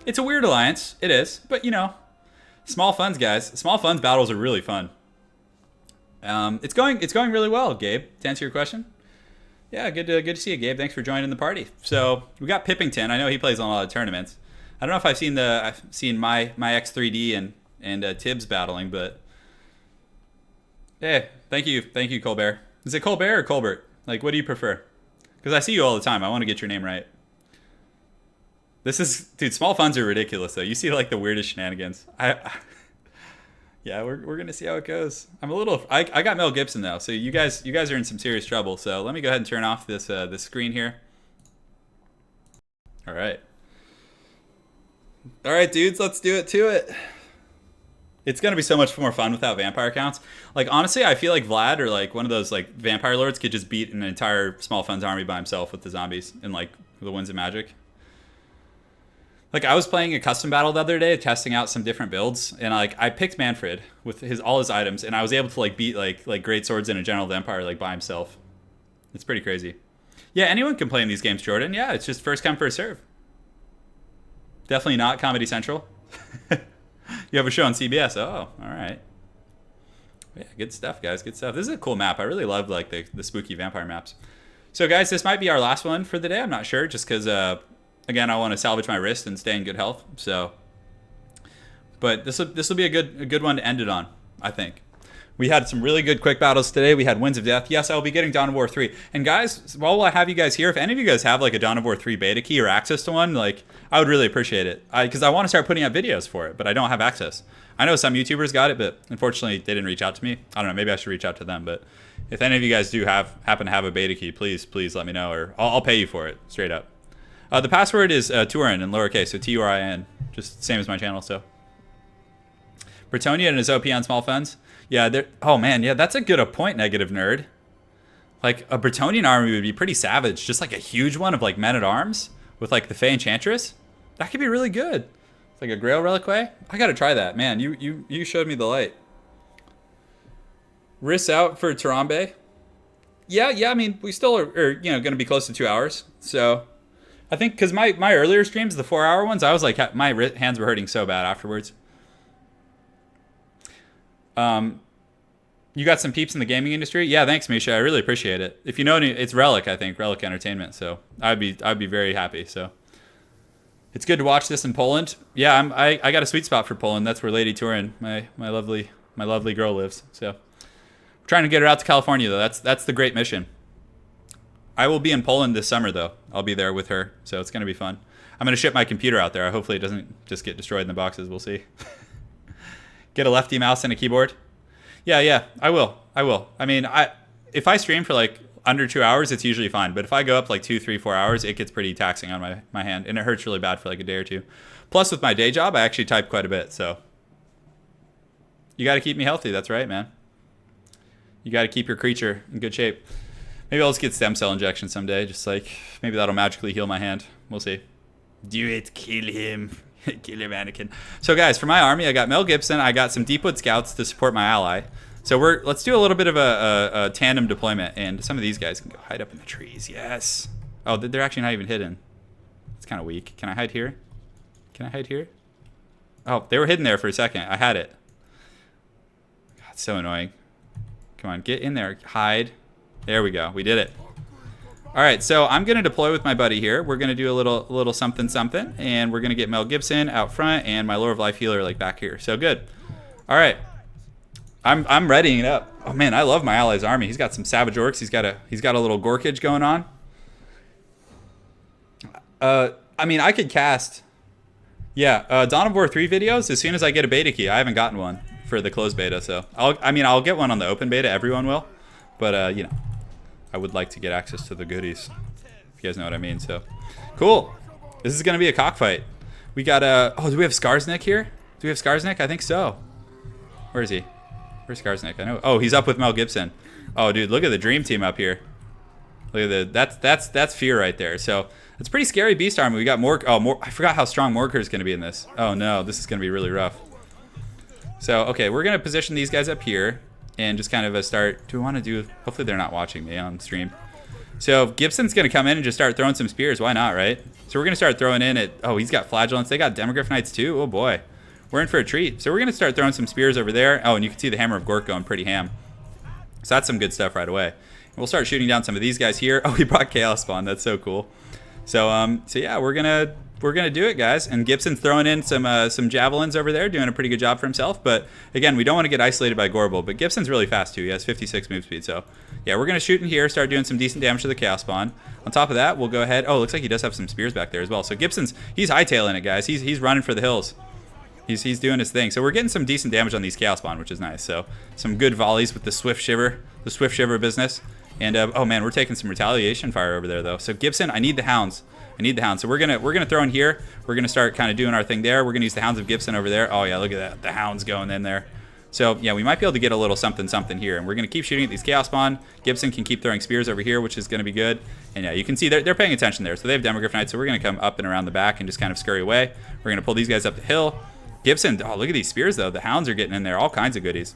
It's a weird alliance. It is. But, you know, small funds, guys. Small funds battles are really fun. It's going really well, Gabe, to answer your question. Yeah, good to see you, Gabe. Thanks for joining the party. So, we got Pippington. I know he plays on a lot of tournaments. I don't know if I've seen my X3D and Tibbs battling, but hey, thank you, Colbert. Is it Colbert or Colbert? Like, what do you prefer? Because I see you all the time. I want to get your name right. This is, dude. Small funds are ridiculous, though. You see like the weirdest shenanigans. Yeah, we're gonna see how it goes. I'm a little. I got Mel Gibson though, so you guys are in some serious trouble. So let me go ahead and turn off this screen here. All right, dudes. Let's do it to it. It's gonna be so much more fun without vampire counts. Like, honestly, I feel like Vlad or like one of those like vampire lords could just beat an entire small funds army by himself with the zombies and like the Winds of Magic. Like, I was playing a custom battle the other day, testing out some different builds, and like I picked Manfred with all his items, and I was able to like beat like great swords in a general of the Empire like by himself. It's pretty crazy. Yeah, anyone can play in these games, Jordan. Yeah, it's just first come first serve. Definitely not Comedy Central. You have a show on CBS. Oh, all right. Yeah, good stuff, guys. Good stuff. This is a cool map. I really love like the spooky vampire maps. So, guys, this might be our last one for the day. I'm not sure, just because again, I want to salvage my wrist and stay in good health. So, but this will be a good one to end it on, I think. We had some really good quick battles today. We had Winds of Death. Yes, I'll be getting Dawn of War 3. And guys, while I have you guys here, if any of you guys have like a Dawn of War 3 beta key or access to one, like I would really appreciate it. Because I want to start putting out videos for it, but I don't have access. I know some YouTubers got it, but unfortunately they didn't reach out to me. I don't know, maybe I should reach out to them. But if any of you guys do happen to have a beta key, please let me know, or I'll pay you for it straight up. The password is Turin in lowercase, so Turin, just same as my channel. So Bretonnian is OP on small funds. Yeah, oh man, yeah, that's a good point, Negative Nerd. Like a Bretonnian army would be pretty savage, just like a huge one of like men at arms with like the Fey Enchantress. That could be really good. It's like a Grail Reliquary. I gotta try that, man. You showed me the light. Risks out for Tarambe. Yeah. I mean, we still are gonna be close to 2 hours. So I think because my earlier streams, the 4-hour ones, I was like my hands were hurting so bad afterwards. You got some peeps in the gaming industry? Yeah, thanks, Misha. I really appreciate it. If you know any, it's Relic, I think, Relic Entertainment. So I'd be very happy. So it's good to watch this in Poland. Yeah, I got a sweet spot for Poland. That's where Lady Turin, my lovely girl, lives. So I'm trying to get her out to California though. That's the great mission. I will be in Poland this summer though. I'll be there with her, so it's gonna be fun. I'm gonna ship my computer out there. Hopefully it doesn't just get destroyed in the boxes. We'll see. Get a lefty mouse and a keyboard. Yeah, I will. I mean, if I stream for like under 2 hours, it's usually fine. But if I go up like 2, 3, 4 hours, it gets pretty taxing on my hand. And it hurts really bad for like a day or two. Plus, with my day job, I actually type quite a bit. So you got to keep me healthy. That's right, man. You got to keep your creature in good shape. Maybe I'll just get stem cell injection someday. Just like, maybe that'll magically heal my hand. We'll see. Do it. Kill him. Kill him, Anakin. So guys, for my army, I got Mel Gibson. I got some Deepwood Scouts to support my ally. So let's do a little bit of a tandem deployment, and some of these guys can go hide up in the trees. Yes. Oh, they're actually not even hidden. It's kind of weak. Can I hide here? Can I hide here? Oh, they were hidden there for a second. I had it. God, it's so annoying. Come on, get in there. Hide. There we go. We did it. All right, so I'm going to deploy with my buddy here. We're going to do a little something, and we're going to get Mel Gibson out front and my Lore of Life healer like back here. So good. All right. I'm readying it up. Oh man, I love my ally's army. He's got some savage orcs. He's got a little Gorkage going on. I mean, I could cast. Yeah, Dawn of War 3 videos as soon as I get a beta key. I haven't gotten one for the closed beta, so I'll get one on the open beta. Everyone will, but you know, I would like to get access to the goodies. If you guys know what I mean. So, cool. This is gonna be a cockfight. We got oh, do we have Skarsnik here? Do we have Skarsnik? I think so. Where is he? Where's Skarsnik? I know. Oh, he's up with Mel Gibson. Oh, dude, look at the dream team up here. Look at that's fear right there. So it's pretty scary beast army. We got more. Oh, I forgot how strong Morker is going to be in this. Oh no, this is going to be really rough. So okay, we're going to position these guys up here and just kind of start. Do we want to do? Hopefully they're not watching me on stream. So Gibson's going to come in and just start throwing some spears. Why not, right? So we're going to start throwing in at. Oh, he's got flagellants. They got Demogryph Knights too. Oh boy. We're in for a treat. So we're going to start throwing some spears over there. Oh, and you can see the Hammer of Gork going pretty ham. So that's some good stuff right away. And we'll start shooting down some of these guys here. Oh, he brought Chaos Spawn. That's so cool. So yeah, we're gonna do it, guys. And Gibson's throwing in some javelins over there, doing a pretty good job for himself. But again, we don't want to get isolated by Gorbel. But Gibson's really fast too. He has 56 move speed. So yeah, we're gonna shoot in here, start doing some decent damage to the Chaos Spawn. On top of that, we'll go ahead. Oh, looks like he does have some spears back there as well. So he's hightailing it, guys. He's running for the hills. He's doing his thing. So we're getting some decent damage on these Chaos Spawn, which is nice. So some good volleys with the Swift Shiver business. And oh man, we're taking some retaliation fire over there though. So Gibson, I need the hounds. So we're gonna throw in here. We're gonna start kind of doing our thing there. We're gonna use the hounds of Gibson over there. Oh yeah, look at that. The hounds going in there. So yeah, we might be able to get a little something here. And we're gonna keep shooting at these Chaos Spawn. Gibson can keep throwing spears over here, which is gonna be good. And yeah, you can see they're paying attention there. So they have Demogryph Knights. So we're gonna come up and around the back and just kind of scurry away. We're gonna pull these guys up the hill. Gibson, oh, look at these spears, though. The hounds are getting in there. All kinds of goodies.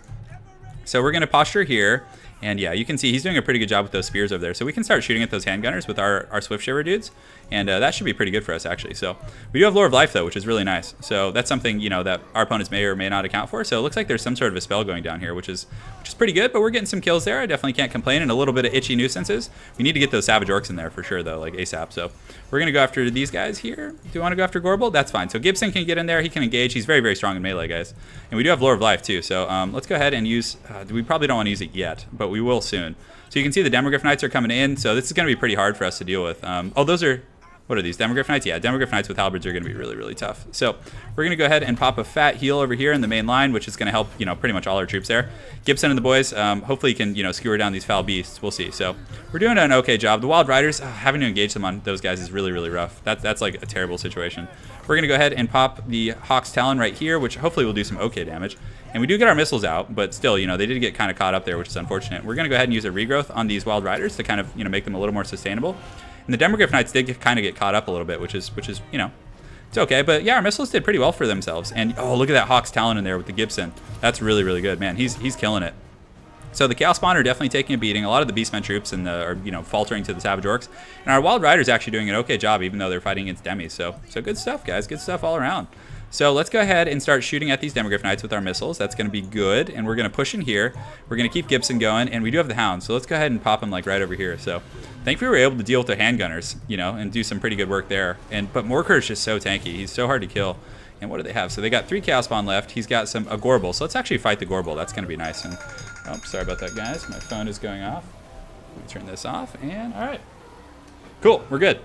So we're going to posture here. And yeah, you can see he's doing a pretty good job with those spears over there. So we can start shooting at those handgunners with our Swift Shiver dudes. And that should be pretty good for us, actually. So we do have Lore of Life, though, which is really nice. So that's something, you know, that our opponents may or may not account for. So it looks like there's some sort of a spell going down here, which is pretty good. But we're getting some kills there. I definitely can't complain. And a little bit of itchy nuisances. We need to get those Savage Orcs in there for sure, though, like ASAP. So we're going to go after these guys here. Do you want to go after Gorbel? That's fine. So Gibson can get in there. He can engage. He's very, very strong in melee, guys. And we do have Lore of Life, too. So let's go ahead and use... we probably don't want to use it yet, but we will soon. So you can see the Demogryph Knights are coming in. So this is going to be pretty hard for us to deal with. Oh, those are... What are these? Demogryph Knights? Yeah, Demogryph Knights with halberds are going to be really, really tough. So we're going to go ahead and pop a fat heal over here in the main line, which is going to help, you know, pretty much all our troops there. Gibson and the boys, hopefully can, you know, skewer down these foul beasts. We'll see. So we're doing an okay job. The Wild Riders, having to engage them on those guys is really, really rough. That's like a terrible situation. We're going to go ahead and pop the Hawk's Talon right here, which hopefully will do some okay damage. And we do get our missiles out, but still, you know, they did get kind of caught up there, which is unfortunate. We're going to go ahead and use a regrowth on these Wild Riders to kind of, you know, make them a little more sustainable. And the Demogryph Knights did kind of get caught up a little bit, which is, you know, it's okay. But yeah, our missiles did pretty well for themselves. And oh, look at that Hawk's Talon in there with the Gibson. That's really, really good, man. He's killing it. So the Chaos Spawn are definitely taking a beating. A lot of the Beastmen troops are, you know, faltering to the Savage Orcs. And our Wild Riders actually doing an okay job, even though they're fighting against Demis. So good stuff, guys. Good stuff all around. So let's go ahead and start shooting at these Demogryph Knights with our missiles. That's going to be good. And we're going to push in here. We're going to keep Gibson going. And we do have the Hounds. So let's go ahead and pop them like right over here. So thankfully we were able to deal with their handgunners, you know, and do some pretty good work there. But Morker is just so tanky. He's so hard to kill. And what do they have? So they got 3 Chaos Spawn left. He's got a Gorbel. So let's actually fight the Gorbel. That's going to be nice. And oh, sorry about that, guys. My phone is going off. Let me turn this off. And all right. Cool. We're good.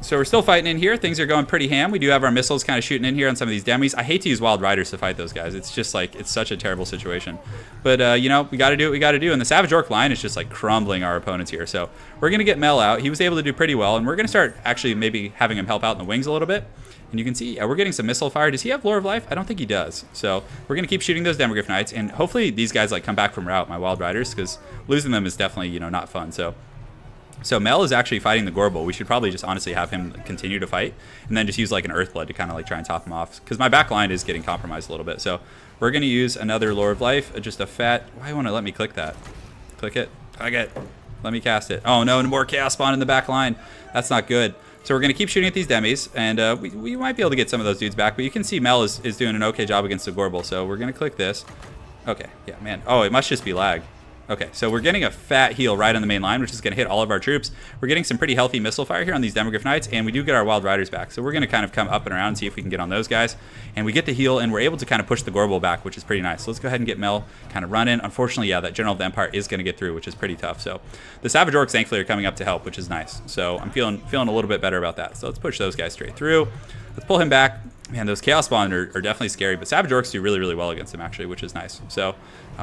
So we're still fighting in here. Things are going pretty ham. We do have our missiles kind of shooting in here on some of these demis. I hate to use Wild Riders to fight those guys. It's just like, it's such a terrible situation. But, you know, we got to do what we got to do. And the Savage Orc line is just like crumbling our opponents here. So we're going to get Mel out. He was able to do pretty well. And we're going to start actually maybe having him help out in the wings a little bit. And you can see, we're getting some missile fire. Does he have Lore of Life? I don't think he does. So we're going to keep shooting those Demogryph Knights. And hopefully these guys like come back from route, my Wild Riders, because losing them is definitely, you know, not fun. So Mel is actually fighting the Gorbel. We should probably just honestly have him continue to fight and then just use like an Earthblood to kind of like try and top him off, because my back line is getting compromised a little bit. So we're going to use another Lore of Life, just a fat... Why won't it let me click that? Click it. Okay. Let me cast it. Oh no, more Chaos Spawn in the back line. That's not good. So we're going to keep shooting at these demis, and we might be able to get some of those dudes back, but you can see Mel is doing an okay job against the Gorbel. So we're going to click this. Okay. Yeah, man. Oh, it must just be lag. Okay, so we're getting a fat heal right on the main line, which is going to hit all of our troops. We're getting some pretty healthy missile fire here on these Demogryph Knights, and we do get our Wild Riders back. So we're going to kind of come up and around and see if we can get on those guys. And we get the heal, and we're able to kind of push the Gorbel back, which is pretty nice. So let's go ahead and get Mel kind of running. Unfortunately, yeah, that General of the Empire is going to get through, which is pretty tough. So the Savage Orcs, thankfully, are coming up to help, which is nice. So I'm feeling a little bit better about that. So let's push those guys straight through. Let's pull him back. Man, those Chaos Spawn are definitely scary, but Savage Orcs do really, really well against them, actually, which is nice. So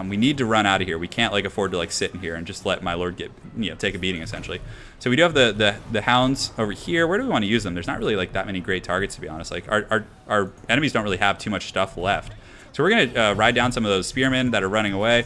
we need to run out of here. We can't like afford to like sit in here and just let my Lord get, you know, take a beating, essentially. So we do have the Hounds over here. Where do we want to use them? There's not really like that many great targets, to be honest. Like our enemies don't really have too much stuff left. So we're going to ride down some of those Spearmen that are running away.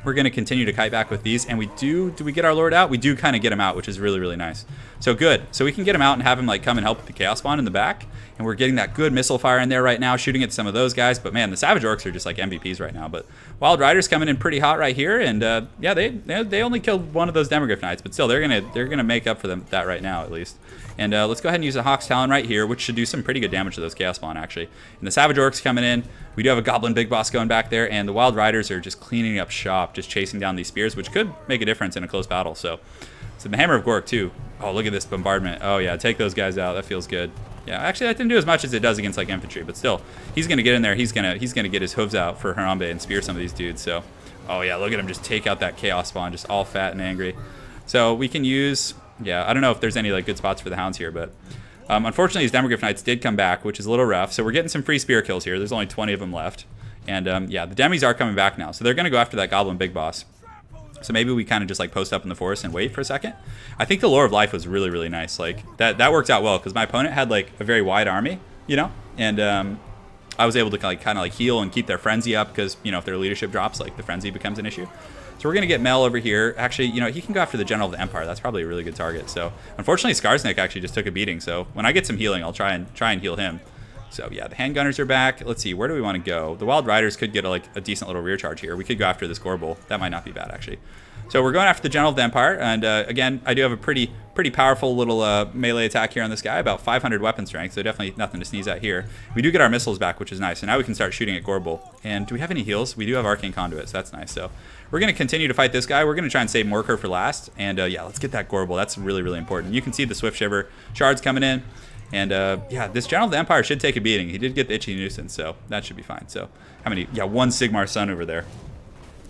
We're going to continue to kite back with these, and do we get our Lord out? We do kind of get him out, which is really, really nice. So good. So we can get him out and have him like come and help with the Chaos Spawn in the back, and we're getting that good missile fire in there right now, shooting at some of those guys. But man, the Savage Orcs are just like MVPs right now. But Wild Riders coming in pretty hot right here, and yeah, they only killed one of those Demogryph Knights, but still they're gonna make up for that right now at least. And let's go ahead and use a Hawk's Talon right here, which should do some pretty good damage to those Chaos Spawn, actually. And the Savage Orcs coming in. We do have a Goblin Big Boss going back there, and the Wild Riders are just cleaning up shop, just chasing down these spears, which could make a difference in a close battle. So the Hammer of Gork, too. Oh, look at this bombardment. Oh, yeah, take those guys out. That feels good. Yeah, actually, that didn't do as much as it does against, like, infantry, but still, he's going to get in there. He's gonna get his hooves out for Harambe and spear some of these dudes. So, oh, yeah, look at him just take out that Chaos Spawn, just all fat and angry. So we can use... Yeah, I don't know if there's any, like, good spots for the Hounds here, but... unfortunately, these Demogryph Knights did come back, which is a little rough. So we're getting some free spear kills here. There's only 20 of them left. And yeah, the Demis are coming back now. So they're going to go after that Goblin Big Boss. So maybe we kind of just like post up in the forest and wait for a second. I think the Lore of Life was really, really nice. Like that worked out well because my opponent had like a very wide army, you know? And I was able to like kind of like heal and keep their frenzy up because, you know, if their leadership drops, like the frenzy becomes an issue. So we're going to get Mel over here. Actually, you know, he can go after the General of the Empire. That's probably a really good target. So unfortunately, Skarsnik actually just took a beating. So when I get some healing, I'll try and heal him. So yeah, the handgunners are back. Let's see, where do we want to go? The Wild Riders could get a decent little rear charge here. We could go after this Gorbel. That might not be bad, actually. So we're going after the General of the Empire. And again, I do have a pretty powerful little melee attack here on this guy, about 500 weapon strength, so definitely nothing to sneeze at here. We do get our missiles back, which is nice. And now we can start shooting at Gorbel. And do we have any heals? We do have Arcane Conduit, so that's nice. So we're going to continue to fight this guy. We're going to try and save Morker for last. And yeah, let's get that Gorbel. That's really, really important. You can see the Swift Shiver shards coming in. And yeah, this General of the Empire should take a beating. He did get the Itchy Nuisance, so that should be fine. So how many? Yeah, one Sigmar Sun over there.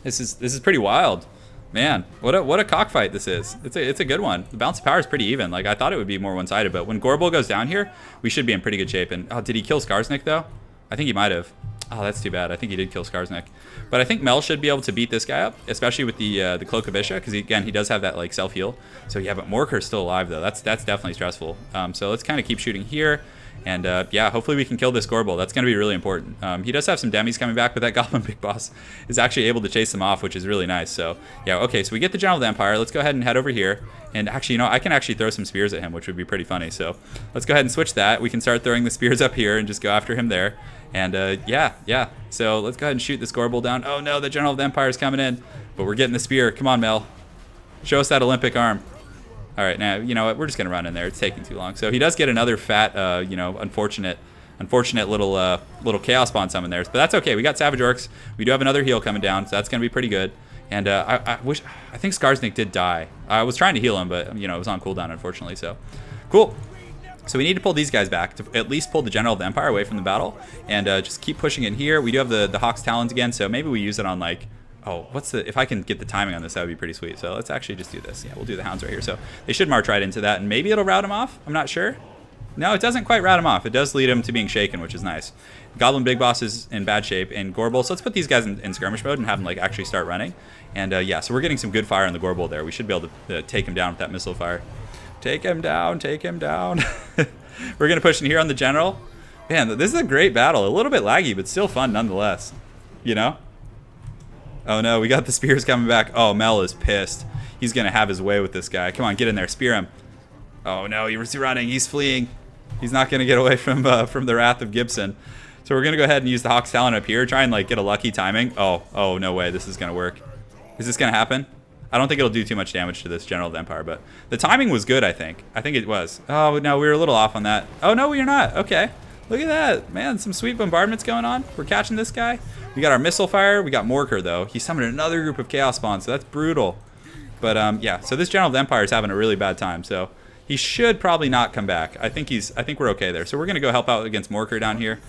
This is pretty wild. Man, what a cockfight this is. It's a good one. The balance of power is pretty even. Like I thought it would be more one-sided, but when Gorbel goes down here, we should be in pretty good shape. And oh, did he kill Skarsnik though? I think he might have. Oh, that's too bad. I think he did kill Skarsnik. But I think Mel should be able to beat this guy up, especially with the Cloak of Isha, because again, he does have that like self-heal. So yeah, but Morker's still alive though. That's definitely stressful. So let's kind of keep shooting here. And yeah, hopefully we can kill this Gorbel. That's going to be really important. He does have some demis coming back, but that Goblin Big Boss is actually able to chase them off, which is really nice. So yeah, okay, so we get the General of the Empire. Let's go ahead and head over here. And actually, you know, I can actually throw some spears at him, which would be pretty funny. So let's go ahead and switch that. We can start throwing the spears up here and just go after him there. And yeah. So let's go ahead and shoot this Gorbel down. Oh no, the General of the Empire is coming in. But we're getting the spear. Come on, Mel. Show us that Olympic arm. All right, now, you know what? We're just going to run in there. It's taking too long. So he does get another fat, you know, unfortunate Unfortunate little chaos spawn summon there, but that's okay. We got Savage Orcs. We do have another heal coming down, so that's gonna be pretty good. And I think Skarsnik did die. I was trying to heal him, but you know it was on cooldown unfortunately. So cool. So we need to pull these guys back to at least pull the General of the Empire away from the battle, and just keep pushing in here. We do have the Hawk's Talons again, so maybe we use it on like, oh, if I can get the timing on this, that would be pretty sweet. So let's actually just do this. Yeah, we'll do the Hounds right here. So they should march right into that, and maybe it'll rout him off. I'm not sure. No, it doesn't quite rout him off. It does lead him to being shaken, which is nice. Goblin Big Boss is in bad shape, and Gorbel. So let's put these guys in skirmish mode and have them like actually start running. And yeah, so we're getting some good fire on the Gorbel there. We should be able to take him down with that missile fire. Take him down, take him down. We're going to push in here on the General. Man, this is a great battle. A little bit laggy, but still fun nonetheless. You know? Oh no, we got the spears coming back. Oh, Mel is pissed. He's going to have his way with this guy. Come on, get in there. Spear him. Oh no, he's running. He's fleeing. He's not going to get away from the wrath of Gibson. So we're going to go ahead and use the Hawk's Talon up here. Try and like get a lucky timing. Oh, no way. This is going to work. Is this going to happen? I don't think it'll do too much damage to this General of the Empire, but the timing was good, I think. I think it was. Oh, no, we were a little off on that. Oh, no, we're not. Okay. Look at that. Man, some sweet bombardments going on. We're catching this guy. We got our missile fire. We got Morker, though. He summoned another group of Chaos Spawns, so that's brutal. But, yeah, so this General of the Empire is having a really bad time, so he should probably not come back. I think we're okay there. So we're going to go help out against Morker down here.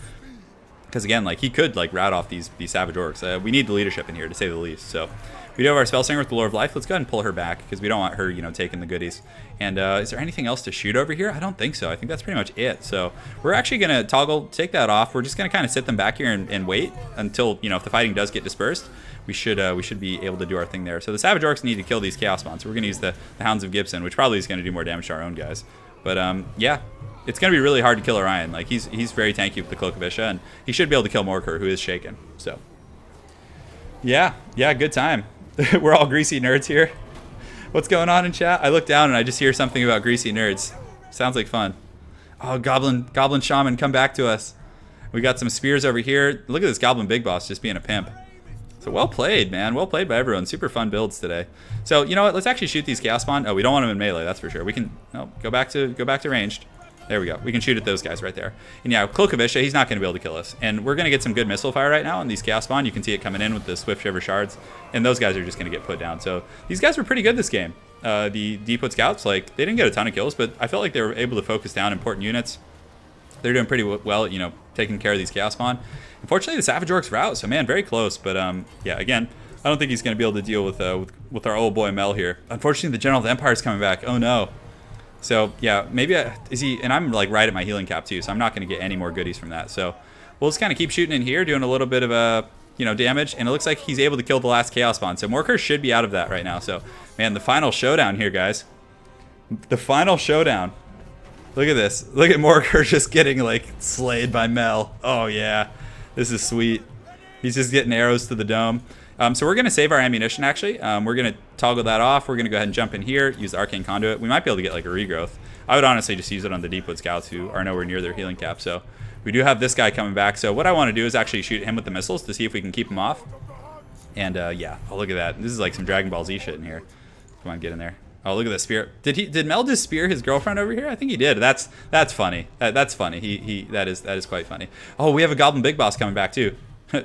Because, again, like, he could, like, rout off these Savage Orcs. We need the leadership in here, to say the least, so... We do have our Spellslinger with the Lore of Life. Let's go ahead and pull her back because we don't want her, you know, taking the goodies. And is there anything else to shoot over here? I don't think so. I think that's pretty much it. So we're actually going to take that off. We're just going to kind of sit them back here and wait until, you know, if the fighting does get dispersed, we should be able to do our thing there. So the Savage Orcs need to kill these Chaos Spawns. So we're going to use the Hounds of Gibson, which probably is going to do more damage to our own guys. But yeah, it's going to be really hard to kill Orion. Like he's very tanky with the Cloak of Isha, and he should be able to kill Morker, who is shaken. So yeah, good time. We're all greasy nerds here. What's going on in chat? I look down and I just hear something about greasy nerds. Sounds like fun. Oh, Goblin Shaman, come back to us. We got some spears over here. Look at this Goblin Big Boss just being a pimp. So well played, man. Well played by everyone. Super fun builds today. So you know what? Let's actually shoot these Chaos Spawn. Oh, we don't want them in melee. That's for sure. We can go back to ranged. There we go. We can shoot at those guys right there. And yeah, Cloak of Isha, he's not going to be able to kill us. And we're going to get some good missile fire right now on these Chaos Spawn. You can see it coming in with the Swift Shiver Shards. And those guys are just going to get put down. So these guys were pretty good this game. The Deepwood Scouts, like, they didn't get a ton of kills, but I felt like they were able to focus down important units. They're doing pretty well, you know, taking care of these Chaos Spawn. Unfortunately, the Savage Orcs rout, so man, very close. But yeah, again, I don't think he's going to be able to deal with our old boy Mel here. Unfortunately, the General of the Empire is coming back. Oh no. So yeah, maybe is he? And I'm like right at my healing cap too, so I'm not going to get any more goodies from that. So we'll just kind of keep shooting in here, doing a little bit of damage, and it looks like he's able to kill the last Chaos Spawn. So Morker should be out of that right now. So man, the final showdown here, guys. The final showdown. Look at this. Look at Morker just getting like slayed by Mel. Oh yeah, this is sweet. He's just getting arrows to the dome. So we're going to save our ammunition, actually. We're going to toggle that off. We're going to go ahead and jump in here, use the Arcane Conduit. We might be able to get like a regrowth. I would honestly just use it on the Deepwood Scouts who are nowhere near their healing cap. So we do have this guy coming back. So what I want to do is actually shoot him with the missiles to see if we can keep him off. And yeah, oh, look at that. This is like some Dragon Ball Z shit in here. Come on, get in there. Oh, look at the spear. Did Mel just spear his girlfriend over here? I think he did. That's funny. That's funny. That is quite funny. Oh, we have a Goblin Big Boss coming back too.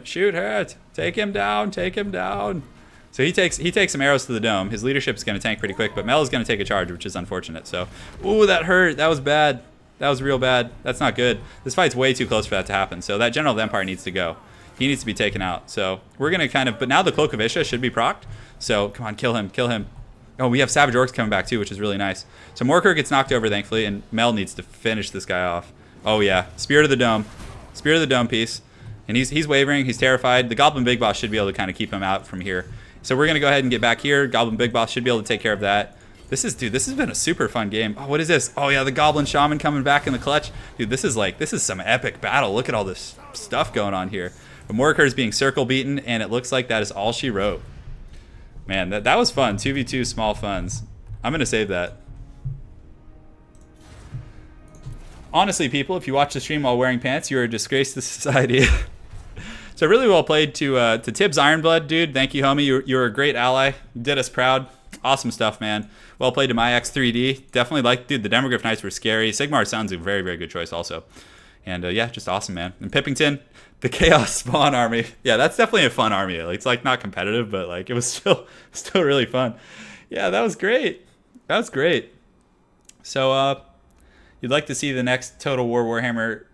Shoot her! Take him down! Take him down! So he takes some arrows to the dome. His leadership is going to tank pretty quick, but Mel is going to take a charge, which is unfortunate. So, ooh, that hurt. That was bad. That was real bad. That's not good. This fight's way too close for that to happen. So that General of the Empire needs to go. He needs to be taken out. So we're going to kind of, but now the Cloak of Isha should be procced. So come on, kill him, kill him. Oh, we have Savage Orcs coming back too, which is really nice. So Morker gets knocked over, thankfully, and Mel needs to finish this guy off. Oh yeah, Spear to the Dome. Spear to the Dome piece. And he's wavering, he's terrified. The Goblin Big Boss should be able to kind of keep him out from here. So we're going to go ahead and get back here. Goblin Big Boss should be able to take care of that. This has been a super fun game. Oh, what is this? Oh yeah, the Goblin Shaman coming back in the clutch. Dude, this is some epic battle. Look at all this stuff going on here. But Morker is being circle beaten, and it looks like that is all she wrote. Man, that was fun. 2v2 small funds. I'm going to save that. Honestly, people, if you watch the stream while wearing pants, you're a disgrace to society. So really well played to Tibbs Ironblood, dude. Thank you, homie. You're a great ally. You did us proud. Awesome stuff, man. Well played to my X3D. Definitely dude, the Demogryph Knights were scary. Sigmar sounds a very, very good choice also. And yeah, just awesome, man. And Pippington, the Chaos Spawn army. Yeah, that's definitely a fun army. Like, it's like not competitive, but like it was still really fun. Yeah, that was great. That was great. So you'd like to see the next Total War Warhammer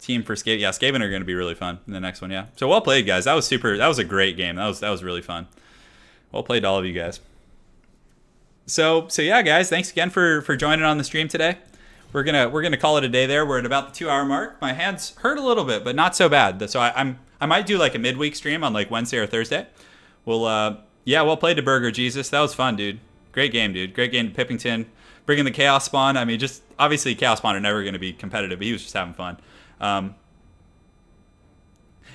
team for Skaven? Yeah, Skaven are going to be really fun in the next one. Yeah. So well played, guys. That was super. That was a great game. That was really fun. Well played to all of you guys. So yeah, guys. Thanks again for joining on the stream today. We're gonna call it a day there. We're at about the 2-hour mark. My hands hurt a little bit, but not so bad. So I might do like a midweek stream on like Wednesday or Thursday. We'll yeah, well played to Burger Jesus. That was fun, dude. Great game, dude. Great game to Pippington. Bringing the Chaos Spawn. I mean, just obviously Chaos Spawn are never going to be competitive, but he was just having fun.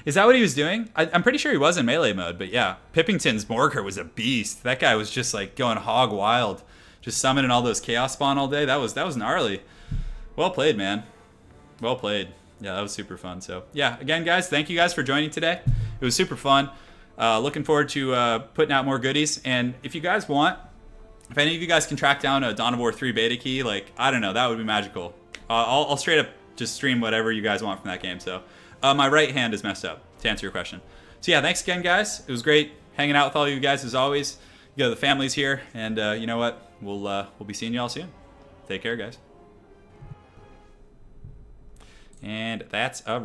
Is that what he was doing? I'm pretty sure he was in melee mode, but yeah. Pippington's Morker was a beast. That guy was just like going hog wild. Just summoning all those Chaos Spawn all day. That was gnarly. Well played, man. Well played. Yeah, that was super fun. So yeah, again, guys, thank you guys for joining today. It was super fun. Looking forward to putting out more goodies. And if you guys want, if any of you guys can track down a Dawn of War 3 beta key, like, I don't know, that would be magical. I'll straight up just stream whatever you guys want from that game. So my right hand is messed up, to answer your question. So yeah, thanks again, guys. It was great hanging out with all you guys as always. You know, the family's here, and you know what? We'll be seeing you all soon. Take care, guys. And that's a wrap.